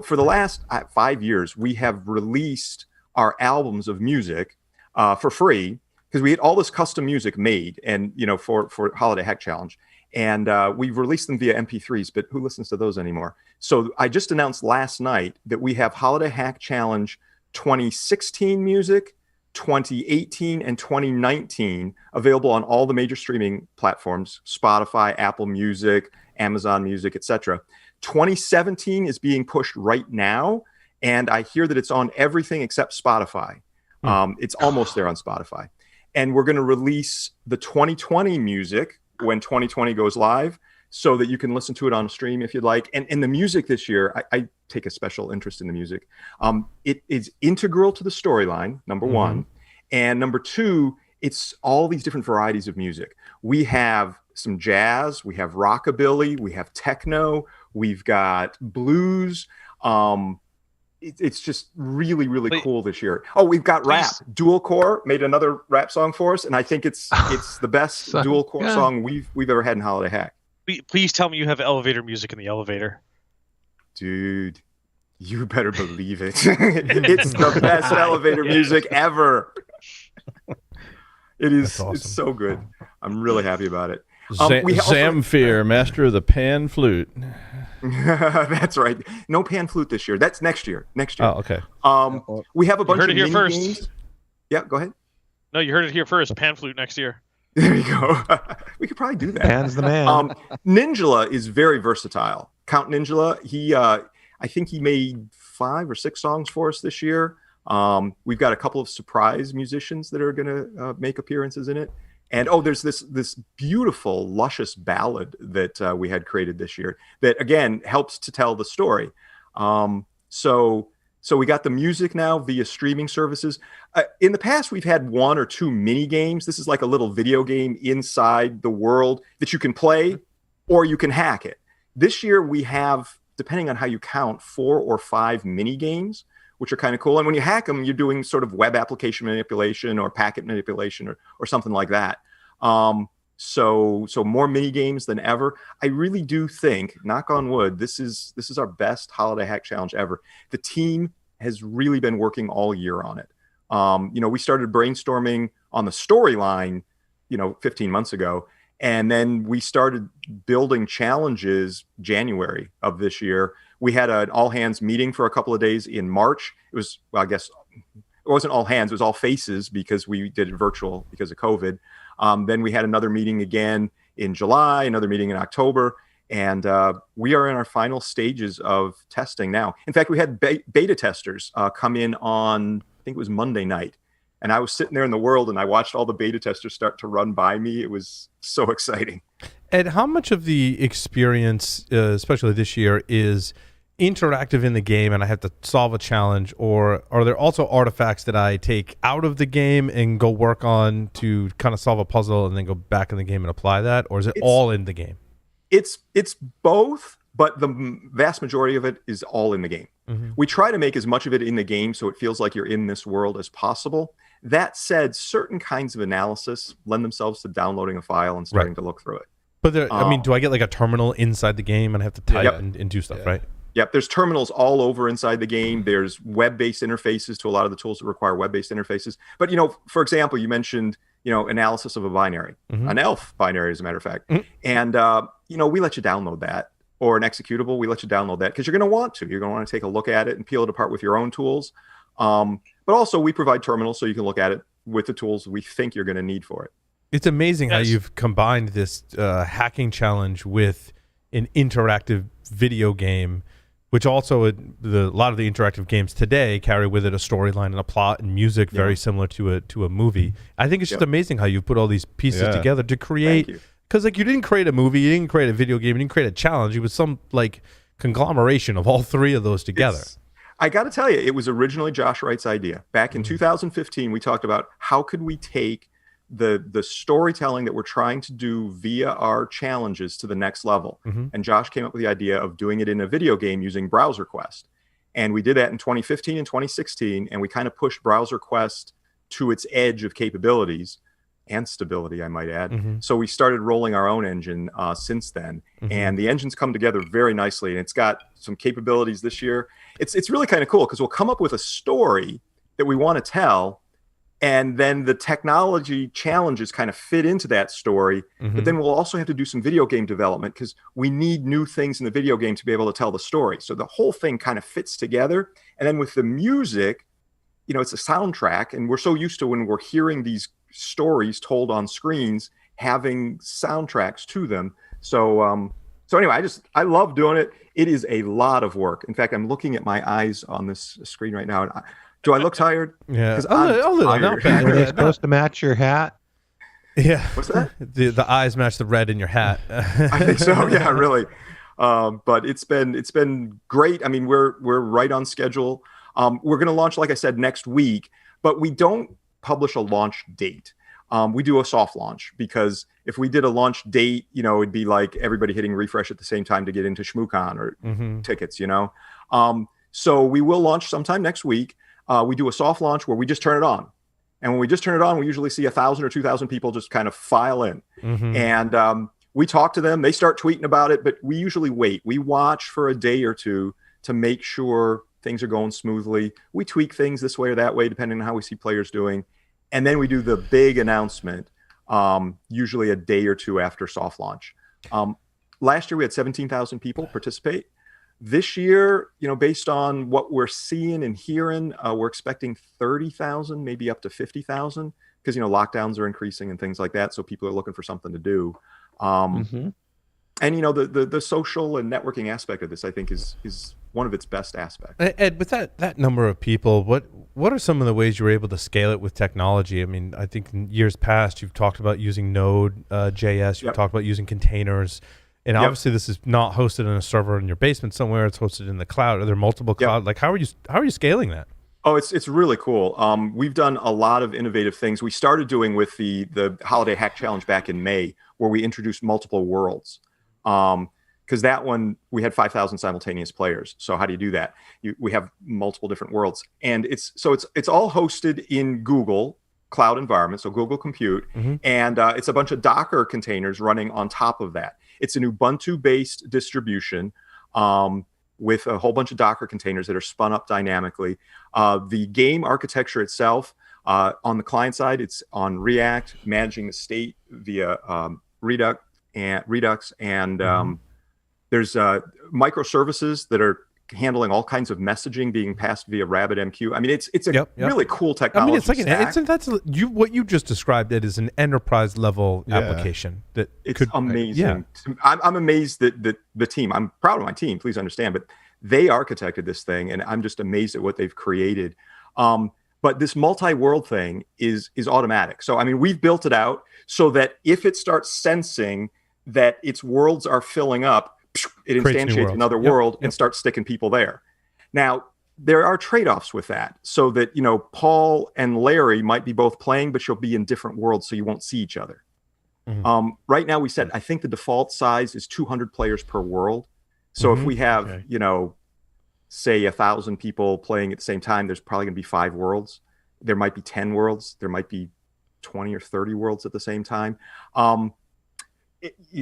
L: for the last 5 years, we have released our albums of music for free because we had all this custom music made and, for Holiday Hack Challenge. And we've released them via MP3s, but who listens to those anymore? So I just announced last night that we have Holiday Hack Challenge 2016 music, 2018 and 2019 available on all the major streaming platforms, Spotify, Apple Music, Amazon Music, etc. 2017 is being pushed right now, and I hear that it's on everything except Spotify. It's almost there on Spotify. And we're going to release the 2020 music when 2020 goes live so that you can listen to it on a stream if you'd like. And the music this year, I take a special interest in the music. It is integral to the storyline, number one. And number two, it's all these different varieties of music. We have some jazz, we have rockabilly, we have techno, we've got blues. It's just really, really cool this year. Oh, we've got rap. Dual Core made another rap song for us, and I think it's the best dual core song we've ever had in Holiday Hack.
C: Please tell me you have elevator music in the elevator.
L: Dude, you better believe it. It's the best elevator music ever. It is. Awesome. It's so good. I'm really happy about it.
D: Zamfir, master of the pan flute.
L: That's right. No pan flute this year. That's next year.
D: Oh, okay.
L: We have a bunch of mini
C: first.
L: games. Yeah, go ahead.
C: No, you heard it here first. Pan flute next year.
L: There you go. We could probably do that.
G: Pan's the man.
L: Ninjala is very versatile. Count Ninjala, I think he made 5 or 6 songs for us this year. We've got a couple of surprise musicians that are going to make appearances in it. And there's this beautiful, luscious ballad that we had created this year that, again, helps to tell the story. So we got the music now via streaming services. In the past, we've had 1 or 2 mini games. This is like a little video game inside the world that you can play or you can hack it. This year, we have, depending on how you count, 4 or 5 mini games, which are kind of cool. And when you hack them, you're doing sort of web application manipulation or packet manipulation or something like that. So more mini games than ever. I really do think, knock on wood, this is our best Holiday Hack Challenge ever. The team has really been working all year on it. We started brainstorming on the storyline, 15 months ago. And then we started building challenges January of this year. We had an all hands meeting for a couple of days in March. It was, I guess, it wasn't all hands, it was all faces because we did it virtual because of COVID. Then we had another meeting again in July, another meeting in October. And we are in our final stages of testing now. In fact, we had beta testers come in on, I think it was Monday night. And I was sitting there in the world and I watched all the beta testers start to run by me. It was so exciting.
A: Ed, how much of the experience, especially this year, is interactive in the game and I have to solve a challenge, or are there also artifacts that I take out of the game and go work on to kind of solve a puzzle and then go back in the game and apply that, or is it all in the game?
L: It's both, but the vast majority of it is all in the game. Mm-hmm. We try to make as much of it in the game so it feels like you're in this world as possible. That said, certain kinds of analysis lend themselves to downloading a file and starting to look through it.
A: But do I get like a terminal inside the game and I have to type and do stuff, right?
L: Yep, there's terminals all over inside the game. There's web-based interfaces to a lot of the tools that require web-based interfaces. But, for example, you mentioned, analysis of a binary, an ELF binary, as a matter of fact. Mm-hmm. And, we let you download that, or an executable, we let you download that because you're going to want to. You're going to want to take a look at it and peel it apart with your own tools. But also we provide terminals so you can look at it with the tools we think you're going to need for it.
A: It's amazing how you've combined this hacking challenge with an interactive video game, which also a lot of the interactive games today carry with it a storyline and a plot and music very similar to a movie. I think it's just amazing how you put all these pieces together to create, because you didn't create a movie, you didn't create a video game, you didn't create a challenge. It was some conglomeration of all three of those together.
L: I got to tell you, it was originally Josh Wright's idea. Back in 2015, we talked about how could we take the storytelling that we're trying to do via our challenges to the next level. And Josh came up with the idea of doing it in a video game using Browser Quest. And we did that in 2015 and 2016, and we kind of pushed Browser Quest to its edge of capabilities and stability, I might add. So we started rolling our own engine since then, and the engine's come together very nicely, and it's got some capabilities this year. It's really kind of cool because we'll come up with a story that we want to tell, and then the technology challenges kind of fit into that story. But then we'll also have to do some video game development because we need new things in the video game to be able to tell the story. So the whole thing kind of fits together. And then with the music, you know, it's a soundtrack, and we're so used to when we're hearing these stories told on screens, having soundtracks to them. So anyway, I love doing it. It is a lot of work. In fact, I'm looking at my eyes on this screen right now. And do I look tired?
A: Yeah, a little, not bad.
E: Are they supposed to match your hat?
A: Yeah.
L: What's that?
A: The eyes match the red in your hat.
L: I think so. Yeah, really. But it's been great. I mean, we're right on schedule. We're going to launch, like I said, next week, but we don't publish a launch date. We do a soft launch because if we did a launch date, you know, it'd be like everybody hitting refresh at the same time to get into ShmooCon or tickets, you know. So we will launch sometime next week. We do a soft launch where we just turn it on. And when we just turn it on, we usually see 1,000 or 2,000 people just kind of file in. And we talk to them. They start tweeting about it, but we usually wait. We watch for a day or two to make sure things are going smoothly. We tweak things this way or that way, depending on how we see players doing. And then we do the big announcement, usually a day or two after soft launch. Last year, we had 17,000 people participate. This year, you know, based on what we're seeing and hearing, we're expecting 30,000, maybe up to 50,000, because, you know, lockdowns are increasing and things like that. So people are looking for something to do. And, you know, the social and networking aspect of this, I think, is one of its best aspects.
A: Ed, with that number of people, what are some of the ways you were able to scale it with technology? I mean, I think in years past, you've talked about using Node.js, you've talked about using containers. And obviously, this is not hosted on a server in your basement somewhere. It's hosted in the cloud. Are there multiple cloud? Like, how are you scaling that?
L: Oh, it's really cool. We've done a lot of innovative things. We started doing with the Holiday Hack Challenge back in May, where we introduced multiple worlds. Because that one, we had 5,000 simultaneous players. So how do you do that? We have multiple different worlds. And it's all hosted in Google cloud environment, so Google Compute. And it's a bunch of Docker containers running on top of that. It's an Ubuntu-based distribution with a whole bunch of Docker containers that are spun up dynamically. The game architecture itself, on the client side, it's on React, managing the state via Redux, and there's microservices that are handling all kinds of messaging being passed via RabbitMQ. I mean, it's a really cool technology.
A: I mean, what you just described it as an enterprise level application that
L: it's amazing. I'm amazed that the team. I'm proud of my team. Please understand, but they architected this thing, and I'm just amazed at what they've created. But this multi-world thing is automatic. So I mean, we've built it out so that if it starts sensing that its worlds are filling up, it instantiates another world and starts sticking people there. Now, there are trade-offs with that, so that, you know, Paul and Larry might be both playing, but you'll be in different worlds, so you won't see each other. Right now, we said, I think the default size is 200 players per world. So if we have, you know, say 1,000 people playing at the same time, there's probably going to be 5 worlds. There might be 10 worlds. There might be 20 or 30 worlds at the same time.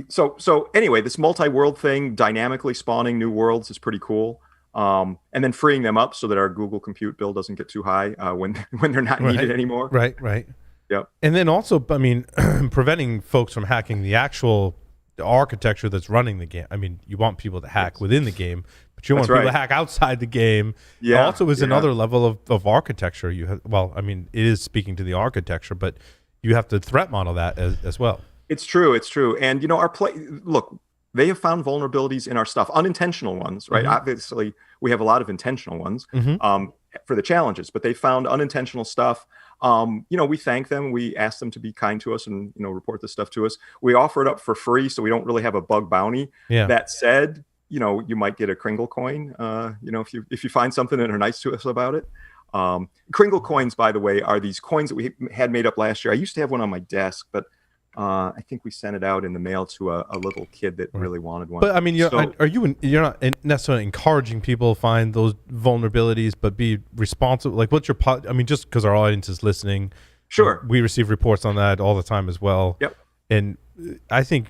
L: So anyway, this multi-world thing, dynamically spawning new worlds, is pretty cool. And then freeing them up so that our Google Compute bill doesn't get too high when they're not needed anymore.
A: Right.
L: Yep.
A: And then also, I mean, preventing folks from hacking the actual architecture that's running the game. I mean, you want people to hack within the game, but you want people to hack outside the game. Also is another level of architecture. I mean, it is speaking to the architecture, but you have to threat model that as well.
L: It's true. And, you know, look, they have found vulnerabilities in our stuff, unintentional ones, right? Obviously, we have a lot of intentional ones for the challenges, but they found unintentional stuff. You know, we thank them. We ask them to be kind to us and, you know, report this stuff to us. We offer it up for free, so we don't really have a bug bounty. That said, you know, you might get a Kringle coin, you know, if you find something and are nice to us about it. Kringle coins, by the way, are these coins that we had made up last year. I used to have one on my desk, but I think we sent it out in the mail to a little kid that really wanted one.
A: But I mean, you're not necessarily encouraging people to find those vulnerabilities, but be responsible. Like, what's your I mean, just because our audience is listening,
L: sure,
A: we receive reports on that all the time as well.
L: Yep.
A: And I think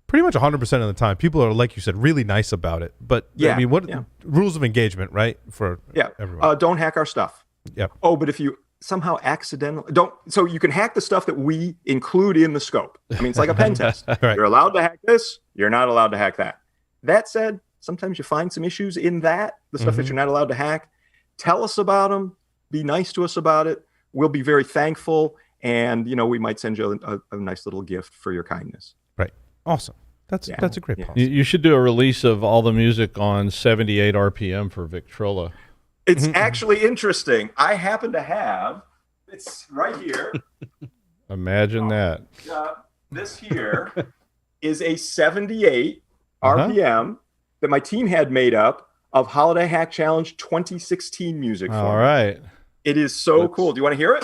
A: pretty much 100% of the time, people are, like you said, really nice about it. But I mean, what rules of engagement, right? For everyone.
L: Don't hack our stuff.
A: Yep.
L: Oh, but if you somehow accidentally so you can hack the stuff that we include in the scope. I mean, it's like a pen test.
A: Right.
L: You're allowed to hack this. You're not allowed to hack that. That said, sometimes you find some issues in the stuff that you're not allowed to hack. Tell us about them. Be nice to us about it. We'll be very thankful. And, we might send you a nice little gift for your kindness.
A: Right. Awesome. That's a great policy.
D: You should do a release of all the music on 78 RPM for Victrola.
L: It's actually interesting. I happen to have, it's right here.
D: Imagine that.
L: This here is a 78 RPM that my team had made up of Holiday Hack Challenge 2016 music for
D: All
L: me.
D: right.
L: It is so cool. Do you want to hear it?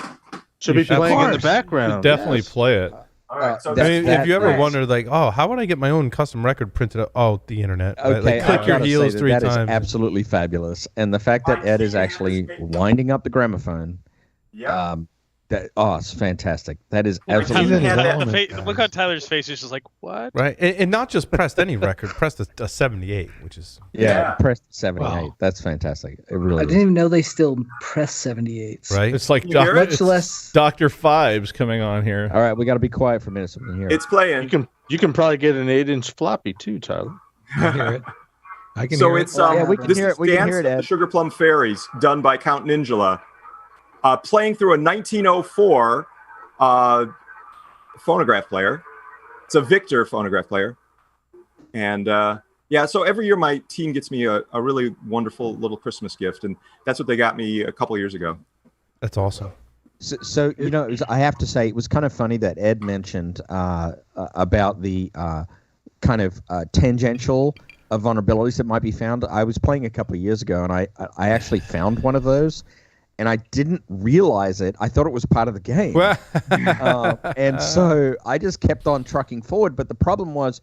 F: Should be playing in the background.
D: Definitely play it.
L: All right. So
A: I mean, if you ever wondered, like, how would I get my own custom record printed out? Oh, the internet.
G: Okay,
A: right? Like, click your heels 3 times.
G: That is absolutely fabulous. And the fact that Ed is actually winding up the gramophone, it's fantastic. That is absolutely
C: look on Tyler's face is just like, what?
A: Right, and not just pressed any record, pressed a 78, which is
G: pressed 78. Wow. That's fantastic. It really.
H: I didn't even know they still press 78s.
A: Right,
D: it's like
H: much less
D: Dr. Fives coming on here.
G: All right, we got to be quiet for a minute so we can hear it.
L: It's playing.
F: You can probably get an 8-inch floppy too, Tyler.
E: I hear it. I can
L: so
E: hear
L: it's
E: it.
G: we can hear it. We can hear it, Ed.
L: The Sugar Plum Fairies, done by Count Ninjula, playing through a 1904 phonograph player. It's a Victor phonograph player, and so every year my team gets me a really wonderful little Christmas gift, and that's what they got me a couple years ago.
A: That's awesome.
G: So I have to say, it was kind of funny that Ed mentioned about the kind of tangential vulnerabilities that might be found. I was playing a couple of years ago, and I actually found one of those, and I didn't realize it. I thought it was part of the game. And so I just kept on trucking forward. But the problem was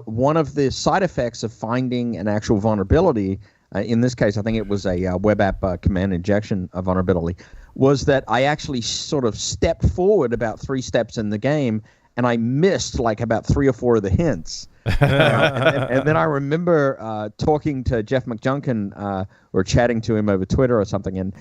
G: one of the side effects of finding an actual vulnerability, in this case, I think it was a web app command injection vulnerability, was that I actually sort of stepped forward about 3 steps in the game, and I missed like about 3 or 4 of the hints. And then I remember talking to Jeff McJunkin or chatting to him over Twitter or something,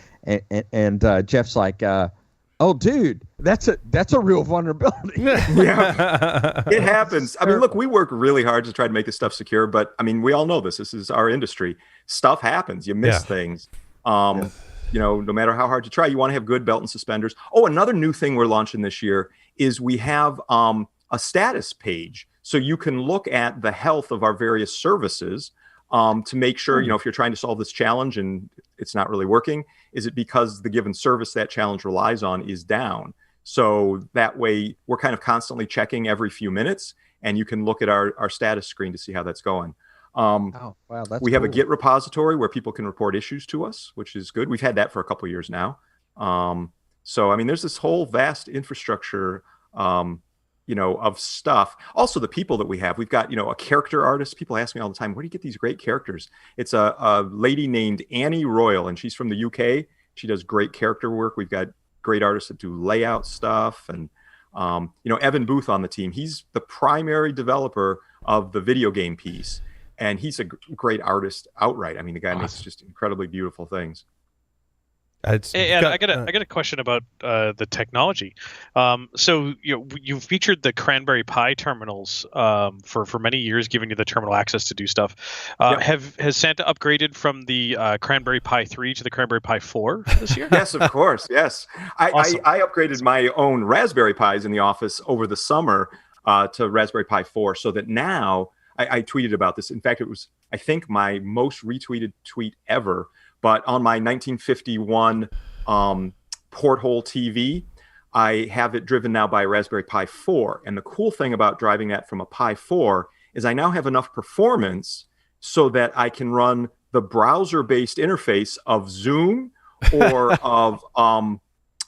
G: and Jeff's like, "Oh, dude, that's a real vulnerability."
L: It happens. I mean, look, we work really hard to try to make this stuff secure, but I mean, we all know this. This is our industry. Stuff happens. You miss things. No matter how hard you try, you want to have good belt and suspenders. Oh, another new thing we're launching this year is we have a status page. So you can look at the health of our various services to make sure, if you're trying to solve this challenge and it's not really working, is it because the given service that challenge relies on is down? So that way we're kind of constantly checking every few minutes, and you can look at our status screen to see how that's going.
G: That's
L: we have a Git repository where people can report issues to us, which is good. We've had that for a couple of years now. So, I mean, there's this whole vast infrastructure of stuff. Also, the people that we have, we've got, a character artist. People ask me all the time, where do you get these great characters? It's a lady named Annie Royal, and she's from the UK. She does great character work. We've got great artists that do layout stuff. And, Evan Booth on the team, he's the primary developer of the video game piece. And he's a great artist outright. I mean, the guy makes just incredibly beautiful things.
C: I got a question about the technology. So you've featured the Cranberry Pi terminals for many years, giving you the terminal access to do stuff. Has Santa upgraded from the Cranberry Pi 3 to the Cranberry Pi 4 this year?
L: Yes, of course. Yes,
C: Awesome.
L: I upgraded my own Raspberry Pis in the office over the summer to Raspberry Pi 4, so that now I tweeted about this. In fact, it was, I think, my most retweeted tweet ever. But on my 1951 porthole TV, I have it driven now by a Raspberry Pi 4. And the cool thing about driving that from a Pi 4 is I now have enough performance so that I can run the browser-based interface of Zoom or of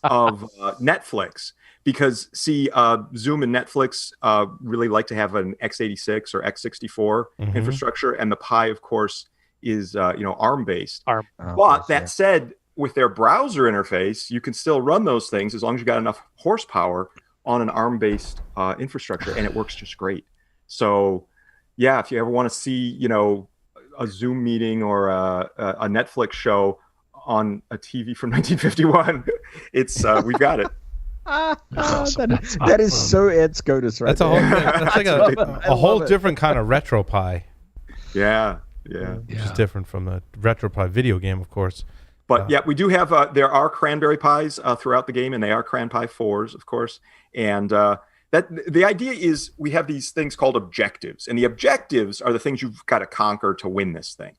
L: Netflix. Because Zoom and Netflix really like to have an x86 or x64 infrastructure, and the Pi, of course, is ARM based. But that said, with their browser interface, you can still run those things as long as you got enough horsepower on an ARM based infrastructure, and it works just great. So, yeah, if you ever want to see a Zoom meeting or a Netflix show on a TV from 1951, it's we've got it.
G: That is so Ed Skoudis, right?
A: That's like a whole different kind of retro Pi.
L: Yeah.
A: Which is different from the retro Pi video game, of course.
L: But we do have there are Cranberry Pis throughout the game, and they are Cran Pi 4s, of course. And that the idea is we have these things called objectives, and the objectives are the things you've got to conquer to win this thing.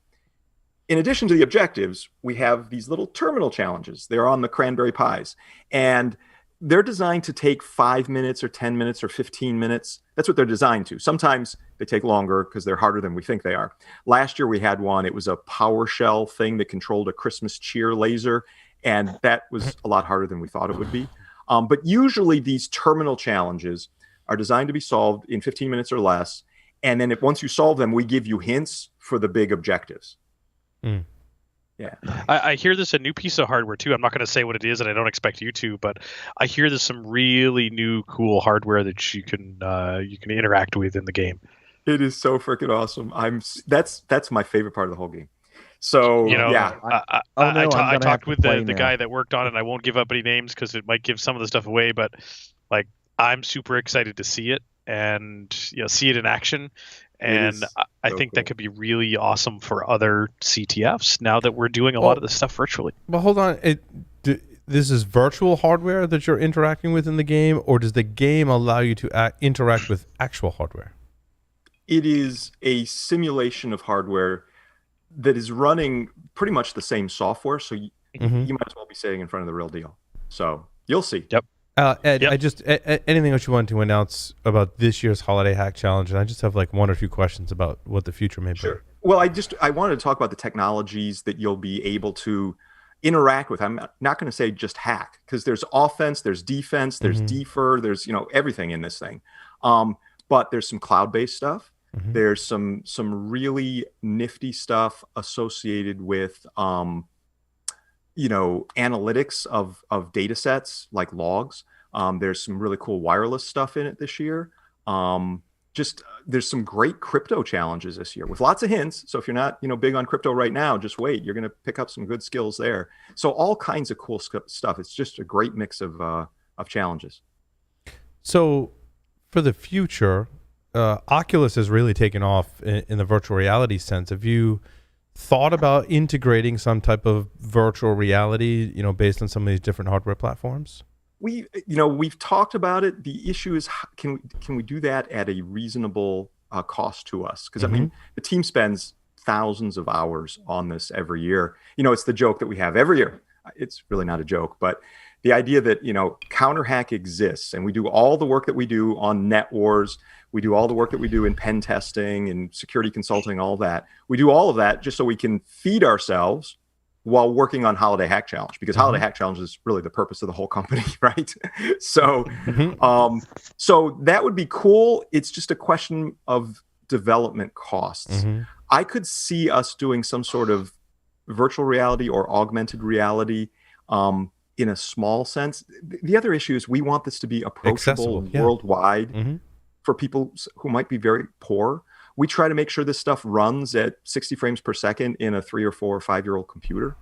L: In addition to the objectives, we have these little terminal challenges. They're on the Cranberry Pis, and they're designed to take 5 minutes or 10 minutes or 15 minutes. That's what they're designed to. Sometimes they take longer because they're harder than we think they are. Last year we had one. It was a PowerShell thing that controlled a Christmas cheer laser, and that was a lot harder than we thought it would be. But usually these terminal challenges are designed to be solved in 15 minutes or less. And then once you solve them, we give you hints for the big objectives. Yeah.
C: I hear this a new piece of hardware too. I'm not going to say what it is, and I don't expect you to, but I hear there's some really new cool hardware that you can interact with in the game.
L: It is so freaking awesome. That's my favorite part of the whole game. So
C: I talked with the guy that worked on it. And I won't give up any names because it might give some of the stuff away, but like I'm super excited to see it and see it in action. And I think that could be really awesome for other CTFs now that we're doing a lot of this stuff virtually.
A: Well, hold on. This is virtual hardware that you're interacting with in the game, or does the game allow you to interact with actual hardware?
L: It is a simulation of hardware that is running pretty much the same software. So you might as well be sitting in front of the real deal. So you'll see.
C: Yep.
A: Ed, anything else you want to announce about this year's Holiday Hack Challenge? And I just have like one or two questions about what the future may be.
L: Well, I wanted to talk about the technologies that you'll be able to interact with. I'm not going to say just hack, because there's offense, there's defense, there's defer, there's everything in this thing. But there's some cloud-based stuff. There's some really nifty stuff associated with analytics of data sets like logs. There's some really cool wireless stuff in it this year. There's some great crypto challenges this year with lots of hints. So if you're not big on crypto right now, just wait. You're going to pick up some good skills there. So all kinds of cool stuff. It's just a great mix of challenges.
A: So for the future, Oculus has really taken off in the virtual reality sense. Have you thought about integrating some type of virtual reality, based on some of these different hardware platforms?
L: We've talked about it. The issue is, can we do that at a reasonable cost to us? Because I mean, the team spends thousands of hours on this every year. It's the joke that we have every year. It's really not a joke, but the idea that counterhack exists, and we do all the work that we do on Net Wars. We do all the work that we do in pen testing and security consulting, all that. We do all of that just so we can feed ourselves while working on Holiday Hack Challenge, because Holiday Hack Challenge is really the purpose of the whole company, right? So, so that would be cool. It's just a question of development costs. I could see us doing some sort of virtual reality or augmented reality in a small sense. The other issue is we want this to be approachable worldwide. For people who might be very poor. We try to make sure this stuff runs at 60 frames per second in a 3 or 4 or 5-year-old computer.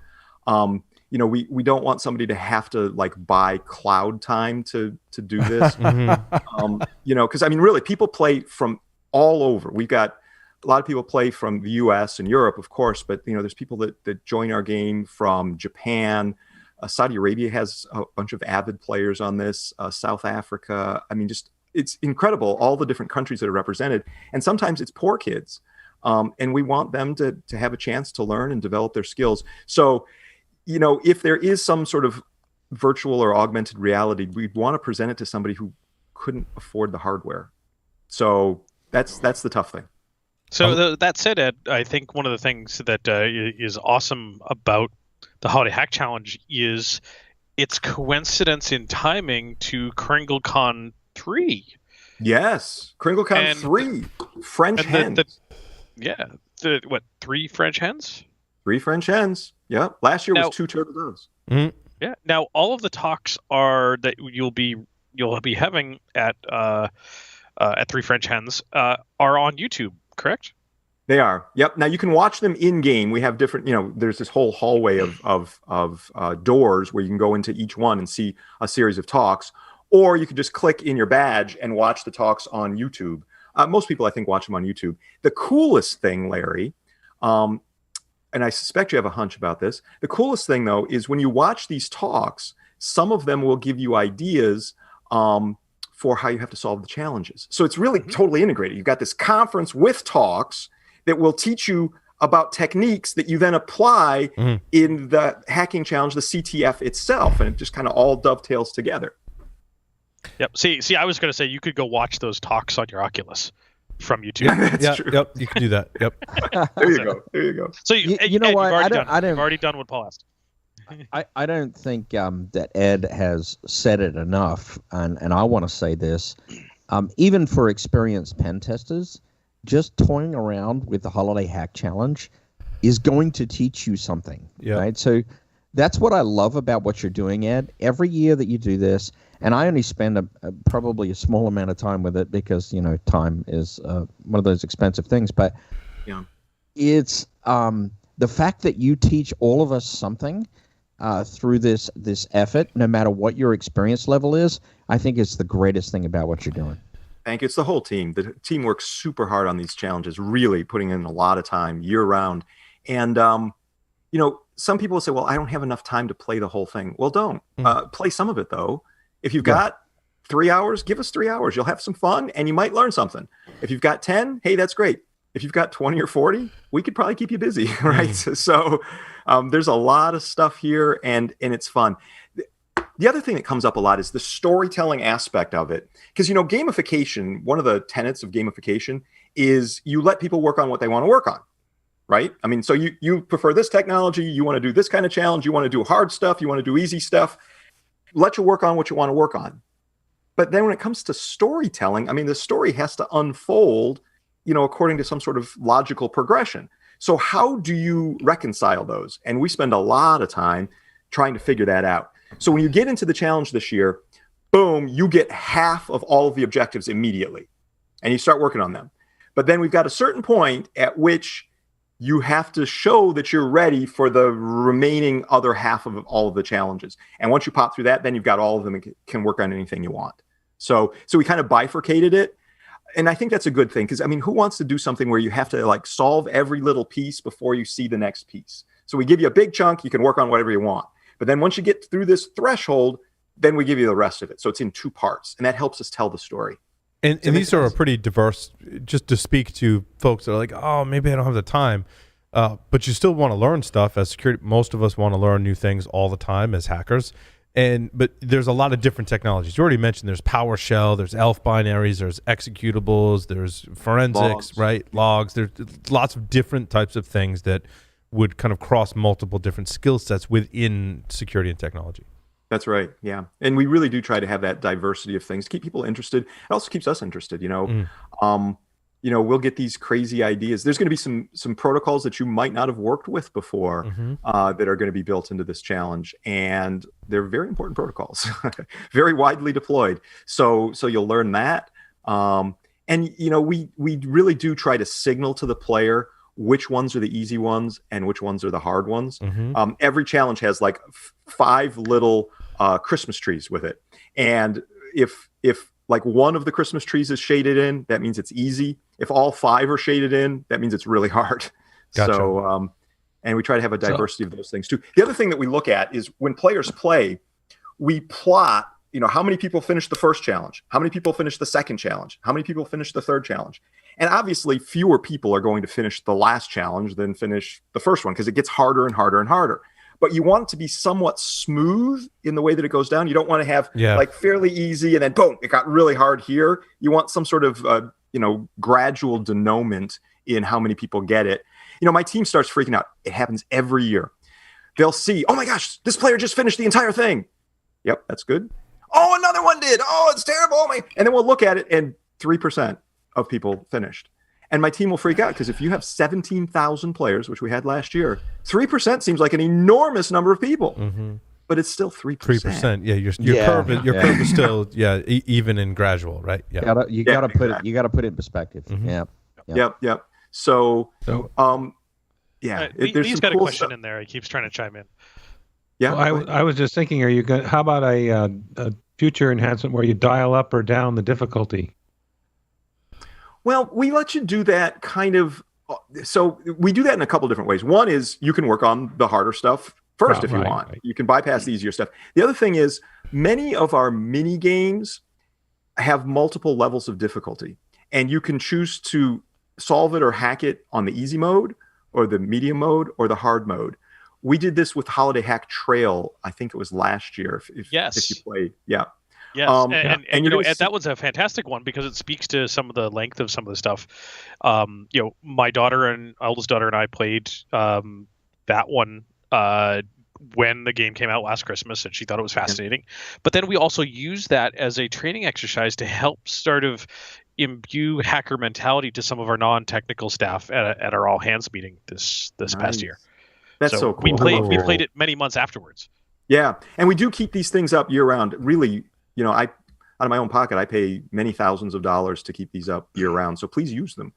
L: We don't want somebody to have to buy cloud time to do this. Because I mean, really, people play from all over. We've got a lot of people play from the US and Europe, of course, but there's people that join our game from Japan. Saudi Arabia has a bunch of avid players on this. South Africa. I mean, it's incredible, all the different countries that are represented. And sometimes it's poor kids. And we want them to have a chance to learn and develop their skills. So, if there is some sort of virtual or augmented reality, we'd want to present it to somebody who couldn't afford the hardware. So that's the tough thing.
C: So that said, Ed, I think one of the things that is awesome about the Holiday Hack Challenge is its coincidence in timing to KringleCon 3.
L: Yes, KringleCon 3, French hens.
C: What, 3 French hens?
L: 3 French hens. Yeah, last year was 2 turtle doves.
A: Mm-hmm.
C: Yeah. Now all of the talks that you'll be having at 3 French hens are on YouTube, correct?
L: They are. Yep. Now you can watch them in game. We have different, there's this whole hallway of doors where you can go into each one and see a series of talks, or you can just click in your badge and watch the talks on YouTube. Most people, I think, watch them on YouTube. The coolest thing, Larry, and I suspect you have a hunch about this. The coolest thing, though, is when you watch these talks, some of them will give you ideas for how you have to solve the challenges. So it's really totally integrated. You've got this conference with talks that will teach you about techniques that you then apply in the hacking challenge, the CTF itself, and it just kind of all dovetails together.
C: Yep. See, I was going to say you could go watch those talks on your Oculus from YouTube.
L: Yeah, that's true.
A: Yep, you can do that. Yep.
L: There you go.
C: So
G: you know what?
C: You've already done what Paul asked.
G: I don't think that Ed has said it enough, and I want to say this. Even for experienced pen testers, just toying around with the Holiday Hack Challenge is going to teach you something.
A: Yeah.
G: Right? So that's what I love about what you're doing, Ed. Every year that you do this, and I only spend probably a small amount of time with it because, time is one of those expensive things. But it's the fact that you teach all of us something through this effort, no matter what your experience level is, I think it's the greatest thing about what you're doing.
L: Thank you. It's the whole team. The team works super hard on these challenges, really putting in a lot of time year round. And, some people will say, well, I don't have enough time to play the whole thing. Well, don't. Play some of it, though. If you've got 3 hours, give us 3 hours. You'll have some fun, and you might learn something. If you've got 10, hey, that's great. If you've got 20 or 40, we could probably keep you busy, right? So there's a lot of stuff here, and it's fun. The other thing that comes up a lot is the storytelling aspect of it. Because, gamification, one of the tenets of gamification is you let people work on what they want to work on, right? I mean, so you prefer this technology, you want to do this kind of challenge, you want to do hard stuff, you want to do easy stuff. Let you work on what you want to work on. But then when it comes to storytelling, I mean, the story has to unfold, according to some sort of logical progression. So how do you reconcile those? And we spend a lot of time trying to figure that out. So when you get into the challenge this year, boom, you get half of all of the objectives immediately, and you start working on them. But then we've got a certain point at which you have to show that you're ready for the remaining other half of all of the challenges. And once you pop through that, then you've got all of them and can work on anything you want. So we kind of bifurcated it. And I think that's a good thing, because, I mean, who wants to do something where you have to solve every little piece before you see the next piece? So we give you a big chunk, you can work on whatever you want. But then once you get through this threshold, then we give you the rest of it. So it's in 2 parts, and that helps us tell the story.
A: And these are pretty diverse, just to speak to folks that are like, oh, maybe I don't have the time. But you still want to learn stuff as security. Most of us want to learn new things all the time as hackers. But there's a lot of different technologies. You already mentioned there's PowerShell, there's ELF binaries, there's executables, there's forensics, right? Logs. There's lots of different types of things that would kind of cross multiple different skill sets within security and technology.
L: That's right. Yeah. And we really do try to have that diversity of things to keep people interested. It also keeps us interested, we'll get these crazy ideas. There's going to be some protocols that you might not have worked with before that are going to be built into this challenge. And they're very important protocols, very widely deployed. So you'll learn that. We really do try to signal to the player which ones are the easy ones and which ones are the hard ones. Every challenge has 5 little Christmas trees with it. And if one of the Christmas trees is shaded in, that means it's easy. If all 5 are shaded in, that means it's really hard.
A: Gotcha.
L: So, and we try to have a diversity of those things too. The other thing that we look at is when players play, we plot, how many people finish the first challenge, how many people finish the second challenge, how many people finish the third challenge. And obviously fewer people are going to finish the last challenge than finish the first one, because it gets harder and harder and harder. But you want it to be somewhat smooth in the way that it goes down. You don't want to have fairly easy and then boom, it got really hard here. You want some sort of gradual denouement in how many people get it. My team starts freaking out. It happens every year. they'll see, oh my gosh, this player just finished the entire thing. Yep, that's good. Oh, another one did. Oh, it's terrible. Oh my. And then we'll look at it, and 3% of people finished. And my team will freak out because if you have 17,000 players, which we had last year, 3% seems like an enormous number of people.
A: Mm-hmm.
L: But it's still 3%.
A: 3%. Yeah, your curve is still even and gradual, right? Yeah.
G: You gotta put it in perspective.
A: Mm-hmm.
L: Yep. So
C: he's got a question in there. He keeps trying to chime in.
E: Yeah, well, I was just thinking, how about a future enhancement where you dial up or down the difficulty?
L: Well, we let you do that kind of. So we do that in a couple different ways. One is you can work on the harder stuff first if you want. Right. You can bypass the easier stuff. The other thing is many of our mini games have multiple levels of difficulty, and you can choose to solve it or hack it on the easy mode or the medium mode or the hard mode. We did this with Holiday Hack Trail. I think it was last year. If you played, yeah.
C: Yes, and Ed, that was a fantastic one because it speaks to some of the length of some of the stuff. My eldest daughter and I played that one when the game came out last Christmas, and she thought it was fascinating. But then we also used that as a training exercise to help sort of imbue hacker mentality to some of our non-technical staff at our all hands meeting this past year.
L: That's so cool.
C: We played it many months afterwards.
L: Yeah, and we do keep these things up year round. Really, I out of my own pocket, I pay many thousands of dollars to keep these up year round. So please use them.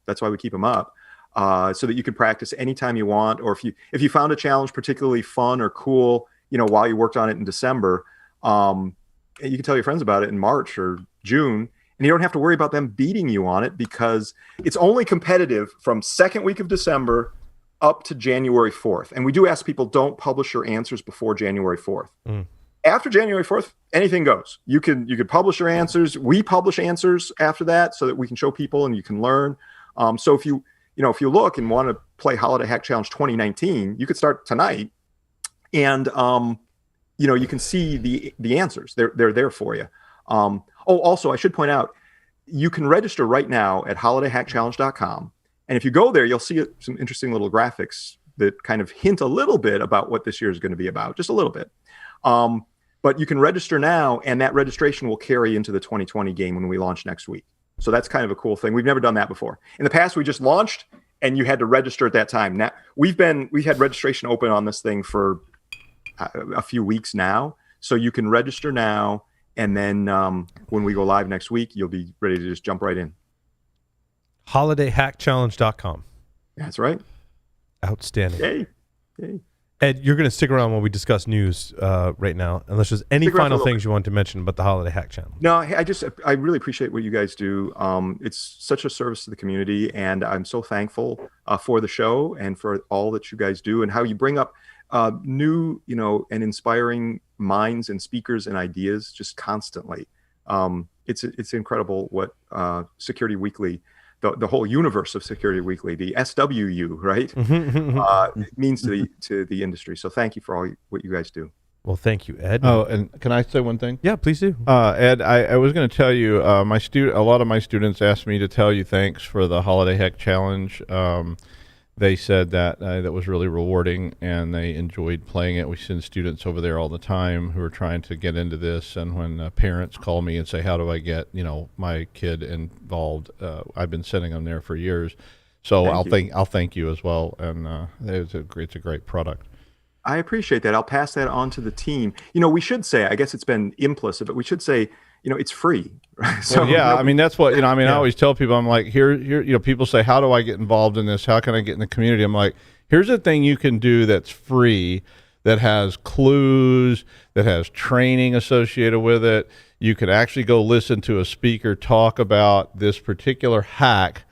L: That's why we keep them up, so that you can practice anytime you want. Or if you found a challenge particularly fun or cool, while you worked on it in December, you can tell your friends about it in March or June. And you don't have to worry about them beating you on it because it's only competitive from second week of December up to January 4th. And we do ask people, don't publish your answers before January 4th. After January 4th, anything goes. You could publish your answers. We publish answers after that so that we can show people and you can learn. So if you look and want to play Holiday Hack Challenge 2019, you could start tonight and you can see the answers. They're there for you. Also, I should point out, you can register right now at holidayhackchallenge.com. And if you go there, you'll see some interesting little graphics that kind of hint a little bit about what this year is going to be about, just a little bit. But you can register now, and that registration will carry into the 2020 game when we launch next week. So that's kind of a cool thing. We've never done that before. In the past, we just launched, and you had to register at that time. Now we had registration open on this thing for a few weeks now, so you can register now, and then when we go live next week, you'll be ready to just jump right in.
A: HolidayHackChallenge.com.
L: That's right.
A: Outstanding.
L: Yay.
A: Ed, you're going to stick around while we discuss news right now, unless there's any final things you want to mention about the Holiday Hack Challenge.
L: No, I really appreciate what you guys do. It's such a service to the community, and I'm so thankful for the show and for all that you guys do and how you bring up new, and inspiring minds and speakers and ideas just constantly. It's incredible what Security Weekly, the whole universe of Security Weekly, the SWU, right, means to the industry. So thank you for all what you guys do.
A: Well, thank you, Ed.
D: Oh, and can I say one thing?
A: Yeah, please do.
D: Ed, I was going to tell you, a lot of my students asked me to tell you thanks for the Holiday Hack Challenge. They said that that was really rewarding, and they enjoyed playing it. We send students over there all the time who are trying to get into this, and when parents call me and say, how do I get my kid involved, I've been sending them there for years. So I'll thank you as well, and it's a great product.
L: I appreciate that. I'll pass that on to the team. We should say, I guess it's been implicit, but we should say, it's free.
D: So yeah, I mean, that's what, I always tell people, I'm like, here, people say, how do I get involved in this? How can I get in the community? I'm like, here's a thing you can do that's free, that has clues, that has training associated with it. You can actually go listen to a speaker talk about this particular hack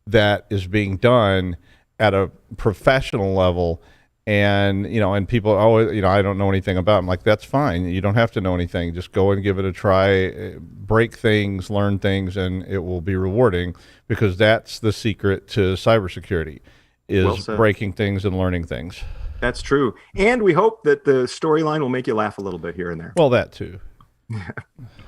D: that is being done at a professional level. And, and people always, I don't know anything about it. I'm like, that's fine. You don't have to know anything. Just go and give it a try, break things, learn things, and it will be rewarding, because that's the secret to cybersecurity, is breaking things and learning things.
L: That's true. And we hope that the storyline will make you laugh a little bit here and there.
D: Well, that too.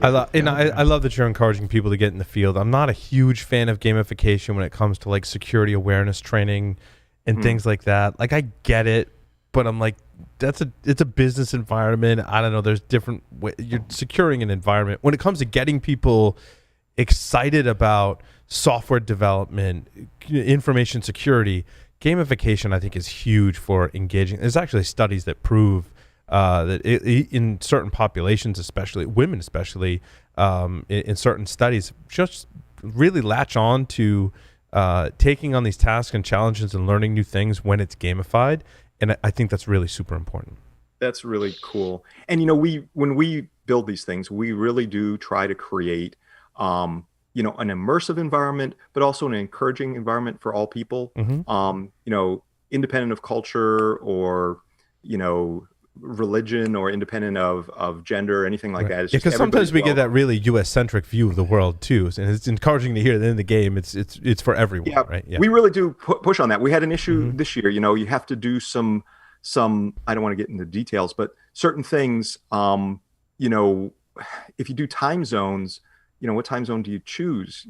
A: I love that you're encouraging people to get in the field. I'm not a huge fan of gamification when it comes to like security awareness training and things like that. Like, I get it, but I'm like, it's a business environment. I don't know. There's different you're securing an environment when it comes to getting people excited about software development, information security. Gamification, I think, is huge for engaging. There's actually studies that prove that in certain populations, especially women, especially in certain studies, just really latch on to taking on these tasks and challenges and learning new things when it's gamified. And I think that's really super important.
L: That's really cool. And, when we build these things, we really do try to create, an immersive environment, but also an encouraging environment for all people, independent of culture or, religion or independent of gender or anything like that. It's
A: because sometimes we get that really U.S.-centric view of the world too, and it's encouraging to hear that in the game it's for everyone, right? Yeah,
L: we really do push on that. We had an issue this year. You have to do some. I don't want to get into details, but certain things. If you do time zones, what time zone do you choose?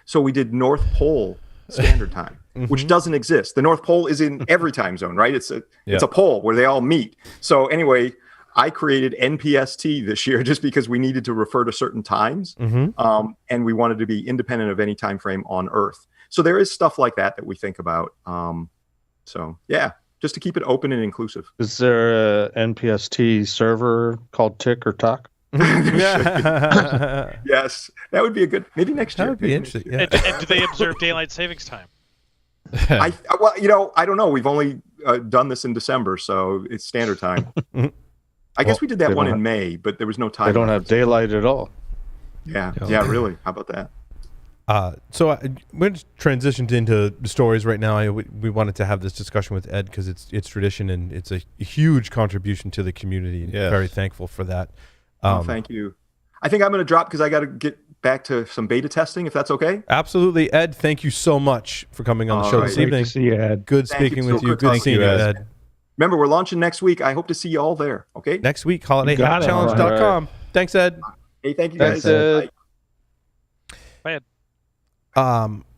L: So we did North Pole Standard Time, which doesn't exist. The North Pole is in every time zone, right? It's a pole where they all meet. So anyway, I created NPST this year just because we needed to refer to certain times, and we wanted to be independent of any time frame on Earth. So there is stuff like that we think about. So yeah, just to keep it open and inclusive.
F: Is there a NPST server called Tick or Talk?
L: Yes, that would be maybe next year.
A: That would be interesting. Yeah.
C: And do they observe daylight savings time?
L: I don't know. We've only done this in December, so it's standard time. I guess we did that one in May, but there was no time.
F: They don't have daylight at all.
L: Yeah, really. How about that?
A: So we're transitioned into the stories right now. We wanted to have this discussion with Ed because it's tradition and it's a huge contribution to the community. And very thankful for that.
L: Thank you. I think I'm going to drop because I got to get back to some beta testing, if that's okay.
A: Absolutely. Ed, thank you so much for coming on the show this evening.
F: Good to see you, Ed.
A: Good speaking with you. Good seeing you, Ed.
L: Remember, we're launching next week. I hope to see you all there. Okay.
A: Next week, holidayhackchallenge.com. Thanks, Ed.
L: Hey, thank you,
F: guys.
L: Bye.
C: Bye, Ed.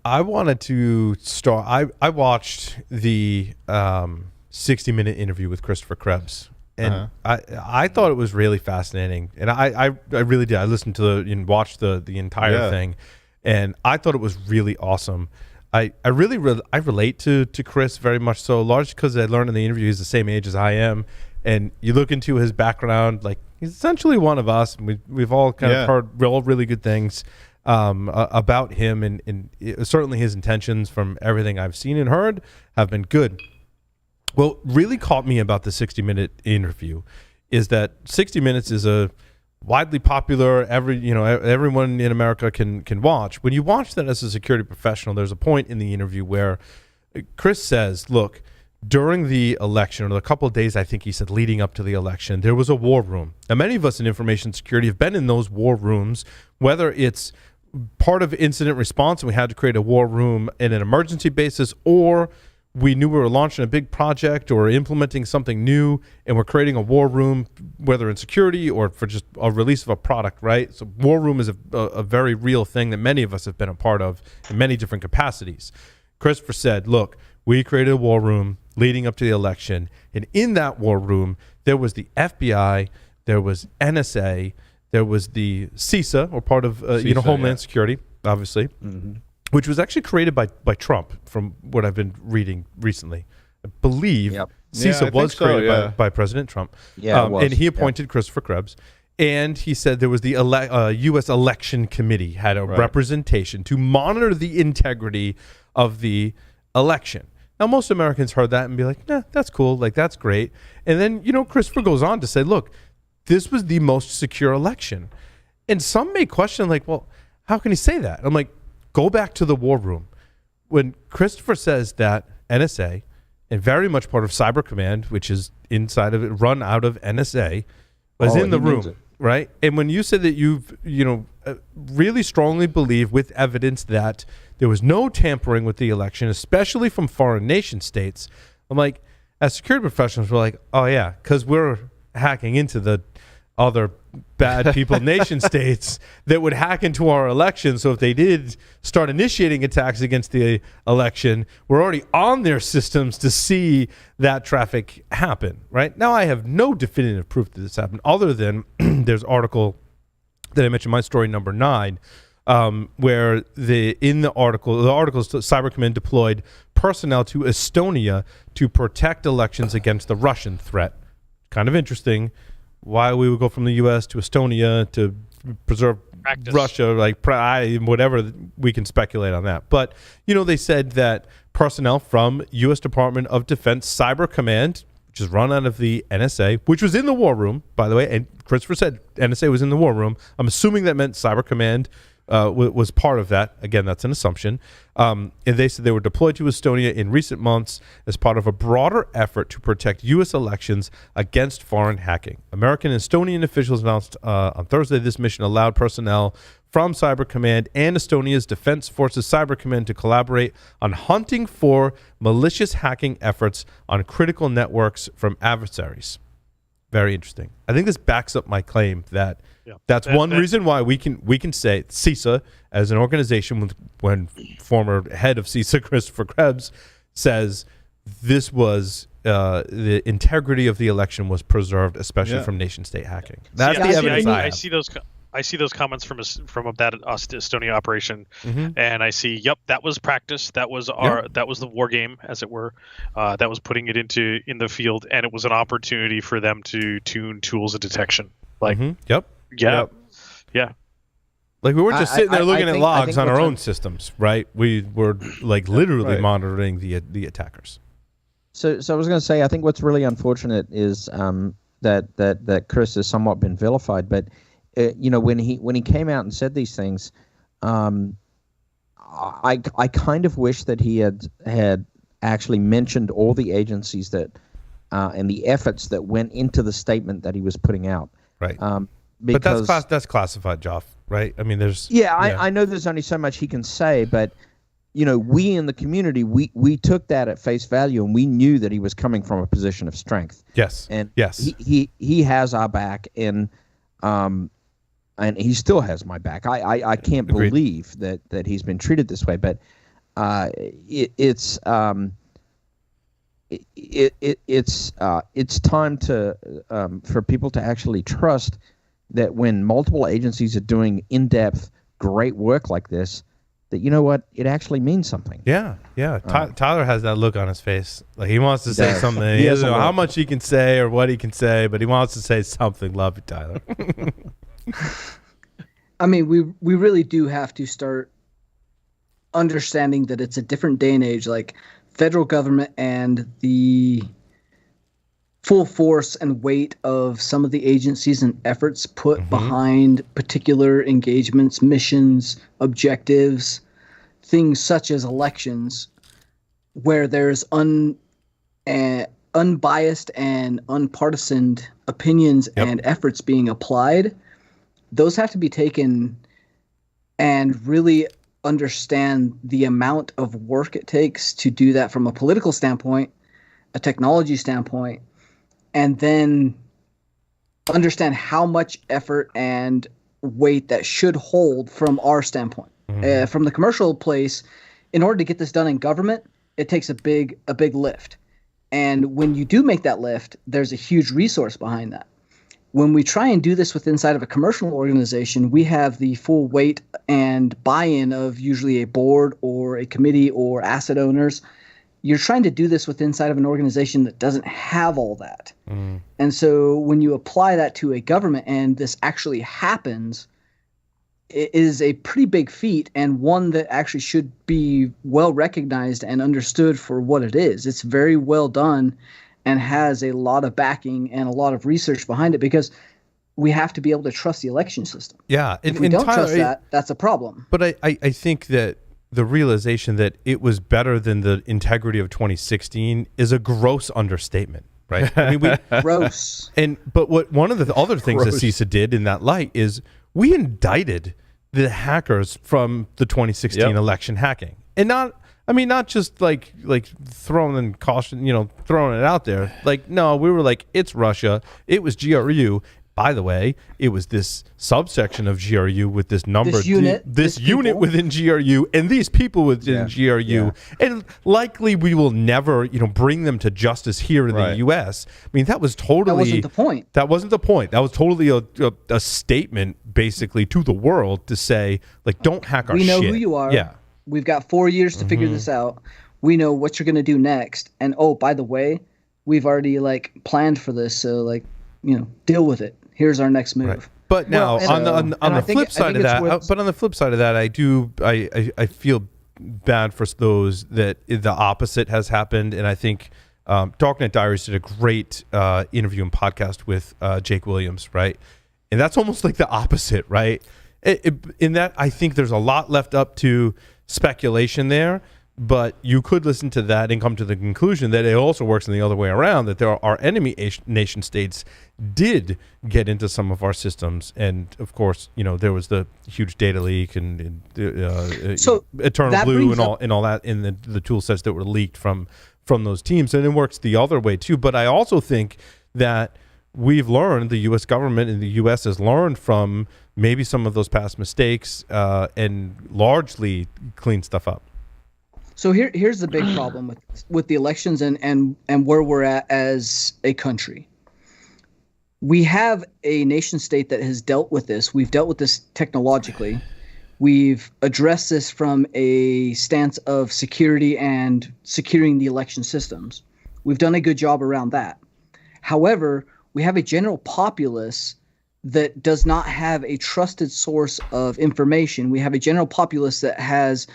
A: I wanted to start. I watched the 60-minute interview with Christopher Krebs. And I thought it was really fascinating, and I really did. I listened to and watched the entire thing, and I thought it was really awesome. I really relate to Chris very much so, largely because I learned in the interview he's the same age as I am, and you look into his background, like he's essentially one of us, and we've all kind of heard all really good things about him, and certainly his intentions from everything I've seen and heard have been good. What really caught me about the 60-minute interview is that 60 Minutes is a widely popular, everyone in America can watch. When you watch that as a security professional, there's a point in the interview where Chris says, look, during the election, or the couple of days, I think he said, leading up to the election, there was a war room. And many of us in information security have been in those war rooms, whether it's part of incident response and we had to create a war room in an emergency basis, or we knew we were launching a big project or implementing something new and we're creating a war room, whether in security or for just a release of a product, right? So war room is a very real thing that many of us have been a part of in many different capacities. Christopher said, look, we created a war room leading up to the election, and in that war room, there was the FBI, there was NSA, there was the CISA, or part of Homeland Security, obviously, which was actually created by Trump, from what I've been reading recently. I believe CISA was created by President Trump.
G: Yeah, it was.
A: And he appointed Christopher Krebs. And he said there was the U.S. Election Committee had a representation to monitor the integrity of the election. Now, most Americans heard that and be like, nah, that's cool. Like, that's great. And then, Christopher goes on to say, look, this was the most secure election. And some may question, like, well, how can he say that? I'm like, go back to the war room. When Christopher says that NSA, and very much part of Cyber Command, which is inside of it, run out of NSA, was in the room, right? And when you said that you've, really strongly believe with evidence that there was no tampering with the election, especially from foreign nation states, I'm like, as security professionals, we're like, oh yeah, because we're hacking into the other bad people, nation states that would hack into our election. So if they did start initiating attacks against the election, we're already on their systems to see that traffic happen. Right now, I have no definitive proof that this happened, other than there's an article that I mentioned, my story number 9, where in the article is Cyber Command deployed personnel to Estonia to protect elections against the Russian threat. Kind of interesting. Why we would go from the U.S. to Estonia to preserve Russia, whatever, we can speculate on that. But, they said that personnel from U.S. Department of Defense Cyber Command, which is run out of the NSA, which was in the war room, by the way, and Christopher said NSA was in the war room. I'm assuming that meant Cyber Command was part of that. Again, that's an assumption. And they said they were deployed to Estonia in recent months as part of a broader effort to protect U.S. elections against foreign hacking. American and Estonian officials announced on Thursday this mission allowed personnel from Cyber Command and Estonia's Defense Forces Cyber Command to collaborate on hunting for malicious hacking efforts on critical networks from adversaries. Very interesting. I think this backs up my claim that that's one reason why we can say CISA as an organization, when former head of CISA Christopher Krebs says this was the integrity of the election was preserved, especially from nation state hacking. That's the evidence I have.
C: I see those comments from that Estonia operation, and I see, that was practice. That was that was the war game, as it were. That was putting it in the field, and it was an opportunity for them to tune tools of detection. Yeah.
A: Like, we weren't just sitting there looking at logs on our own systems, right? We were literally monitoring the attackers.
G: So I was going to say, I think what's really unfortunate is that Chris has somewhat been vilified, but when he came out and said these things, I kind of wish that he had actually mentioned all the agencies that and the efforts that went into the statement that he was putting out.
A: Right. But that's classified, Joff, right? I mean, there's...
G: I know there's only so much he can say, but, we in the community, we took that at face value, and we knew that he was coming from a position of strength.
A: Yes.
G: And he has our back, and he still has my back. I can't believe that he's been treated this way, but it's time for people to actually trust that when multiple agencies are doing in-depth, great work like this, that it actually means something.
A: Yeah. Tyler has that look on his face, like he wants to say something. He doesn't know how much he can say or what he can say, but he wants to say something. Love you, Tyler.
H: I mean, we really do have to start understanding that it's a different day and age. Like, federal government and the full force and weight of some of the agencies and efforts put behind particular engagements, missions, objectives, things such as elections, where there's unbiased and unpartisan opinions and efforts being applied. Those have to be taken and really understand the amount of work it takes to do that from a political standpoint, a technology standpoint, and then understand how much effort and weight that should hold from our standpoint. From the commercial place, in order to get this done in government, it takes a big lift. And when you do make that lift, there's a huge resource behind that. When we try and do this inside of a commercial organization, we have the full weight and buy-in of usually a board or a committee or asset owners. You're trying to do this inside of an organization that doesn't have all that. And so when you apply that to a government and this actually happens, it is a pretty big feat, and one that actually should be well recognized and understood for what it is. It's very well done and has a lot of backing and a lot of research behind it, because we have to be able to trust the election system.
A: Yeah.
H: If we don't trust that, that's a problem.
A: But I think that the realization that it was better than the integrity of 2016 is a gross understatement, right? I mean,
H: gross.
A: But one of the other things that CISA did in that light is we indicted the hackers from the 2016 election hacking, and not just like throwing it out there. Like, no, we were like, it's Russia, it was GRU, by the way, it was this subsection of GRU with this number, this unit within GRU, and these people within GRU, and likely we will never, bring them to justice here in the U.S. I mean, that was totally
H: that wasn't the point.
A: That wasn't the point. That was totally a statement, basically, to the world to say, like, don't hack our shit.
H: We know who you are.
A: Yeah,
H: we've got 4 years to figure this out. We know what you're going to do next, and by the way, we've already planned for this. So deal with it. Here's our next move.
A: Right. But now, on the flip side of that, I feel bad for those that the opposite has happened, and I think Darknet Diaries did a great interview and podcast with Jake Williams, right? And that's almost like the opposite, right? In that, I think there's a lot left up to speculation there. But you could listen to that and come to the conclusion that it also works in the other way around, that there are enemy nation states did get into some of our systems. And, of course, there was the huge data leak and Eternal Blue and all that in the tool sets that were leaked from those teams. And it works the other way, too. But I also think that we've learned, the U.S. government and the U.S. has learned from maybe some of those past mistakes and largely cleaned stuff up.
H: So here's the big problem with the elections and where we're at as a country. We have a nation state that has dealt with this. We've dealt with this technologically. We've addressed this from a stance of security and securing the election systems. We've done a good job around that. However, we have a general populace that does not have a trusted source of information. We have a general populace that has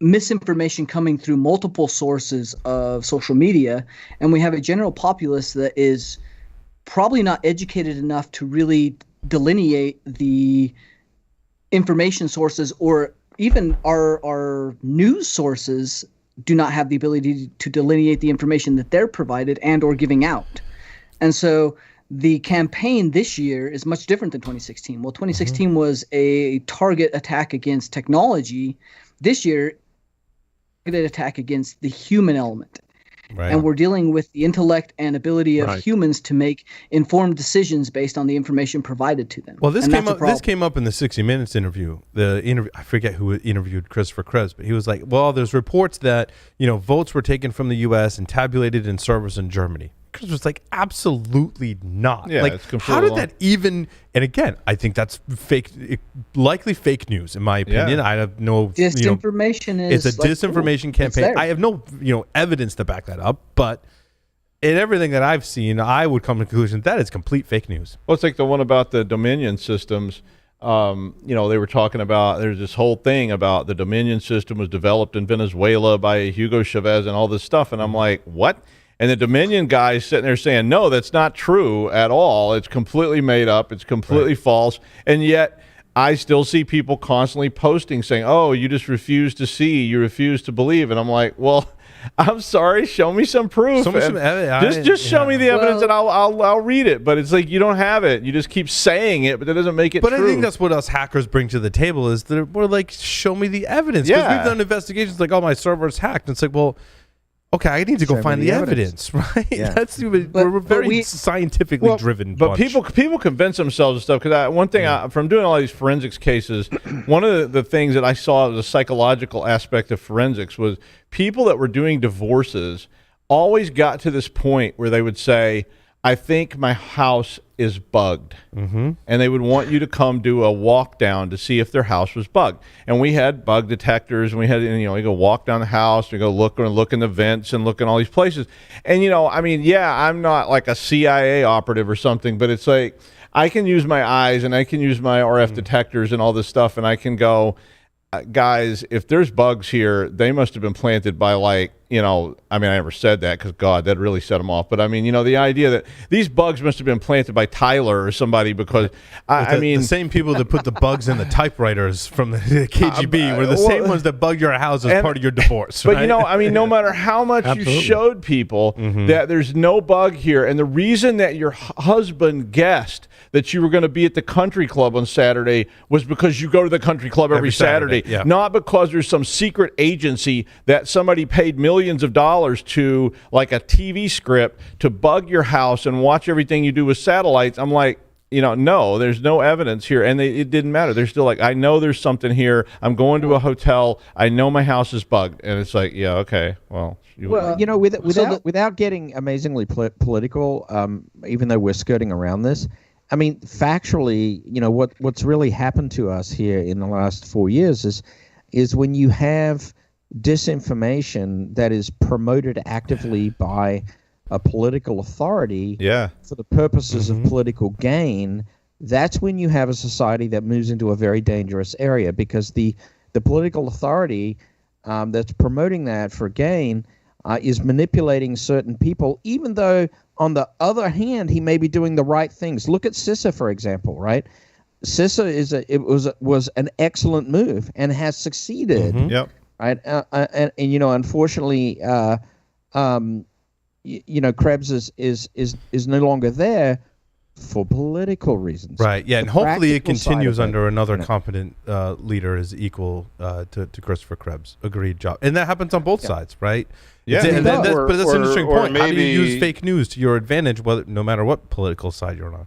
H: misinformation coming through multiple sources of social media, and we have a general populace that is probably not educated enough to really delineate the information sources, or even our news sources do not have the ability to delineate the information that they're provided and or giving out. And so the campaign this year is much different than 2016. Well, 2016 was a target attack against technology. This year, attack against the human element. Right. And we're dealing with the intellect and ability of humans to make informed decisions based on the information provided to them.
A: Well, this came up in the 60 Minutes interview. I forget who interviewed Christopher Krebs, but he was like, well, there's reports that, votes were taken from the U.S. and tabulated in servers in Germany. Chris was like, absolutely not.
D: Yeah,
A: like, how did that even? And again, I think that's likely fake news, in my opinion. I have no
H: disinformation.
A: It's a disinformation campaign. I have no evidence to back that up, but in everything that I've seen, I would come to the conclusion that is complete fake news.
D: Well, it's like the one about the Dominion systems. They were talking about, there's this whole thing about the Dominion system was developed in Venezuela by Hugo Chavez and all this stuff, and I'm like, what? And the Dominion guy's sitting there saying, no, that's not true at all. It's completely made up. It's completely false. And yet I still see people constantly posting saying, oh, you just refuse to see, you refuse to believe. And I'm like, well, I'm sorry, show me some proof. Just show me the evidence and I'll read it. But it's like, you don't have it. You just keep saying it, but that doesn't make it true.
A: But I think that's what us hackers bring to the table is that we're like, show me the evidence. Because we've done investigations like, oh, my server's hacked. And it's like, well, okay, I need to go find the evidence, right? Yeah. We're a very scientifically driven bunch.
D: But people convince themselves of stuff. Because one thing, from doing all these forensics cases, one of the things that I saw as a psychological aspect of forensics was people that were doing divorces always got to this point where they would say, I think my house is bugged. Mm-hmm. And they would want you to come do a walk down to see if their house was bugged. And we had bug detectors, and we had, we go walk down the house, we go look in the vents and look in all these places. And, I'm not like a CIA operative or something, but it's like I can use my eyes and I can use my RF detectors and all this stuff, and I can go, guys, if there's bugs here, they must have been planted by I never said that because, God, that really set them off. But, the idea that these bugs must have been planted by Tyler or somebody because,
A: the same people that put the bugs in the typewriters from the KGB were the same ones that bugged your house as part of your divorce.
D: But,
A: right?
D: no matter how much you showed people that there's no bug here, and the reason that your husband guessed that you were going to be at the country club on Saturday was because you go to the country club every Saturday. Not because there's some secret agency that somebody paid millions of dollars to, like a TV script, to bug your house and watch everything you do with satellites. I'm like, no, there's no evidence here. And it didn't matter. They're still like, I know there's something here. I'm going to a hotel. I know my house is bugged. And it's like, yeah, okay, well.
G: Without getting amazingly political, even though we're skirting around this, I mean, factually, what's really happened to us here in the last 4 years is when you have disinformation that is promoted actively by a political authority for the purposes of political gain, that's when you have a society that moves into a very dangerous area, because the political authority that's promoting that for gain is manipulating certain people, even though on the other hand he may be doing the right things. Look at CISA, for example, right? CISA was an excellent move and has succeeded.
D: Yep.
G: Right, and unfortunately, Krebs is no longer there for political reasons.
A: Right. Yeah, and hopefully it continues under another competent leader is equal to Christopher Krebs. Agreed, job. And that happens on both sides, right?
D: Yeah.
A: But that's an interesting point. How do you use fake news to your advantage, no matter what political side you're on?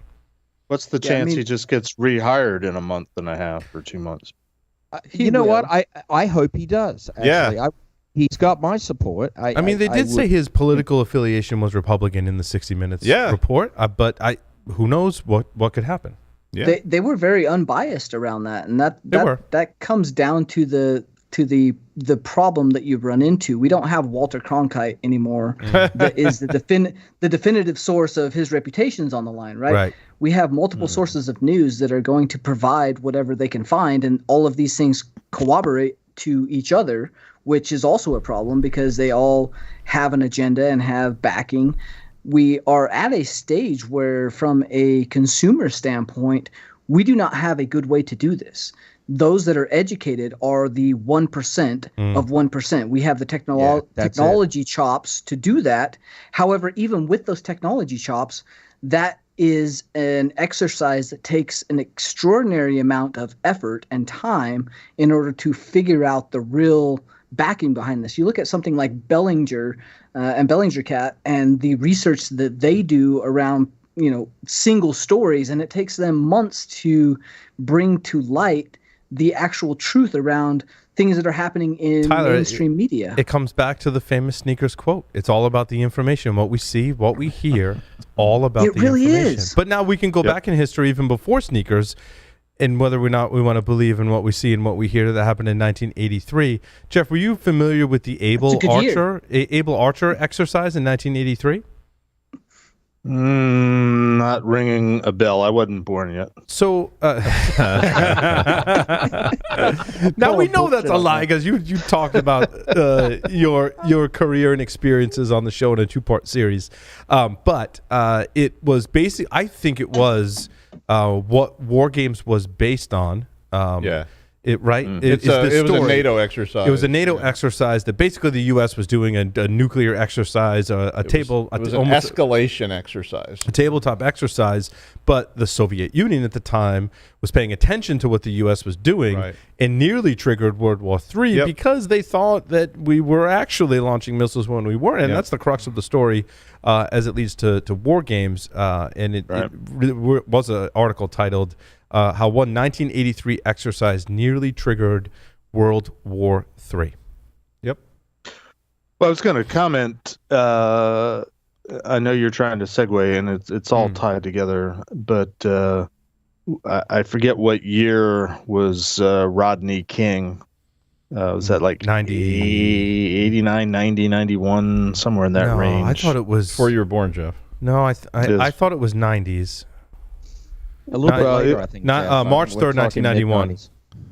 F: What's the chance he just gets rehired in a month and a half or 2 months?
G: What? I hope he does. Actually.
D: Yeah.
G: He's got my support.
A: They did say his political affiliation was Republican in the 60 Minutes report, but who knows what could happen.
H: Yeah. They were very unbiased around that, and that comes down to the problem that you've run into. We don't have Walter Cronkite anymore. That is the definitive source of his reputation's on the line, right?
A: Right.
H: We have multiple sources of news that are going to provide whatever they can find, and all of these things corroborate to each other, which is also a problem because they all have an agenda and have backing. We are at a stage where, from a consumer standpoint, we do not have a good way to do this. Those that are educated are the 1% of 1%. We have the technology chops to do that. However, even with those technology chops, that is an exercise that takes an extraordinary amount of effort and time in order to figure out the real backing behind this. You look at something like Bellinger and Bellinger Cat and the research that they do around single stories, and it takes them months to bring to light the actual truth around things that are happening in mainstream media.
A: It comes back to the famous Sneakers quote. It's all about the information, what we see, what we hear. It's all about the information. It really is. But now we can go back in history even before Sneakers, and whether or not we want to believe in what we see and what we hear that happened in 1983. Jeff, were you familiar with the Able Archer exercise in 1983?
F: Not ringing a bell. I wasn't born yet.
A: So now we know that's a lie because you talked about your career and experiences on the show in a 2-part series. But it was basically, I think it was what War Games was based on. It was a
D: NATO exercise.
A: It was a NATO exercise that basically the U.S. was doing a nuclear exercise, it was an
D: escalation exercise,
A: a tabletop exercise. But the Soviet Union at the time was paying attention to what the U.S. was doing and nearly triggered World War III because they thought that we were actually launching missiles when we weren't. And that's the crux of the story as it leads to War Games. And it was an article titled how one 1983 exercise nearly triggered World War III.
F: Yep. Well, I was going to comment. I know you're trying to segue, and it's all tied together. But I forget what year was Rodney King. Was that like 89, 90, 91, somewhere in that range?
A: I thought it was
D: before you were born, Jeff.
A: No, I thought it was 90s.
G: A little bit later, I think.
A: March 3rd, 1991.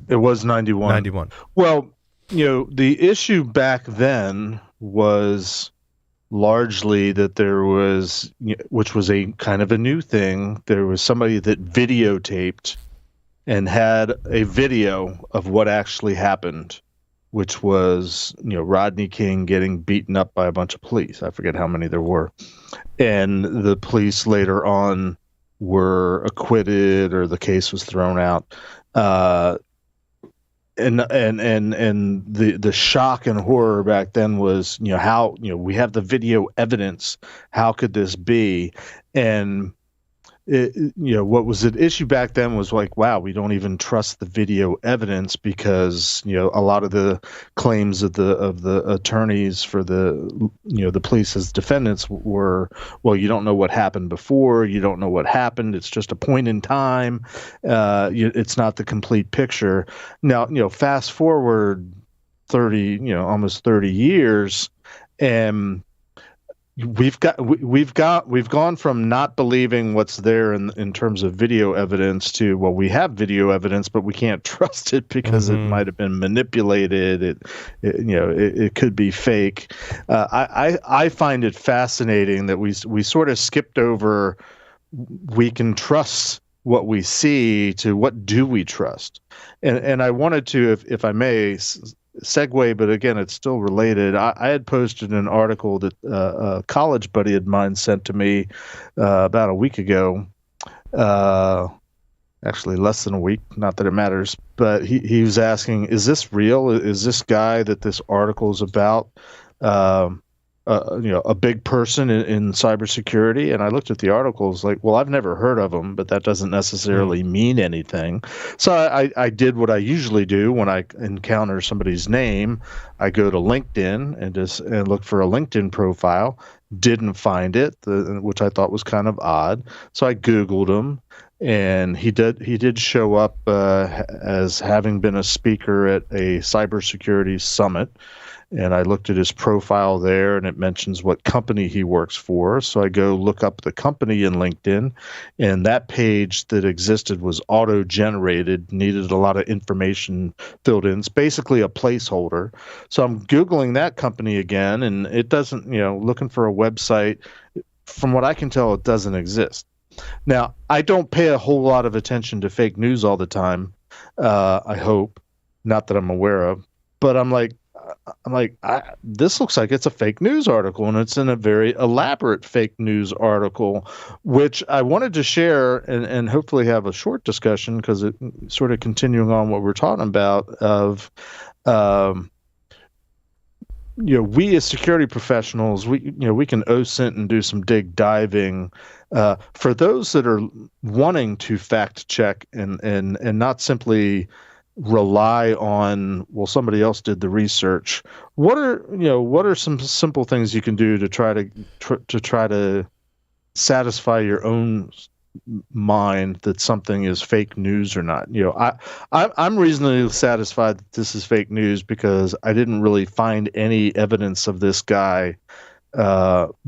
F: It was 91.
A: 91.
F: Well, the issue back then was largely that there was, which was a kind of a new thing, there was somebody that videotaped and had a video of what actually happened, which was, Rodney King getting beaten up by a bunch of police. I forget how many there were. And the police later on were acquitted, or the case was thrown out. And the shock and horror back then was, how, we have the video evidence. How could this be? And what was at issue back then was like, wow, we don't even trust the video evidence because a lot of the claims of the attorneys for the police as defendants were, well, you don't know what happened before, you don't know what happened, it's just a point in time, it's not the complete picture. Now, fast forward 30, almost 30 years, and we've gone from not believing what's there in terms of video evidence to, well, we have video evidence, but we can't trust it because it might have been manipulated. It could be fake. I find it fascinating that we sort of skipped over, we can trust what we see, to what do we trust, and I wanted to, if I may, segue, but again, it's still related. I had posted an article that a college buddy of mine sent to me about a week ago, actually less than a week, not that it matters, but he was asking, is this real? Is this guy that this article is about a big person in cybersecurity? And I looked at the articles like, well, I've never heard of him, but that doesn't necessarily mean anything. So I did what I usually do when I encounter somebody's name. I go to LinkedIn and look for a LinkedIn profile. Didn't find it, which I thought was kind of odd. So I Googled him, and he did show up as having been a speaker at a cybersecurity summit. And I looked at his profile there, and it mentions what company he works for. So I go look up the company in LinkedIn, and that page that existed was auto-generated, needed a lot of information filled in. It's basically a placeholder. So I'm Googling that company again, and it doesn't, looking for a website. From what I can tell, it doesn't exist. Now, I don't pay a whole lot of attention to fake news all the time, I hope. Not that I'm aware of. But I'm like, this looks like it's a fake news article, and it's in a very elaborate fake news article, which I wanted to share and hopefully have a short discussion, because it sort of continuing on what we're talking about of, we as security professionals, we can OSINT and do some diving. For those that are wanting to fact check and not simply rely on, well, somebody else did the research, what are some simple things you can do to try to satisfy your own mind that something is fake news or not? I'm reasonably satisfied that this is fake news because I didn't really find any evidence of this guy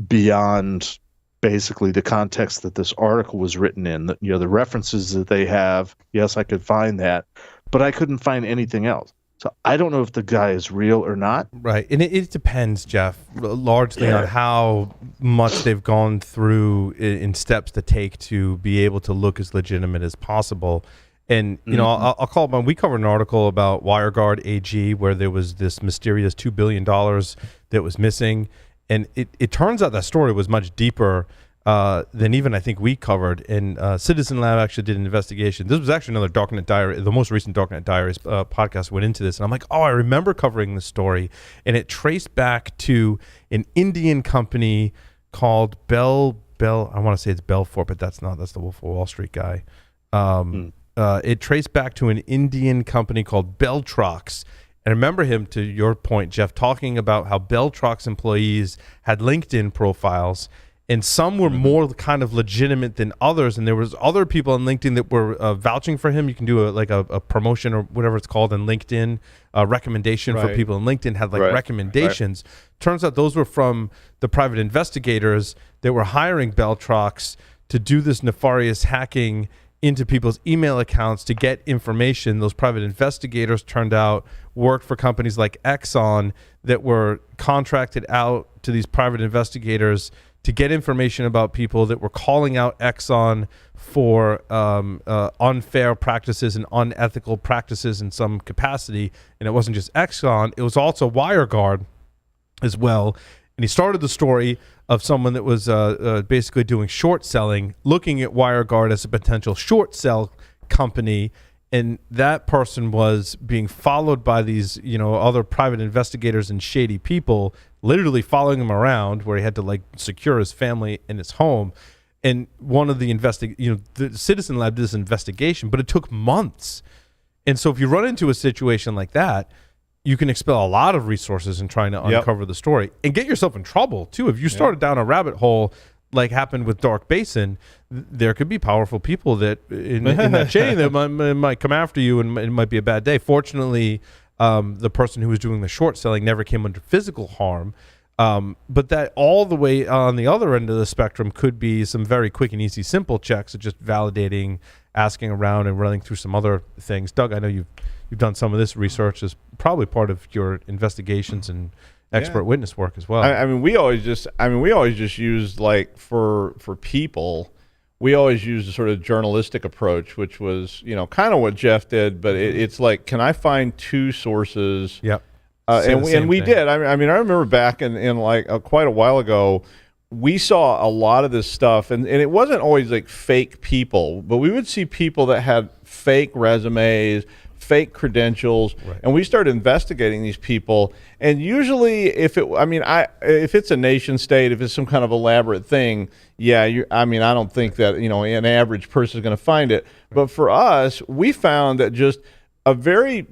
F: beyond basically the context that this article was written in. The references that they have, yes, I could find that, but I couldn't find anything else. So I don't know if the guy is real or not.
A: Right. And it depends, Jeff, largely on how much they've gone through in steps to take to be able to look as legitimate as possible. And, I'll call it, we covered an article about WireGuard AG where there was this mysterious $2 billion that was missing. And it turns out that story was much deeper than even I think we covered. And Citizen Lab actually did an investigation. This was actually another Darknet Diary, the most recent Darknet Diaries podcast went into this. And I'm like, I remember covering this story. And it traced back to an Indian company called Bell. I want to say it's Belfort, but that's not. That's the Wolf of Wall Street guy. It traced back to an Indian company called Beltrox. And I remember him, to your point, Jeff, talking about how Beltrox employees had LinkedIn profiles, and some were more kind of legitimate than others. And there was other people on LinkedIn that were vouching for him. You can do a promotion or whatever it's called in LinkedIn, recommendation for people. And LinkedIn had recommendations. Turns out those were from the private investigators that were hiring Beltrox to do this nefarious hacking into people's email accounts to get information. Those private investigators turned out worked for companies like Exxon that were contracted out to these private investigators to get information about people that were calling out Exxon for unfair practices and unethical practices in some capacity. And it wasn't just Exxon, it was also WireGuard as well. And he started the story of someone that was basically doing short selling, looking at WireGuard as a potential short sell company. And that person was being followed by these, other private investigators and shady people, literally following him around, where he had to secure his family and his home. And one of the the Citizen Lab did this investigation, but it took months. And so if you run into a situation like that, you can expel a lot of resources in trying to uncover the story and get yourself in trouble too. If you started down a rabbit hole like happened with Dark Basin, there could be powerful people that in that chain that might come after you, and it might be a bad day. Fortunately, the person who was doing the short selling never came under physical harm. But that all the way on the other end of the spectrum could be some very quick and easy, simple checks of just validating, asking around, and running through some other things. Doug, I know you've done some of this research as probably part of your investigations and expert witness work as well.
D: I mean, we always just use, like, for people, we always use a sort of journalistic approach, which was, kind of what Jeff did, but it's like, can I find two sources?
A: Yep.
D: And we did. I mean, I remember back in like quite a while ago, we saw a lot of this stuff, and it wasn't always like fake people, but we would see people that had fake resumes, fake credentials, and we started investigating these people. And usually, if it's a nation state, if it's some kind of elaborate thing, I don't think that an average person is going to find it. But for us, we found that just a very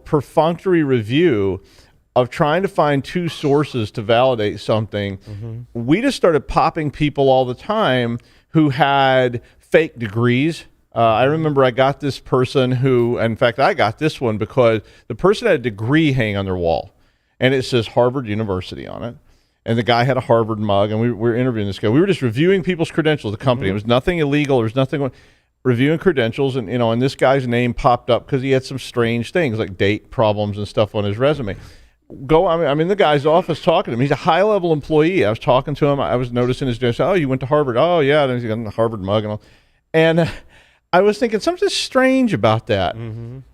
D: perfunctory review of trying to find two sources to validate something, we just started popping people all the time who had fake degrees. I remember I got this person who, in fact, I got this one because the person had a degree hanging on their wall, and it says Harvard University on it. And the guy had a Harvard mug, and we were interviewing this guy. We were just reviewing people's credentials, the company. It was nothing illegal. There was nothing. Reviewing credentials, and and this guy's name popped up because he had some strange things like date problems and stuff on his resume. I'm in the guy's office talking to him. He's a high-level employee. I was talking to him. I was noticing his name. Oh, you went to Harvard? Oh, yeah. And he's got a Harvard mug and all. And I was thinking something strange about that.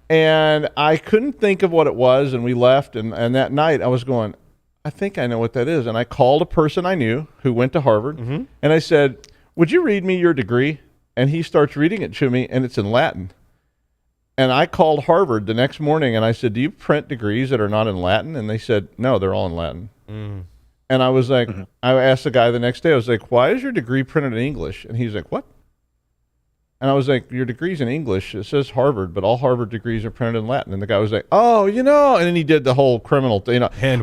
D: And I couldn't think of what it was, and we left. And that night I was going, I think I know what that is. And I called a person I knew who went to Harvard, and I said, would you read me your degree? And he starts reading it to me, and it's in Latin. And I called Harvard the next morning, and I said, do you print degrees that are not in Latin? And they said, no, they're all in Latin. And I was like, I asked the guy the next day, I was like, why is your degree printed in English? And he's like, what? And I was like, your degree's in English. It says Harvard, but all Harvard degrees are printed in Latin. And the guy was like, oh, and then he did the whole criminal thing. They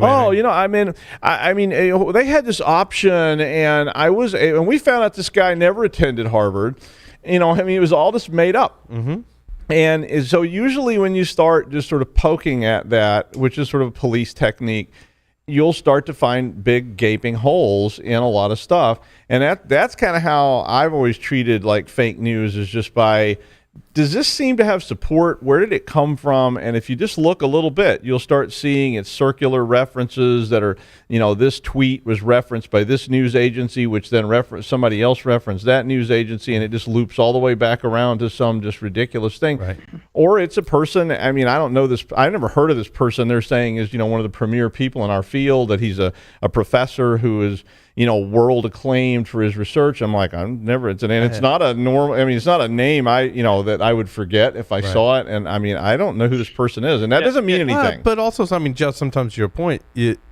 D: had this option, and and we found out this guy never attended Harvard. It was all just made up. And so usually when you start just sort of poking at that, which is sort of a police technique, you'll start to find big gaping holes in a lot of stuff. And that's kind of how I've always treated like fake news, is just by, does this seem to have support? Where did it come from? And if you just look a little bit, you'll start seeing its circular references that are, this tweet was referenced by this news agency, which then somebody else referenced that news agency, and it just loops all the way back around to some just ridiculous thing. Right. Or it's a person, I don't know this, I never heard of this person they're saying is, one of the premier people in our field, that he's a professor who is, world acclaimed for his research. I'm like, it's not a normal, it's not a name that I would forget if I saw it. And I don't know who this person is, and that doesn't mean anything.
A: But also, just sometimes to your point,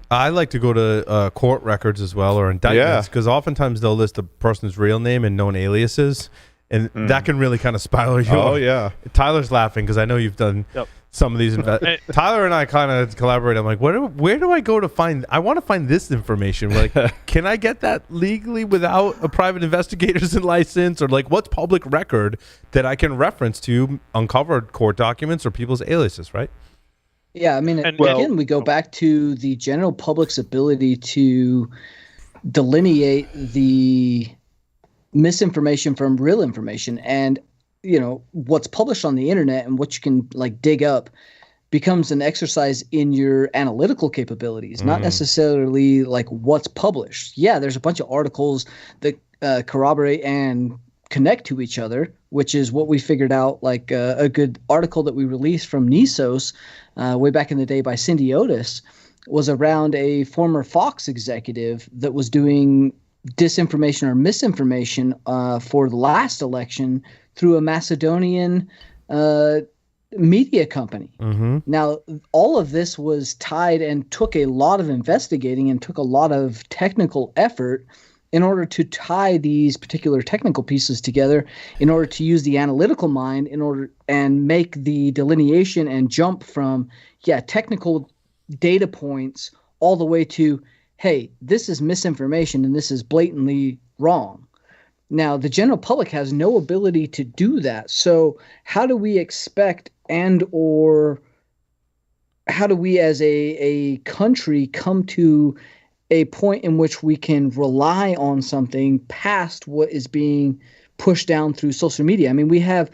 A: I like to go to court records as well, or indictments, because oftentimes they'll list the person's real name and known aliases, and that can really kind of spiral you.
D: Oh, yeah.
A: Tyler's laughing because I know you've done some of these. Tyler and I kind of collaborate. I'm like, where do I go to find? I want to find this information. Like, can I get that legally without a private investigator's license, or like what's public record that I can reference to uncover court documents or people's aliases, right?
H: Yeah, again, we go back to the general public's ability to delineate the misinformation from real information, and what's published on the internet and what you can dig up becomes an exercise in your analytical capabilities, not necessarily what's published. Yeah, there's a bunch of articles that corroborate and connect to each other, which is what we figured out, a good article that we released from Nisos way back in the day by Cindy Otis was around a former Fox executive that was doing disinformation or misinformation for the last election through a Macedonian media company. Now, all of this was tied and took a lot of investigating and took a lot of technical effort in order to tie these particular technical pieces together, in order to use the analytical mind and make the delineation and jump from technical data points all the way to, hey, this is misinformation and this is blatantly wrong. Now, the general public has no ability to do that. So how do we expect or how do we as a country come to a point in which we can rely on something past what is being pushed down through social media? I mean, we have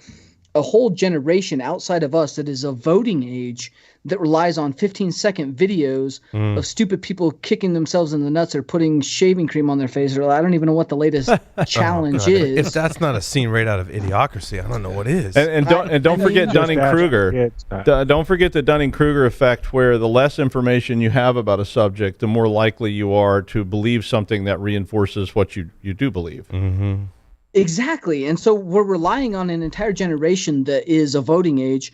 H: a whole generation outside of us that is of voting age that relies on 15-second videos of stupid people kicking themselves in the nuts or putting shaving cream on their face, or I don't even know what the latest challenge is.
A: If that's not a scene right out of Idiocracy, I don't know what is.
D: And don't forget Dunning-Kruger. Don't forget the Dunning-Kruger effect, where the less information you have about a subject, the more likely you are to believe something that reinforces what you do believe.
A: Mm-hmm.
H: Exactly. And so we're relying on an entire generation that is a voting age,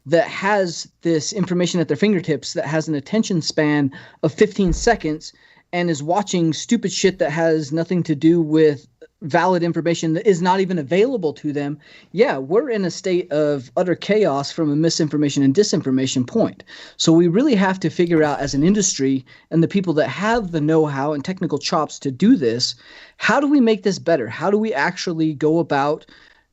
H: that has this information at their fingertips, that has an attention span of 15 seconds and is watching stupid shit that has nothing to do with valid information that is not even available to them. Yeah, we're in a state of utter chaos from a misinformation and disinformation point. So we really have to figure out, as an industry and the people that have the know-how and technical chops to do this, how do we make this better? How do we actually go about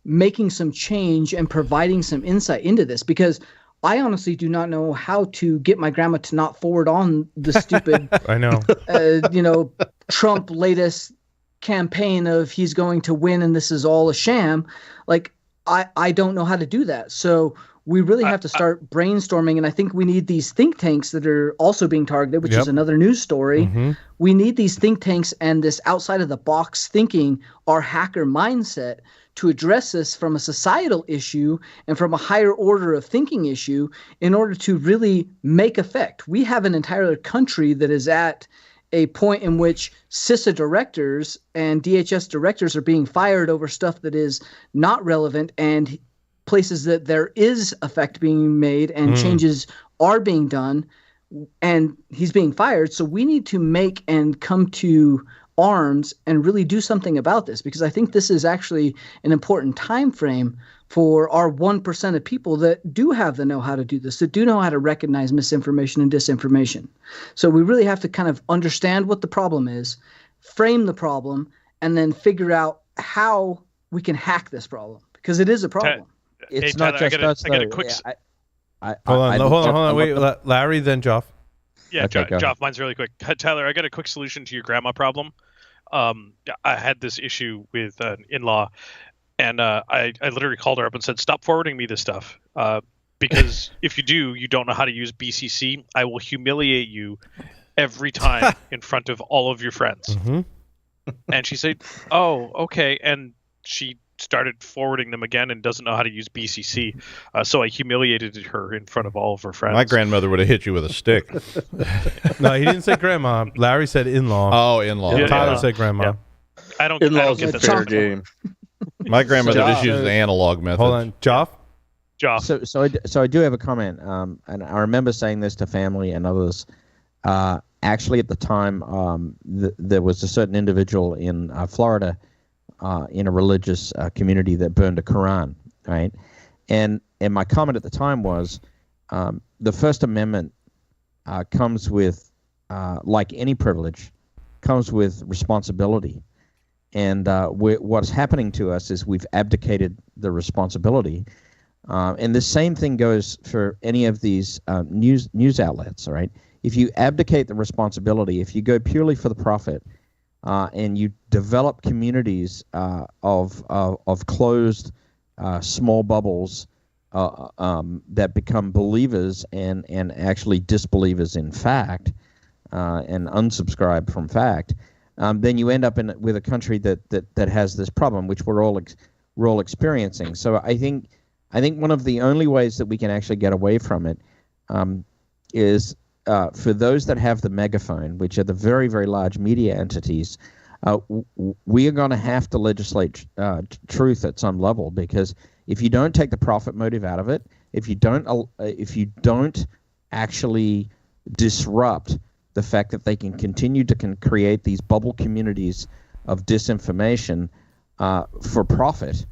H: making some change and providing some insight into this? Because I honestly do not know how to get my grandma to not forward on the stupid,
A: I know,
H: Trump latest campaign of he's going to win and this is all a sham. Like, I don't know how to do that. So we really have to start brainstorming. And I think we need these think tanks that are also being targeted, which is another news story.
A: Mm-hmm.
H: We need these think tanks and this outside of the box thinking, our hacker mindset, to address this from a societal issue and from a higher order of thinking issue in order to really make effect. We have an entire country that is at a point in which CISA directors and DHS directors are being fired over stuff that is not relevant, and places that there is effect being made and changes are being done, and he's being fired. So we need to make and come to arms and really do something about this, because I think this is actually an important time frame for our 1% of people that do have the know-how to do this, that do know how to recognize misinformation and disinformation. So we really have to kind of understand what the problem is, frame the problem, and then figure out how we can hack this problem, because it is a problem.
G: It's not just us, though.
C: I got a quick...
A: Hold on. Wait, Larry, then Joff.
C: Yeah,
G: okay,
C: Joff, mine's really quick. Tyler, I got a quick solution to your grandma problem. I had this issue with an in-law, and I literally called her up and said, stop forwarding me this stuff, because if you do, you don't know how to use BCC. I will humiliate you every time in front of all of your friends.
A: Mm-hmm.
C: And she said, oh, okay. And she started forwarding them again and doesn't know how to use BCC. So I humiliated her in front of all of her friends.
D: My grandmother would have hit you with a stick.
A: No, he didn't say grandma. Larry said in-law.
D: Oh, in-law.
A: Yeah, Tyler said grandma.
C: Yeah. I don't
F: In-laws
C: get
F: a
C: the
F: fair game.
D: My grandmother just used the analog method.
A: Hold on, Joff.
C: Joff.
G: So I do have a comment, and I remember saying this to family and others. Actually, at the time, there was a certain individual in Florida, in a religious community, that burned a Quran, right? And my comment at the time was, the First Amendment comes with, like any privilege, comes with responsibility. And what's happening to us is we've abdicated the responsibility. And the same thing goes for any of these news outlets, all right? If you abdicate the responsibility, if you go purely for the profit, and you develop communities of closed, small bubbles that become believers and actually disbelievers in fact, and unsubscribe from fact, then you end up with a country that has this problem, which we're all experiencing. So I think one of the only ways that we can actually get away from it is for those that have the megaphone, which are the very, very large media entities. We are going to have to legislate truth at some level, because if you don't take the profit motive out of it, if you don't actually disrupt the fact that they can continue to create these bubble communities of disinformation for profit,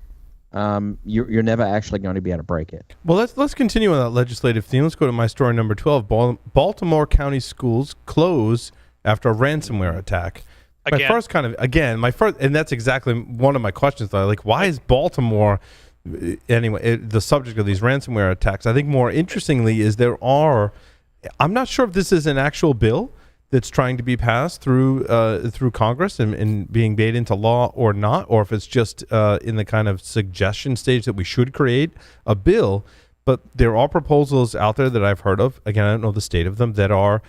G: you're never actually going to be able to break it.
A: Well, let's continue on that legislative theme. Let's go to my story number 12. Baltimore County schools close after a ransomware attack. And that's exactly one of my questions, though. Like, why is Baltimore, anyway, the subject of these ransomware attacks? I think more interestingly is I'm not sure if this is an actual bill that's trying to be passed through Congress and being made into law or not, or if it's just in the kind of suggestion stage that we should create a bill. But there are proposals out there that I've heard of, again, I don't know the state of them, that are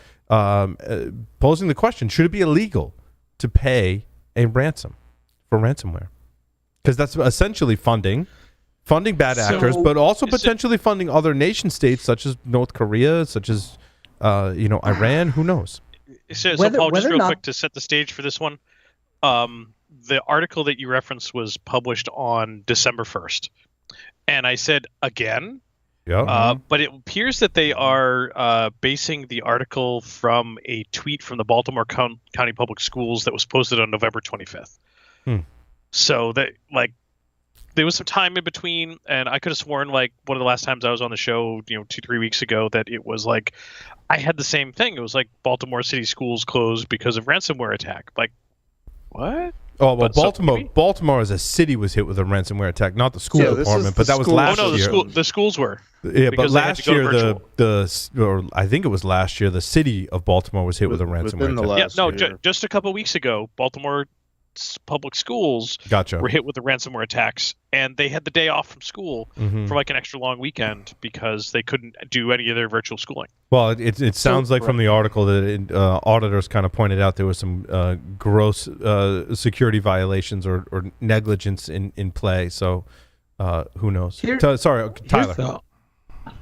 A: posing the question, should it be illegal to pay a ransom for ransomware? Because that's essentially funding bad actors, but also potentially funding other nation states such as North Korea, such as Iran. Who knows?
C: So Paul, just real quick to set the stage for this one. The article that you referenced was published on December 1st. And I said, again?
A: Yeah.
C: But it appears that they are basing the article from a tweet from the Baltimore County Public Schools that was posted on November 25th. So that, there was some time in between, and I could have sworn, one of the last times I was on the show, 2-3 weeks ago, that it was I had the same thing. It was Baltimore City schools closed because of ransomware attack. What?
A: Oh, well, Baltimore as a city was hit with a ransomware attack, not the school department, but that was last year.
C: Oh, no, the schools were.
A: Yeah, but last year, I think it was last year, the city of Baltimore was hit with a ransomware attack.
C: Just a couple weeks ago, Baltimore public schools were hit with the ransomware attacks, and they had the day off from school for an extra long weekend because they couldn't do any of their virtual schooling.
A: Well, it sounds like from the article that auditors kind of pointed out there was some gross security violations or negligence in play. So who knows? Sorry, Tyler.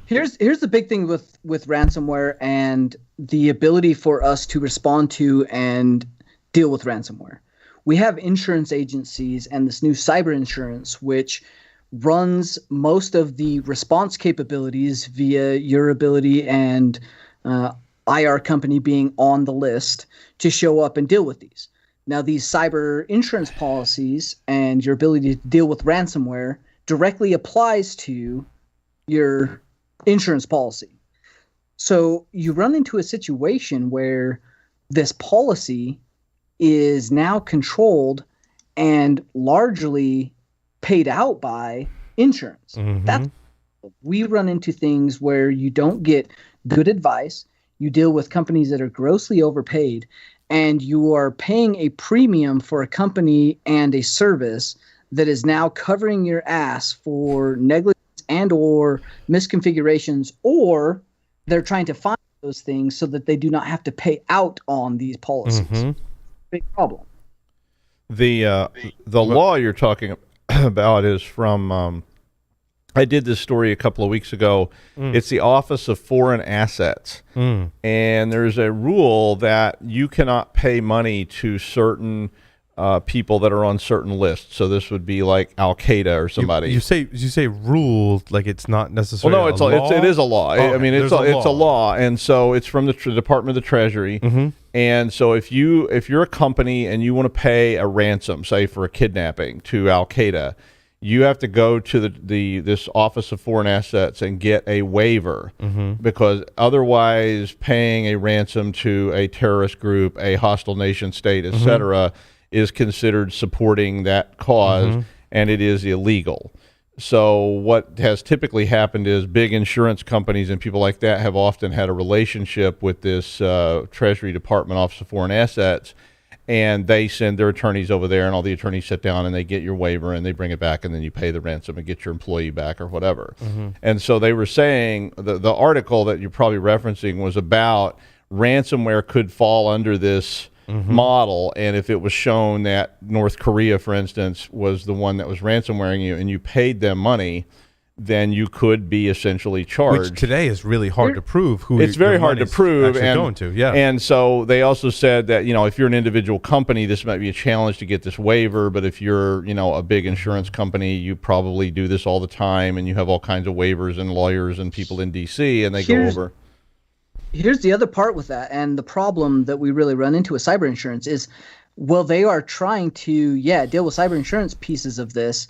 H: Here's the big thing with ransomware and the ability for us to respond to and deal with ransomware. We have insurance agencies and this new cyber insurance, which runs most of the response capabilities via your ability and IR company being on the list to show up and deal with these. Now, these cyber insurance policies and your ability to deal with ransomware directly applies to your insurance policy. So you run into a situation where this policy is now controlled and largely paid out by insurance. We run into things where you don't get good advice. You deal with companies that are grossly overpaid, and you are paying a premium for a company and a service that is now covering your ass for negligence and or misconfigurations, or they're trying to find those things so that they do not have to pay out on these policies. Big problem.
D: The law you're talking about is from I did this story a couple of weeks ago. It's the Office of Foreign Assets, and there's a rule that you cannot pay money to certain people that are on certain lists. So this would be like Al Qaeda or somebody.
A: You say rule like it's not necessarily.
D: Well, no, it is a law.
A: Oh,
D: I mean, it's a law, and so it's from the Department of the Treasury. And so if you're a company and you want to pay a ransom, say for a kidnapping to Al Qaeda, you have to go to this Office of Foreign Assets and get a waiver, because otherwise paying a ransom to a terrorist group, a hostile nation state, etc., is considered supporting that cause, and it is illegal. So what has typically happened is big insurance companies and people like that have often had a relationship with this Treasury Department Office of Foreign Assets, and they send their attorneys over there, and all the attorneys sit down and they get your waiver and they bring it back, and then you pay the ransom and get your employee back or whatever. And so they were saying, the article that you're probably referencing was about ransomware could fall under this model, and if it was shown that North Korea, for instance, was the one that was ransomwaring you and you paid them money, then you could be essentially charged.
A: Which today is really hard to prove.
D: It's very hard to prove,
A: and
D: so they also said that if you're an individual company, this might be a challenge to get this waiver. But if you're a big insurance company, you probably do this all the time, and you have all kinds of waivers and lawyers and people in D.C. and they go over.
H: Here's the other part with that, and the problem that we really run into with cyber insurance is Well, they are trying to, deal with cyber insurance pieces of this.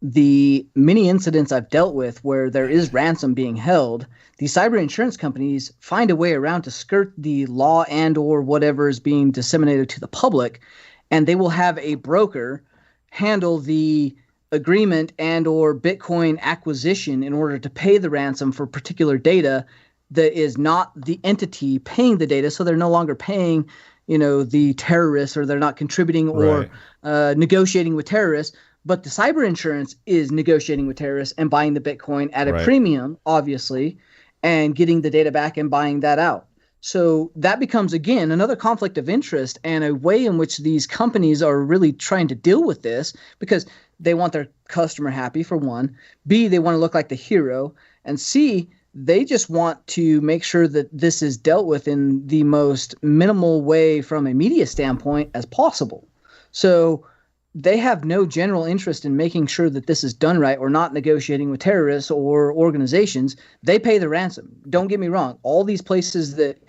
H: The many incidents I've dealt with where there is ransom being held, the cyber insurance companies find a way around to skirt the law and or whatever is being disseminated to the public, and they will have a broker handle the agreement and or Bitcoin acquisition in order to pay the ransom for particular data that is not the entity paying the data. So they're no longer paying, the terrorists, or they're not contributing or negotiating with terrorists. But the cyber insurance is negotiating with terrorists and buying the Bitcoin at a premium, obviously, and getting the data back and buying that out. So that becomes, again, another conflict of interest and a way in which these companies are really trying to deal with this, because they want their customer happy, for one. B, they want to look like the hero. And C, they just want to make sure that this is dealt with in the most minimal way from a media standpoint as possible. So they have no general interest in making sure that this is done right or not negotiating with terrorists or organizations. They pay the ransom. Don't get me wrong. All these places that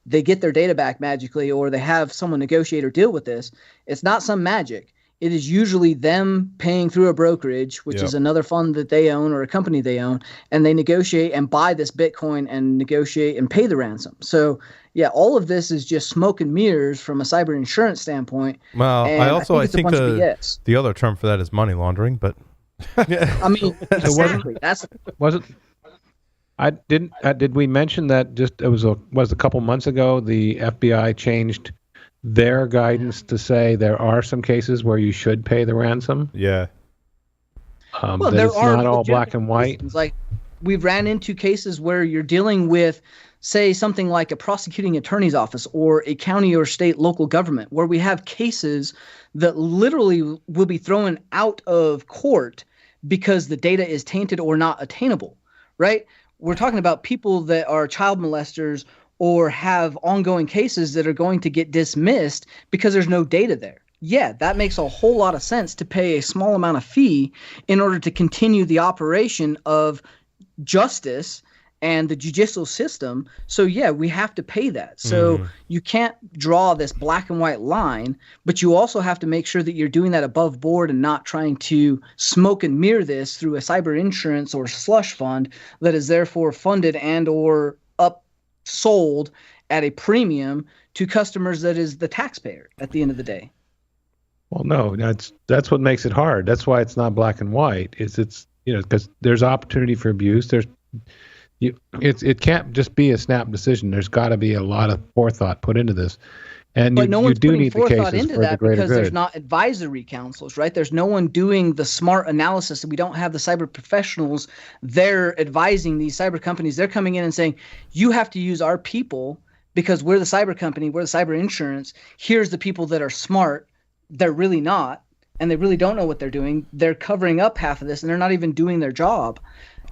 H: they get their data back magically, or they have someone negotiate or deal with this, it's not some magic. It is usually them paying through a brokerage, which is another fund that they own or a company they own, and they negotiate and buy this Bitcoin and negotiate and pay the ransom. So, all of this is just smoke and mirrors from a cyber insurance standpoint.
A: Well, I think the other term for that is money laundering, but
H: I mean, exactly.
M: Did we mention that it was a couple months ago the FBI changed their guidance to say there are some cases where you should pay the ransom?
A: Yeah.
H: Well,
M: there are not all black and white.
H: Like, we've ran into cases where you're dealing with, say, something like a prosecuting attorney's office or a county or state local government, where we have cases that literally will be thrown out of court because the data is tainted or not attainable, right? We're talking about people that are child molesters or have ongoing cases that are going to get dismissed because there's no data there. Yeah, that makes a whole lot of sense to pay a small amount of fee in order to continue the operation of justice and the judicial system. So we have to pay that. So you can't draw this black and white line, but you also have to make sure that you're doing that above board and not trying to smoke and mirror this through a cyber insurance or slush fund that is therefore funded and or sold at a premium to customers that is the taxpayer at the end of the day.
M: Well, no, that's what makes it hard. That's why it's not black and white. It's because there's opportunity for abuse. It can't just be a snap decision. There's got to be a lot of forethought put into this. And
H: but no one's
M: do
H: putting
M: need
H: forethought
M: the
H: into
M: for
H: that
M: the
H: because
M: good.
H: there's not advisory councils, right? There's no one doing the smart analysis. We don't have the cyber professionals. They're advising these cyber companies. They're coming in and saying, you have to use our people because we're the cyber company, we're the cyber insurance. Here's the people that are smart. They're really not, and they really don't know what they're doing. They're covering up half of this, and they're not even doing their job.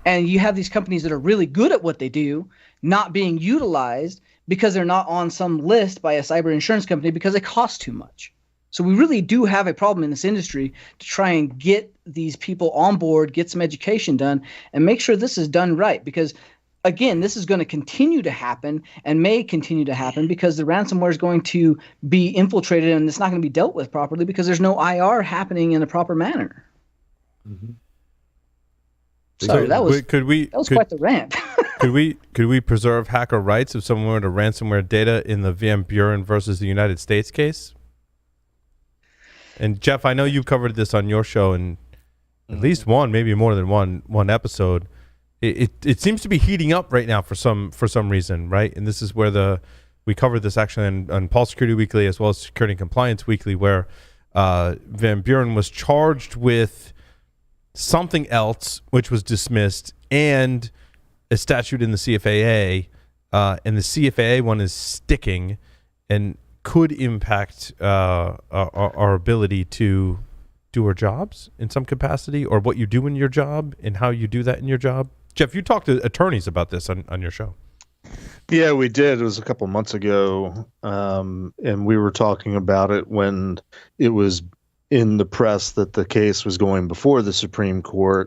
H: And you have these companies that are really good at what they do not being utilized because they're not on some list by a cyber insurance company because they cost too much. So we really do have a problem in this industry to try and get these people on board, get some education done, and make sure this is done right. Because, again, this is going to continue to happen and may continue to happen because the ransomware is going to be infiltrated and it's not going to be dealt with properly because there's no IR happening in a proper manner.
A: Mm-hmm.
H: Sorry, that was quite the rant.
A: Could we preserve hacker rights if someone were to ransomware data in the Van Buren versus the United States case? And Jeff, I know you covered this on your show in at least one, maybe more than one episode. It seems to be heating up right now for some reason, right? And this is where we covered this actually on Paul Security Weekly as well as Security and Compliance Weekly, where Van Buren was charged with something else, which was dismissed, and a statute in the CFAA, and the CFAA one is sticking and could impact our ability to do our jobs in some capacity, or what you do in your job and how you do that in your job. Jeff, you talked to attorneys about this on your show.
F: Yeah, we did. It was a couple months ago, and we were talking about it when it was in the press that the case was going before the Supreme Court,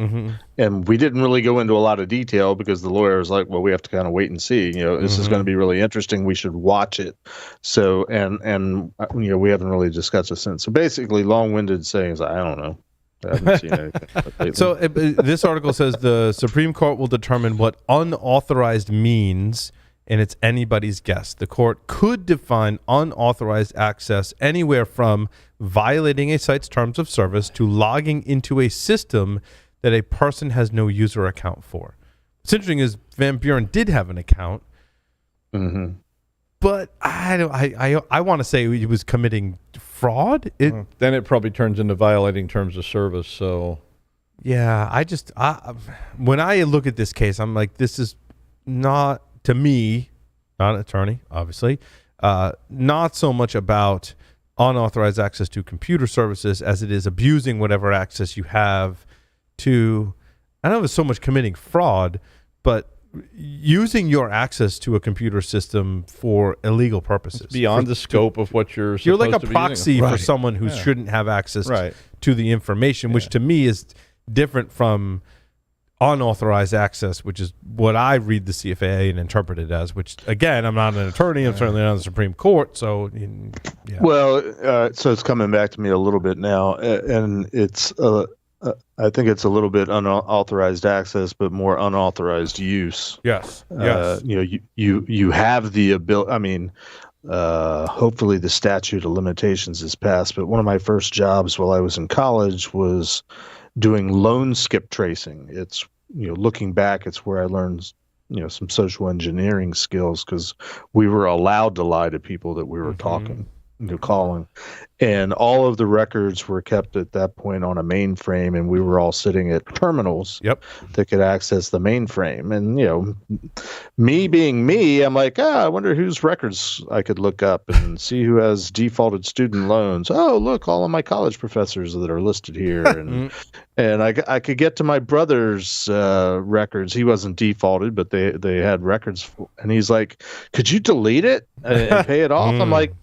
F: and we didn't really go into a lot of detail because the lawyer was like, well, we have to kind of wait and see, this is going to be really interesting, we should watch it. So and we haven't really discussed it since. So basically, long-winded sayings, I don't know, I haven't seen anything.
A: So this article says the Supreme Court will determine what unauthorized means, and it's anybody's guess. The court could define unauthorized access anywhere from violating a site's terms of service to logging into a system that a person has no user account for. What's interesting is Van Buren did have an account, but I want to say he was committing fraud.
D: Then it probably turns into violating terms of service. So,
A: yeah, when I look at this case, I'm like, this is not, to me, not an attorney, obviously, not so much about unauthorized access to computer services as it is abusing whatever access you have to, I don't know if it's so much committing fraud, but using your access to a computer system for illegal purposes.
D: It's beyond the scope of what you're supposed to be
A: You're like a
D: using.
A: proxy for someone who shouldn't have access to the information, which to me is different from unauthorized access, which is what I read the CFAA and interpret it as, which, again, I'm not an attorney. I'm certainly not on the Supreme Court. So, yeah.
F: Well, so it's coming back to me a little bit now, and it's I think it's a little bit unauthorized access, but more unauthorized use.
A: Yes. Yes.
F: You have the ability. I mean, hopefully the statute of limitations is passed. But one of my first jobs while I was in college was doing loan skip tracing. It's looking back, it's where I learned some social engineering skills because we were allowed to lie to people that we were calling, and all of the records were kept at that point on a mainframe, and we were all sitting at terminals that could access the mainframe. And me being me, I'm like, I wonder whose records I could look up and see who has defaulted student loans. Oh, look, all of my college professors that are listed here. And I could get to my brother's records. He wasn't defaulted, but they had records, and he's like, could you delete it and pay it off? I'm like,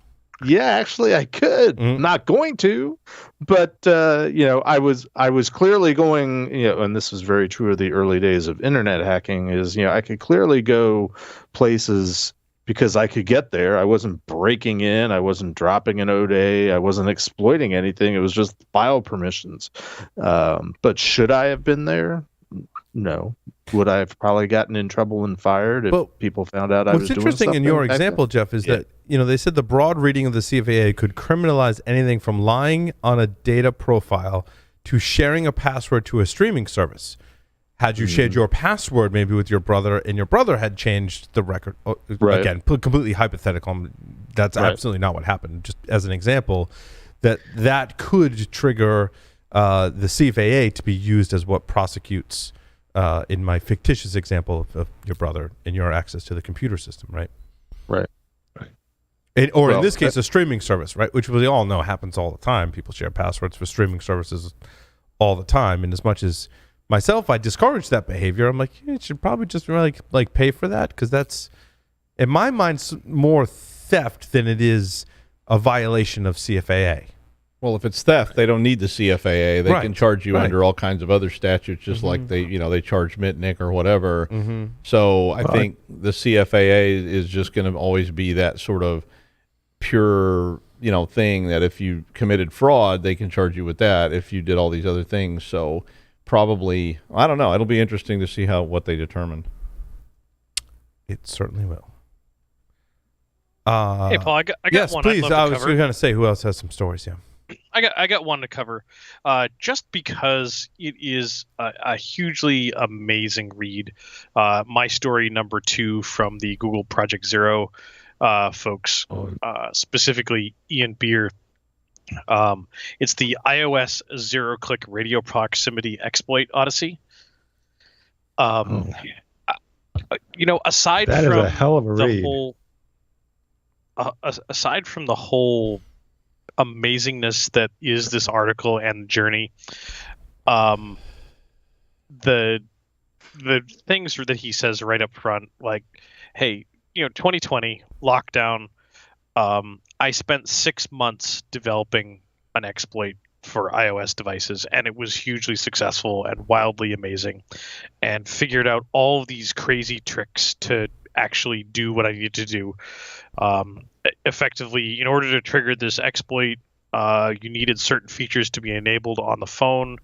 F: yeah, actually I could. Not going to, but I was clearly going, and this was very true of the early days of internet hacking, is I could clearly go places because I could get there. I wasn't breaking in, I wasn't dropping an ODA, I wasn't exploiting anything. It was just file permissions. But should I have been there? No. Would I have probably gotten in trouble and fired if people found out I was doing something?
A: What's interesting in your example, Jeff, is that they said the broad reading of the CFAA could criminalize anything from lying on a data profile to sharing a password to a streaming service. Had you shared your password maybe with your brother, and your brother had changed the record, again, completely hypothetical, that's absolutely not what happened. Just as an example, that could trigger the CFAA to be used as what prosecutes, in my fictitious example of your brother and your access to the computer system, right?
F: Right.
A: Or in this case, a streaming service, right? Which we all know happens all the time. People share passwords for streaming services all the time. And as much as myself, I discourage that behavior. I'm like, you should probably just like pay for that, because that's, in my mind, more theft than it is a violation of CFAA.
D: Well, if it's theft, they don't need the CFAA. They can charge you under all kinds of other statutes, just like they charge Mitnick or whatever. So I think the CFAA is just going to always be that sort of pure, thing that if you committed fraud, they can charge you with that if you did all these other things. So probably, I don't know. It'll be interesting to see what they determine.
A: It certainly will.
C: Hey, Paul, I got
A: yes,
C: one.
A: Please. I was
C: going
A: to say who else has some stories. Yeah.
C: I got one to cover, just because it is a hugely amazing read. My story number 2 from the Google Project Zero folks, specifically Ian Beer. It's the iOS zero-click radio proximity exploit odyssey. Aside
M: that
C: from
M: is a hell of a read.
C: Aside from the whole amazingness that is this article and journey, the things that he says right up front, like, hey, 2020 lockdown, I spent 6 months developing an exploit for iOS devices, and it was hugely successful and wildly amazing, and figured out all of these crazy tricks to actually do what I needed to do. Effectively, in order to trigger this exploit, you needed certain features to be enabled on the phone,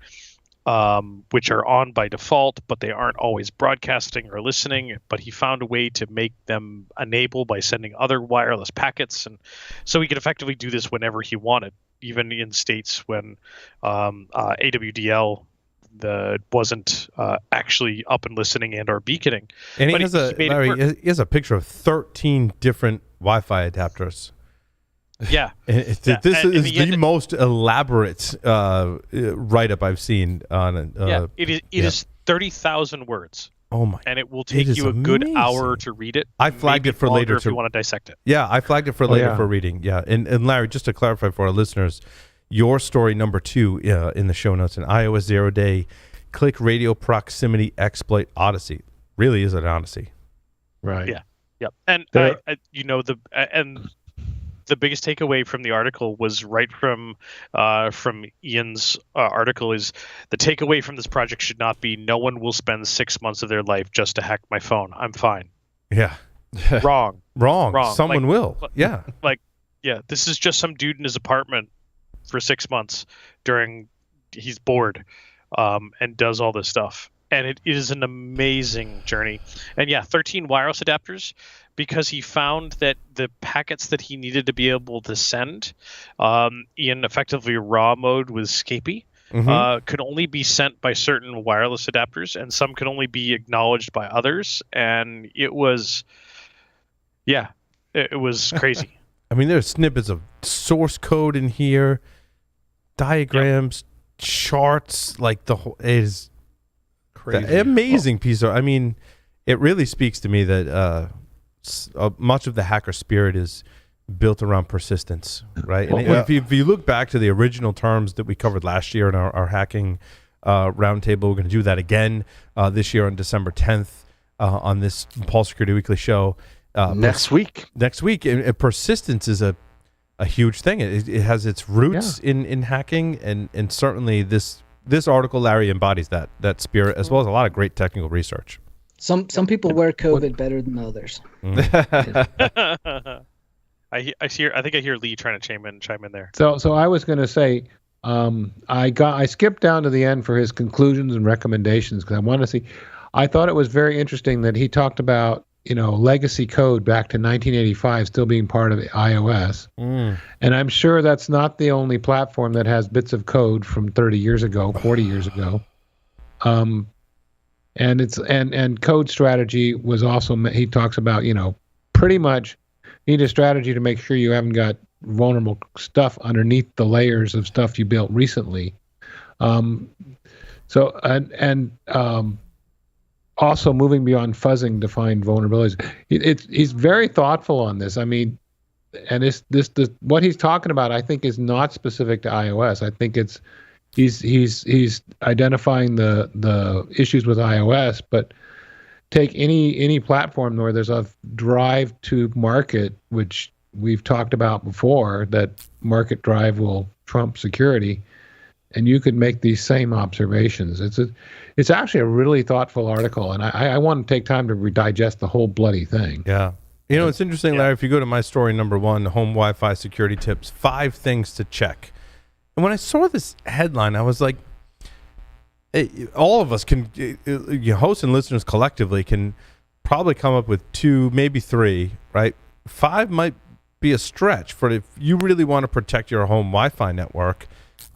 C: which are on by default, but they aren't always broadcasting or listening. But he found a way to make them enable by sending other wireless packets, and so he could effectively do this whenever he wanted, even in states when AWDL wasn't actually up and listening and or beaconing.
A: And
C: but
A: he has a picture of 13 different Wi-Fi adapters.
C: Yeah.
A: This is the most elaborate write-up I've seen on it.
C: It is 30,000 words.
A: Oh my!
C: And it will take you a good hour to read it.
A: I flagged it for later
C: if you want to dissect it.
A: Yeah, I flagged it for later for reading. Yeah, and Larry, just to clarify for our listeners, your story number 2 in the show notes, an iOS 0-day click radio proximity exploit odyssey. Really is an odyssey.
M: Right.
C: Yeah. Yep. And the biggest takeaway from the article was right from Ian's article is the takeaway from this project should not be no one will spend 6 months of their life just to hack my phone. I'm fine.
A: Yeah.
C: Wrong.
A: Someone will. Yeah.
C: This is just some dude in his apartment for 6 months he's bored and does all this stuff. And it is an amazing journey. And 13 wireless adapters, because he found that the packets that he needed to be able to send in effectively raw mode with Scapy could only be sent by certain wireless adapters, and some could only be acknowledged by others. And it was crazy.
A: I mean, there's snippets of source code in here, diagrams, charts, like the whole is crazy. Amazing piece of. I mean, it really speaks to me that much of the hacker spirit is built around persistence, right? And if you look back to the original terms that we covered last year in our hacking roundtable, we're going to do that again this year on December 10th on this Pulse Security Weekly show.
F: Next week,
A: and persistence is a huge thing. It has its roots in hacking, and certainly this article, Larry, embodies that spirit, as well as a lot of great technical research.
H: Some people wear COVID better than others.
C: I think I hear Lee trying to chime in there.
M: So I was going to say, I skipped down to the end for his conclusions and recommendations because I want to see. I thought it was very interesting that he talked about legacy code back to 1985 still being part of the iOS, and I'm sure that's not the only platform that has bits of code from 30 years ago, 40 years ago. And it's and code strategy was also, he talks about, pretty much need a strategy to make sure you haven't got vulnerable stuff underneath the layers of stuff you built recently. Also moving beyond fuzzing to find vulnerabilities. He's very thoughtful on this. I mean, and what he's talking about, I think, is not specific to iOS. I think he's identifying the issues with iOS, but take any platform where there's a drive to market, which we've talked about before, that market drive will trump security, and you could make these same observations. It's actually a really thoughtful article, and I want to take time to digest the whole bloody thing.
A: Yeah. It's interesting, Larry, if you go to my story number 1, home Wi-Fi security tips, 5 things to check. And when I saw this headline, I was like, all of us can, hosts and listeners collectively can probably come up with 2, maybe 3, right? 5 might be a stretch for if you really want to protect your home Wi-Fi network.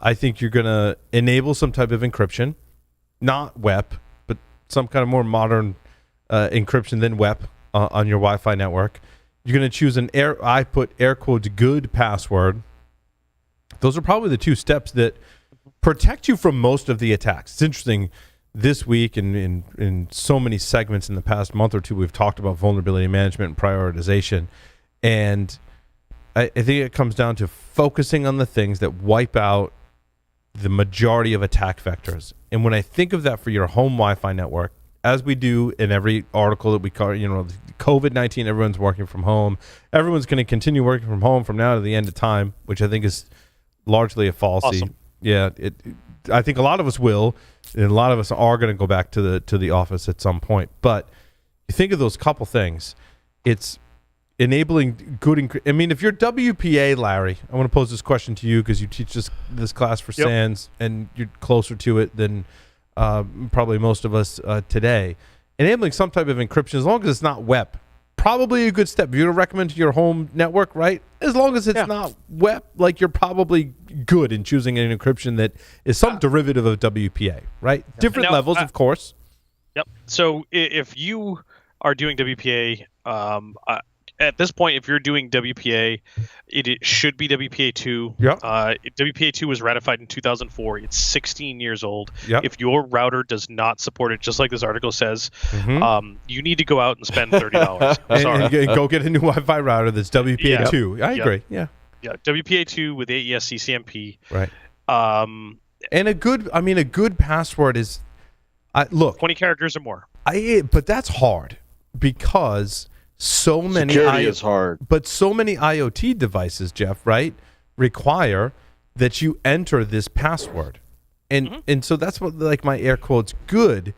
A: I think you're going to enable some type of encryption, not WEP, but some kind of more modern encryption than WEP on your Wi-Fi network. You're going to choose I put air quotes good password. Those are probably the 2 steps that protect you from most of the attacks. It's interesting, this week and in so many segments in the past month or 2, we've talked about vulnerability management and prioritization. And I think it comes down to focusing on the things that wipe out the majority of attack vectors. And when I think of that for your home Wi-Fi network, as we do in every article that we cover, COVID-19, everyone's working from home. Everyone's going to continue working from home from now to the end of time, which I think is largely a fallacy.
C: Awesome.
A: I think a lot of us will, and a lot of us are going to go back to the office at some point. But you think of those couple things. It's enabling good. I mean, if you're WPA, Larry, I want to pose this question to you because you teach this class for SANS, and you're closer to it than probably most of us today. Enabling some type of encryption, as long as it's not web, probably a good step. If you're going to recommend to your home network, right? As long as it's not web, like you're probably good in choosing an encryption that is some derivative of WPA, right? Different levels, of course.
C: Yep. So if you are doing WPA, at this point, if you're doing WPA, it should be WPA2.
A: Yep.
C: WPA2 was ratified in 2004. It's 16 years old.
A: Yep.
C: If your router does not support it, just like this article says, you need to go out and spend $30.
A: and go get a new Wi-Fi router that's WPA2. I agree. Yeah.
C: Yeah. WPA2 with AES CCMP.
A: Right. And a good password is, look,
C: 20 characters or more.
A: But that's hard because so many
F: security is hard.
A: But so many IoT devices, Jeff, right, require that you enter this password. And so that's what, like, my air quotes good.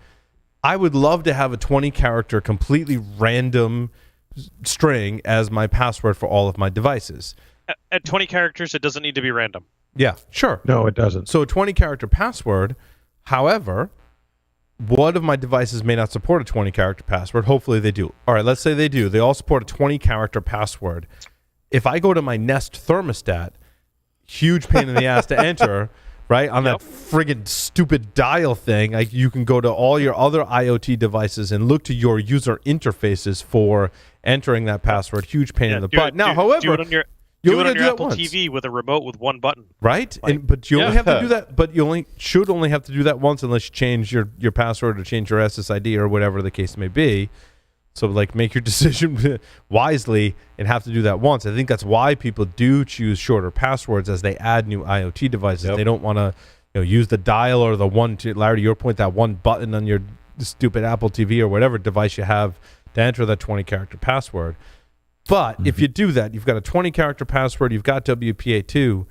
A: I would love to have a 20-character completely random string as my password for all of my devices.
C: At 20 characters, it doesn't need to be random.
A: Yeah, sure.
M: No, it doesn't.
A: So a 20-character password, however, one of my devices may not support a 20-character password. Hopefully they do. All right, let's say they do. They all support a 20-character password. If I go to my Nest thermostat, huge pain in the ass to enter, right, on that friggin' stupid dial thing, you can go to all your other IoT devices and look to your user interfaces for entering that password. Huge pain in the butt. Now, however,
C: do it on your Apple TV with a remote with one button.
A: Right? But you only have to do that. But you should only have to do that once unless you change your password or change your SSID or whatever the case may be. So, like, make your decision wisely and have to do that once. I think that's why people do choose shorter passwords as they add new IoT devices. They don't want to use the dial or the one, Larry, to your point, that one button on your stupid Apple TV or whatever device you have to enter that 20-character password. But if you do that, you've got a 20-character password, you've got WPA2.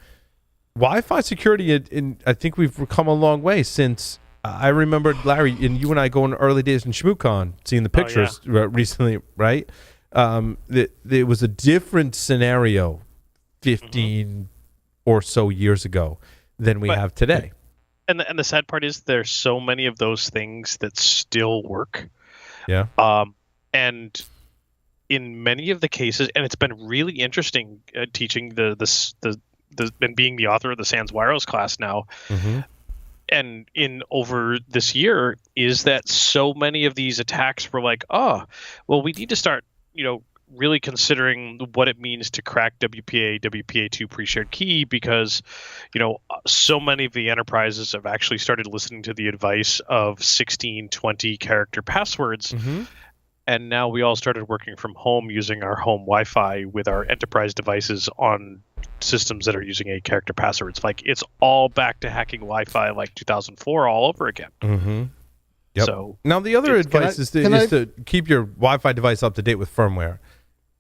A: Wi-Fi security, I think we've come a long way since I remember, Larry, and you and I going early days in ShmooCon, seeing the pictures recently, right? It was a different scenario 15 or so years ago than we have today.
C: And the sad part is there's so many of those things that still work.
A: Yeah.
C: And in many of the cases, and it's been really interesting teaching the and being the author of the SANS Wireless class now, and in over this year, is that so many of these attacks were like, oh, well, we need to start, really considering what it means to crack WPA2 pre-shared key, because, so many of the enterprises have actually started listening to the advice of 16, 20 character passwords. And now we all started working from home using our home Wi-Fi with our enterprise devices on systems that are using 8-character passwords. Like, it's all back to hacking Wi-Fi like 2004 all over again.
A: Yep.
C: So
A: now the other advice is to keep your Wi-Fi device up to date with firmware.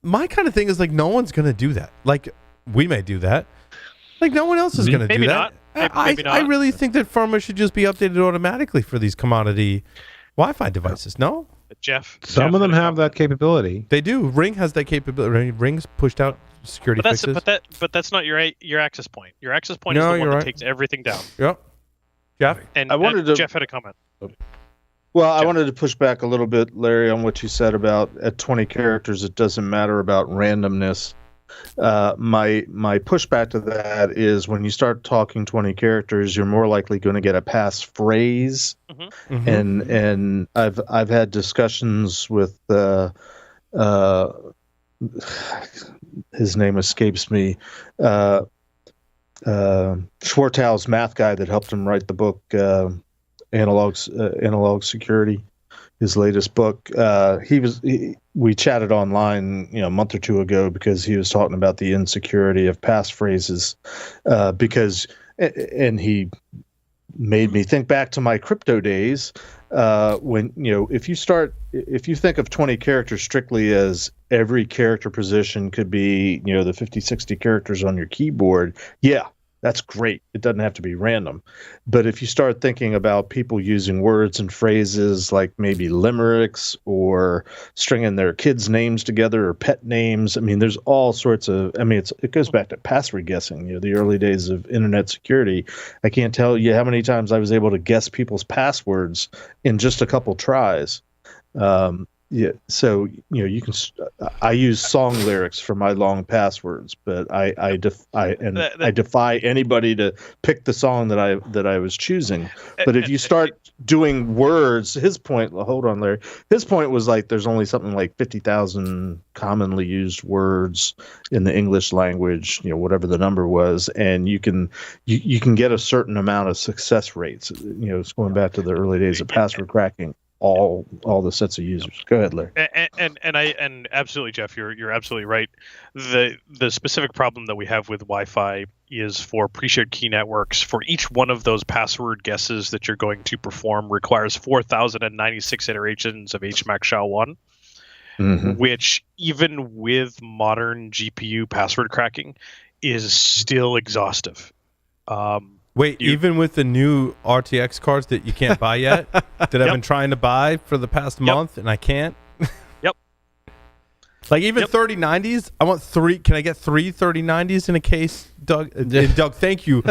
A: My kind of thing is, like, no one's going to do that. Like, we may do that. Like, no one else is going to do that.
C: Maybe not.
A: I really think that firmware should just be updated automatically for these commodity Wi-Fi devices. No?
M: Some of them have that capability.
A: They do. Ring has that capability. Ring's pushed out security fixes.
C: But that's not your access point. Your access point is the one that takes everything down.
A: Yep. Jeff?
C: And Jeff had a comment.
F: Well, I wanted to push back a little bit, Larry, on what you said about at 20 characters, it doesn't matter about randomness. My pushback to that is when you start talking 20 characters, you're more likely going to get a passphrase. And I've had discussions with his name escapes me, Schwartau's math guy that helped him write the book Analog Security, his latest book. We chatted online, a month or two ago, because he was talking about the insecurity of passphrases, and he made me think back to my crypto days, when, if you think of 20 characters strictly as every character position could be, the 50, 60 characters on your keyboard. Yeah, that's great. It doesn't have to be random. But if you start thinking about people using words and phrases like maybe limericks or stringing their kids' names together or pet names, I mean, there's all sorts of, I mean, it goes back to password guessing, the early days of internet security. I can't tell you how many times I was able to guess people's passwords in just a couple tries. Yeah, so you can. I use song lyrics for my long passwords, but I defy anybody to pick the song that I was choosing. But if you start doing words, his point. Hold on, Larry. His point was like there's only something like 50,000 commonly used words in the English language. Whatever the number was, and you can get a certain amount of success rates. It's going back to the early days of password cracking. All the sets of users. Go ahead, Larry.
C: And absolutely, Jeff, you're absolutely right. The specific problem that we have with Wi-Fi is for pre-shared key networks. For each one of those password guesses that you're going to perform requires 4,096 iterations of HMAC SHA-1, which even with modern GPU password cracking is still exhaustive.
A: Wait, even with the new RTX cards that you can't buy yet, that I've been trying to buy for the past month and I can't?
C: Yep.
A: Like even 3090s, I want 3. Can I get 3 3090s in a case, Doug? And Doug, thank you.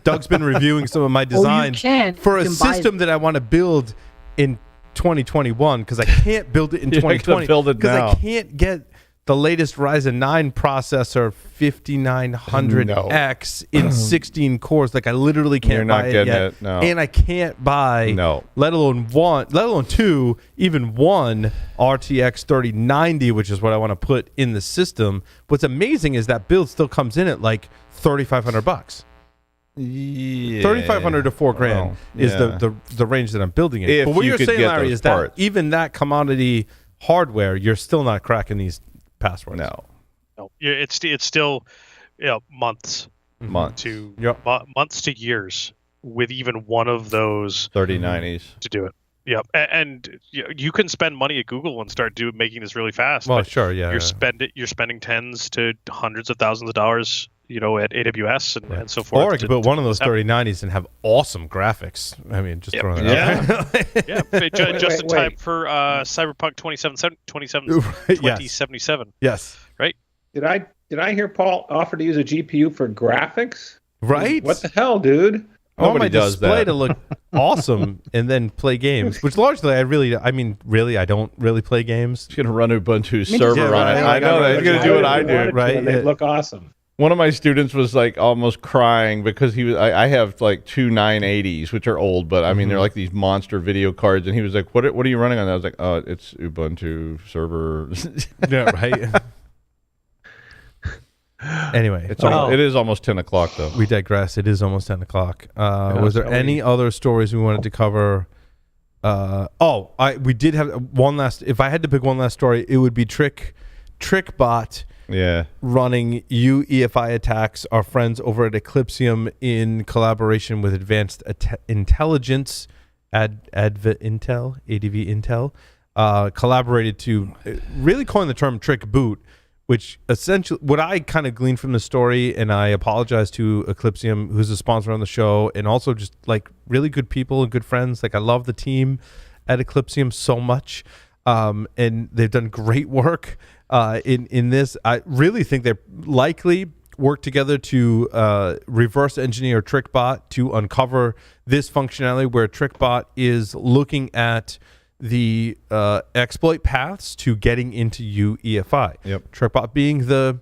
A: Doug's been reviewing some of my designs for a system that I want to build in 2021 because I can't build it in 2020 because I can't get the latest Ryzen 9 processor 5900X in 16 cores. Like I literally can't buy it yet.
D: No.
A: And I can't buy let alone 2, even one RTX 3090, which is what I want to put in the system. What's amazing is that build still comes in at like $3,500.
D: Yeah.
A: 3,500 to $4,000 is the range that I'm building it. But what you're saying, Larry, is that even that commodity hardware, you're still not cracking these passwords.
C: No, it's still months to years with even one of those
D: 3090s
C: to do it. Yeah, and you can spend money at Google and start making this really fast.
A: Well, sure, yeah.
C: You're spending tens to hundreds of thousands of dollars, at AWS and so forth.
A: Or I could build one of those 3090s and have awesome graphics. I mean, just throwing it out there.
C: Just in time for Cyberpunk 2077.
A: Yes.
C: Right?
E: Did I hear Paul offer to use a GPU for graphics?
A: Right.
E: What the hell, dude?
A: I want my display to look awesome and then play games, which largely I don't really play games.
D: He's going to run Ubuntu server on it. I know that. He's going to do what I do.
A: Right.
E: They look awesome.
D: One of my students was like almost crying because I have like two 980s, which are old, but I mean, they're like these monster video cards. And he was like, what are you running on that? I was like, oh, it's Ubuntu server.
A: Yeah, right. Anyway,
D: it is almost 10 o'clock though.
A: We digress. It is almost 10 o'clock. Was there any other stories we wanted to cover? We did have one last. If I had to pick one last story, it would be TrickBot.
D: Yeah,
A: running UEFI attacks. Our friends over at Eclipsium, in collaboration with Advanced Intelligence, ADV Intel, collaborated to really coin the term trick boot, which essentially, what I kind of gleaned from the story, and I apologize to Eclipsium, who's a sponsor on the show, and also just like really good people and good friends. Like I love the team at Eclipsium so much, and they've done great work. In this, I really think they likely work together to reverse engineer TrickBot to uncover this functionality where TrickBot is looking at the exploit paths to getting into UEFI.
D: Yep.
A: TrickBot being the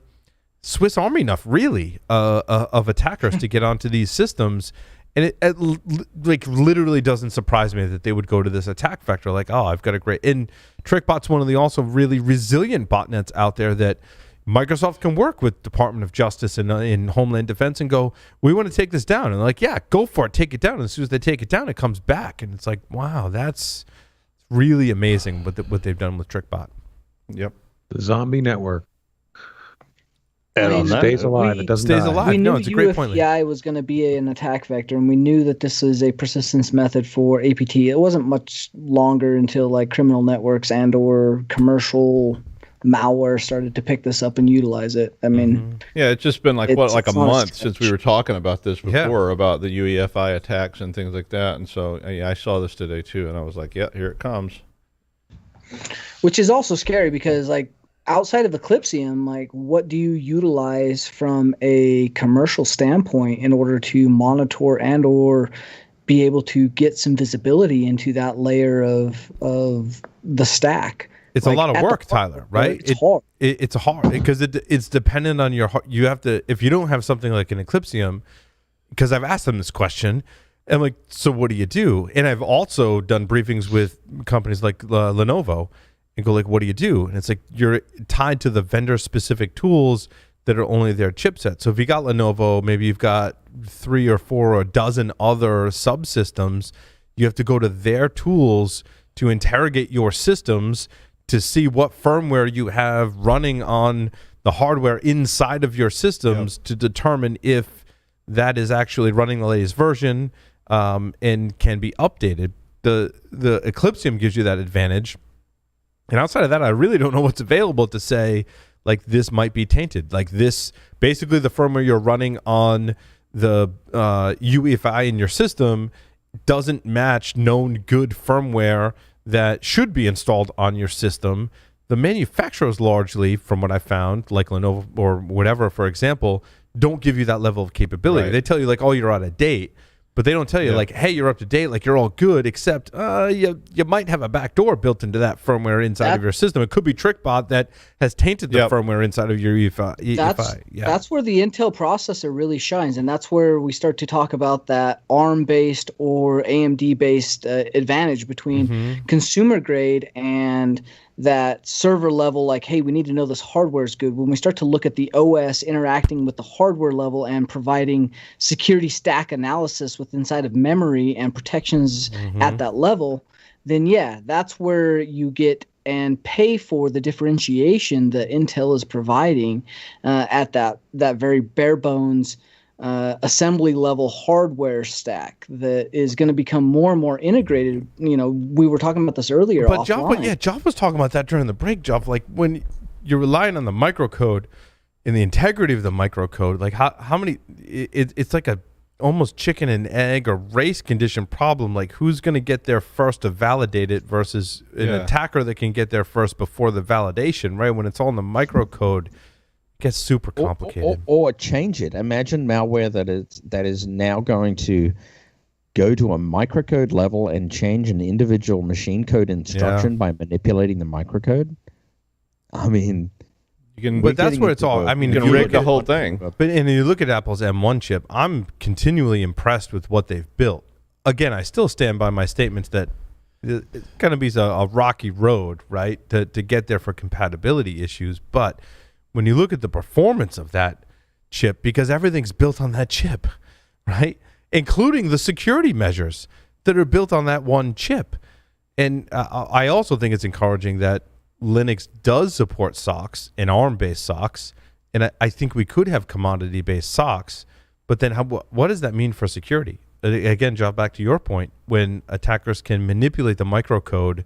A: Swiss Army knife, really, of attackers to get onto these systems. And it literally doesn't surprise me that they would go to this attack vector. Like, oh, I've got a great... And TrickBot's one of the also really resilient botnets out there that Microsoft can work with Department of Justice and in Homeland Defense and go, we want to take this down. And they're like, yeah, go for it. Take it down. And as soon as they take it down, it comes back. And it's like, wow, that's really amazing what they've done with TrickBot.
D: Yep.
M: The zombie network.
F: And
M: it stays alive. It doesn't
A: stays
M: die.
A: alive.
H: We knew
A: it's a great point.
H: UEFI was going to be an attack vector, and we knew that this is a persistence method for APT. It wasn't much longer until like criminal networks and or commercial malware started to pick this up and utilize it. I mean,
D: yeah, it's just been like a month since we were talking about this before, about the UEFI attacks and things like that. And so I saw this today too, and I was like, yeah, here it comes.
H: Which is also scary because, like, outside of Eclipsium, like, what do you utilize from a commercial standpoint in order to monitor and or be able to get some visibility into that layer of the stack?
A: It's like, a lot of work, Tyler, right?
H: It's hard.
A: It's hard because it's dependent on your. You have to, if you don't have something like an Eclipsium, because I've asked them this question, and like, so what do you do? And I've also done briefings with companies like Lenovo, and go like, what do you do? And it's like you're tied to the vendor specific tools that are only their chipset. So if you got Lenovo, maybe you've got 3 or 4 or a dozen other subsystems. You have to go to their tools to interrogate your systems to see what firmware you have running on the hardware inside of your systems to determine if that is actually running the latest version and can be updated. The Eclipsium gives you that advantage. And outside of that, I really don't know what's available to say, like, this might be tainted. Like, this, basically the firmware you're running on the UEFI in your system doesn't match known good firmware that should be installed on your system. The manufacturers largely, from what I found, like Lenovo or whatever, for example, don't give you that level of capability. Right. They tell you, like, oh, you're out of date. But they don't tell you, like, hey, you're up to date, like, you're all good, except you might have a backdoor built into that firmware inside of your system. It could be TrickBot that has tainted the firmware inside of your EFI.
H: That's where the Intel processor really shines, and that's where we start to talk about that ARM-based or AMD-based advantage between consumer grade and that server level, like, hey, we need to know this hardware is good. When we start to look at the OS interacting with the hardware level and providing security stack analysis with inside of memory and protections at that level, then yeah, that's where you get and pay for the differentiation that Intel is providing at that very bare bones assembly level hardware stack that is going to become more and more integrated. You know, we were talking about this earlier.
A: But Jeff was talking about that during the break, Jeff. Like, when you're relying on the microcode and the integrity of the microcode, like how many? It's like a almost chicken and egg or race condition problem. Like, who's going to get there first to validate it versus an attacker that can get there first before the validation, right? When it's all in the microcode, gets super complicated.
G: Or change it. Imagine malware that is now going to go to a microcode level and change an individual machine code instruction by manipulating the microcode. I mean,
A: but that's where it's all. I mean,
D: you can rig the whole thing.
A: But and you look at Apple's M1 chip, I'm continually impressed with what they've built. Again, I still stand by my statements that it's going to be a rocky road, right, to get there for compatibility issues, but when you look at the performance of that chip, because everything's built on that chip, right? Including the security measures that are built on that one chip. And I also think it's encouraging that Linux does support SOCs and ARM-based SOCs. And I think we could have commodity-based SOCs. But then what does that mean for security? Again, Jeff, back to your point, when attackers can manipulate the microcode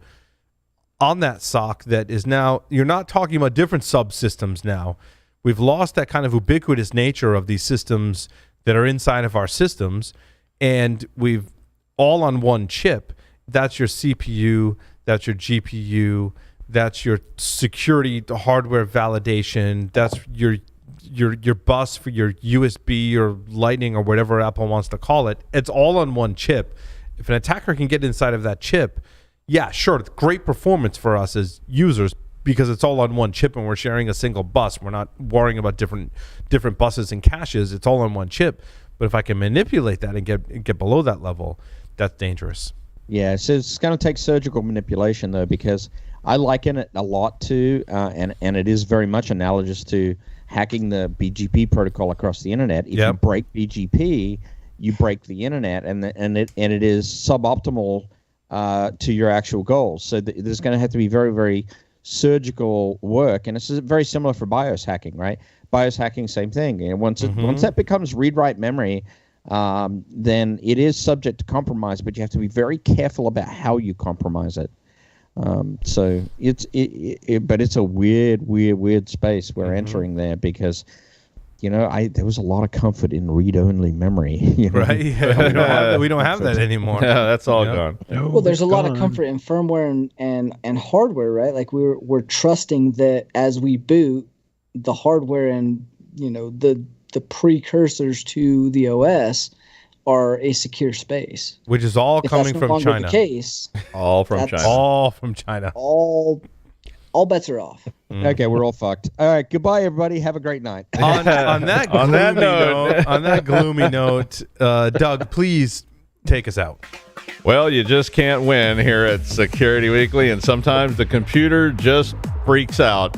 A: on that SOC that is now, you're not talking about different subsystems now. We've lost that kind of ubiquitous nature of these systems that are inside of our systems, and we've all on one chip. That's your CPU, that's your GPU, that's your security, the hardware validation, that's your bus for your USB or Lightning or whatever Apple wants to call it. It's all on one chip. If an attacker can get inside of that chip, yeah, sure, great performance for us as users because it's all on one chip and we're sharing a single bus. We're not worrying about different buses and caches. It's all on one chip. But if I can manipulate that and get below that level, that's dangerous.
G: Yeah, so it's going to take surgical manipulation, though, because I liken it a lot to, and it is very much analogous to hacking the BGP protocol across the internet. If you break BGP, you break the internet, and it is suboptimal to your actual goals. So there's going to have to be very, very surgical work, and it's very similar for BIOS hacking, right? BIOS hacking, same thing. And once that becomes read-write memory, then it is subject to compromise, but you have to be very careful about how you compromise it. So but it's a weird space we're entering there, because there was a lot of comfort in read-only memory.
A: Right? Yeah, we don't have that anymore.
D: Yeah, that's all gone.
H: Well, there's a lot of comfort in firmware and hardware, right? Like we're trusting that as we boot, the hardware and the precursors to the OS are a secure space,
A: which is all coming from China.
H: The case,
D: all from China.
A: All from China.
H: All bets are off.
G: Okay, we're all fucked. All right, goodbye, everybody. Have a great night.
A: On that gloomy note, Doug, please take us out.
D: Well, you just can't win here at Security Weekly, and sometimes the computer just freaks out.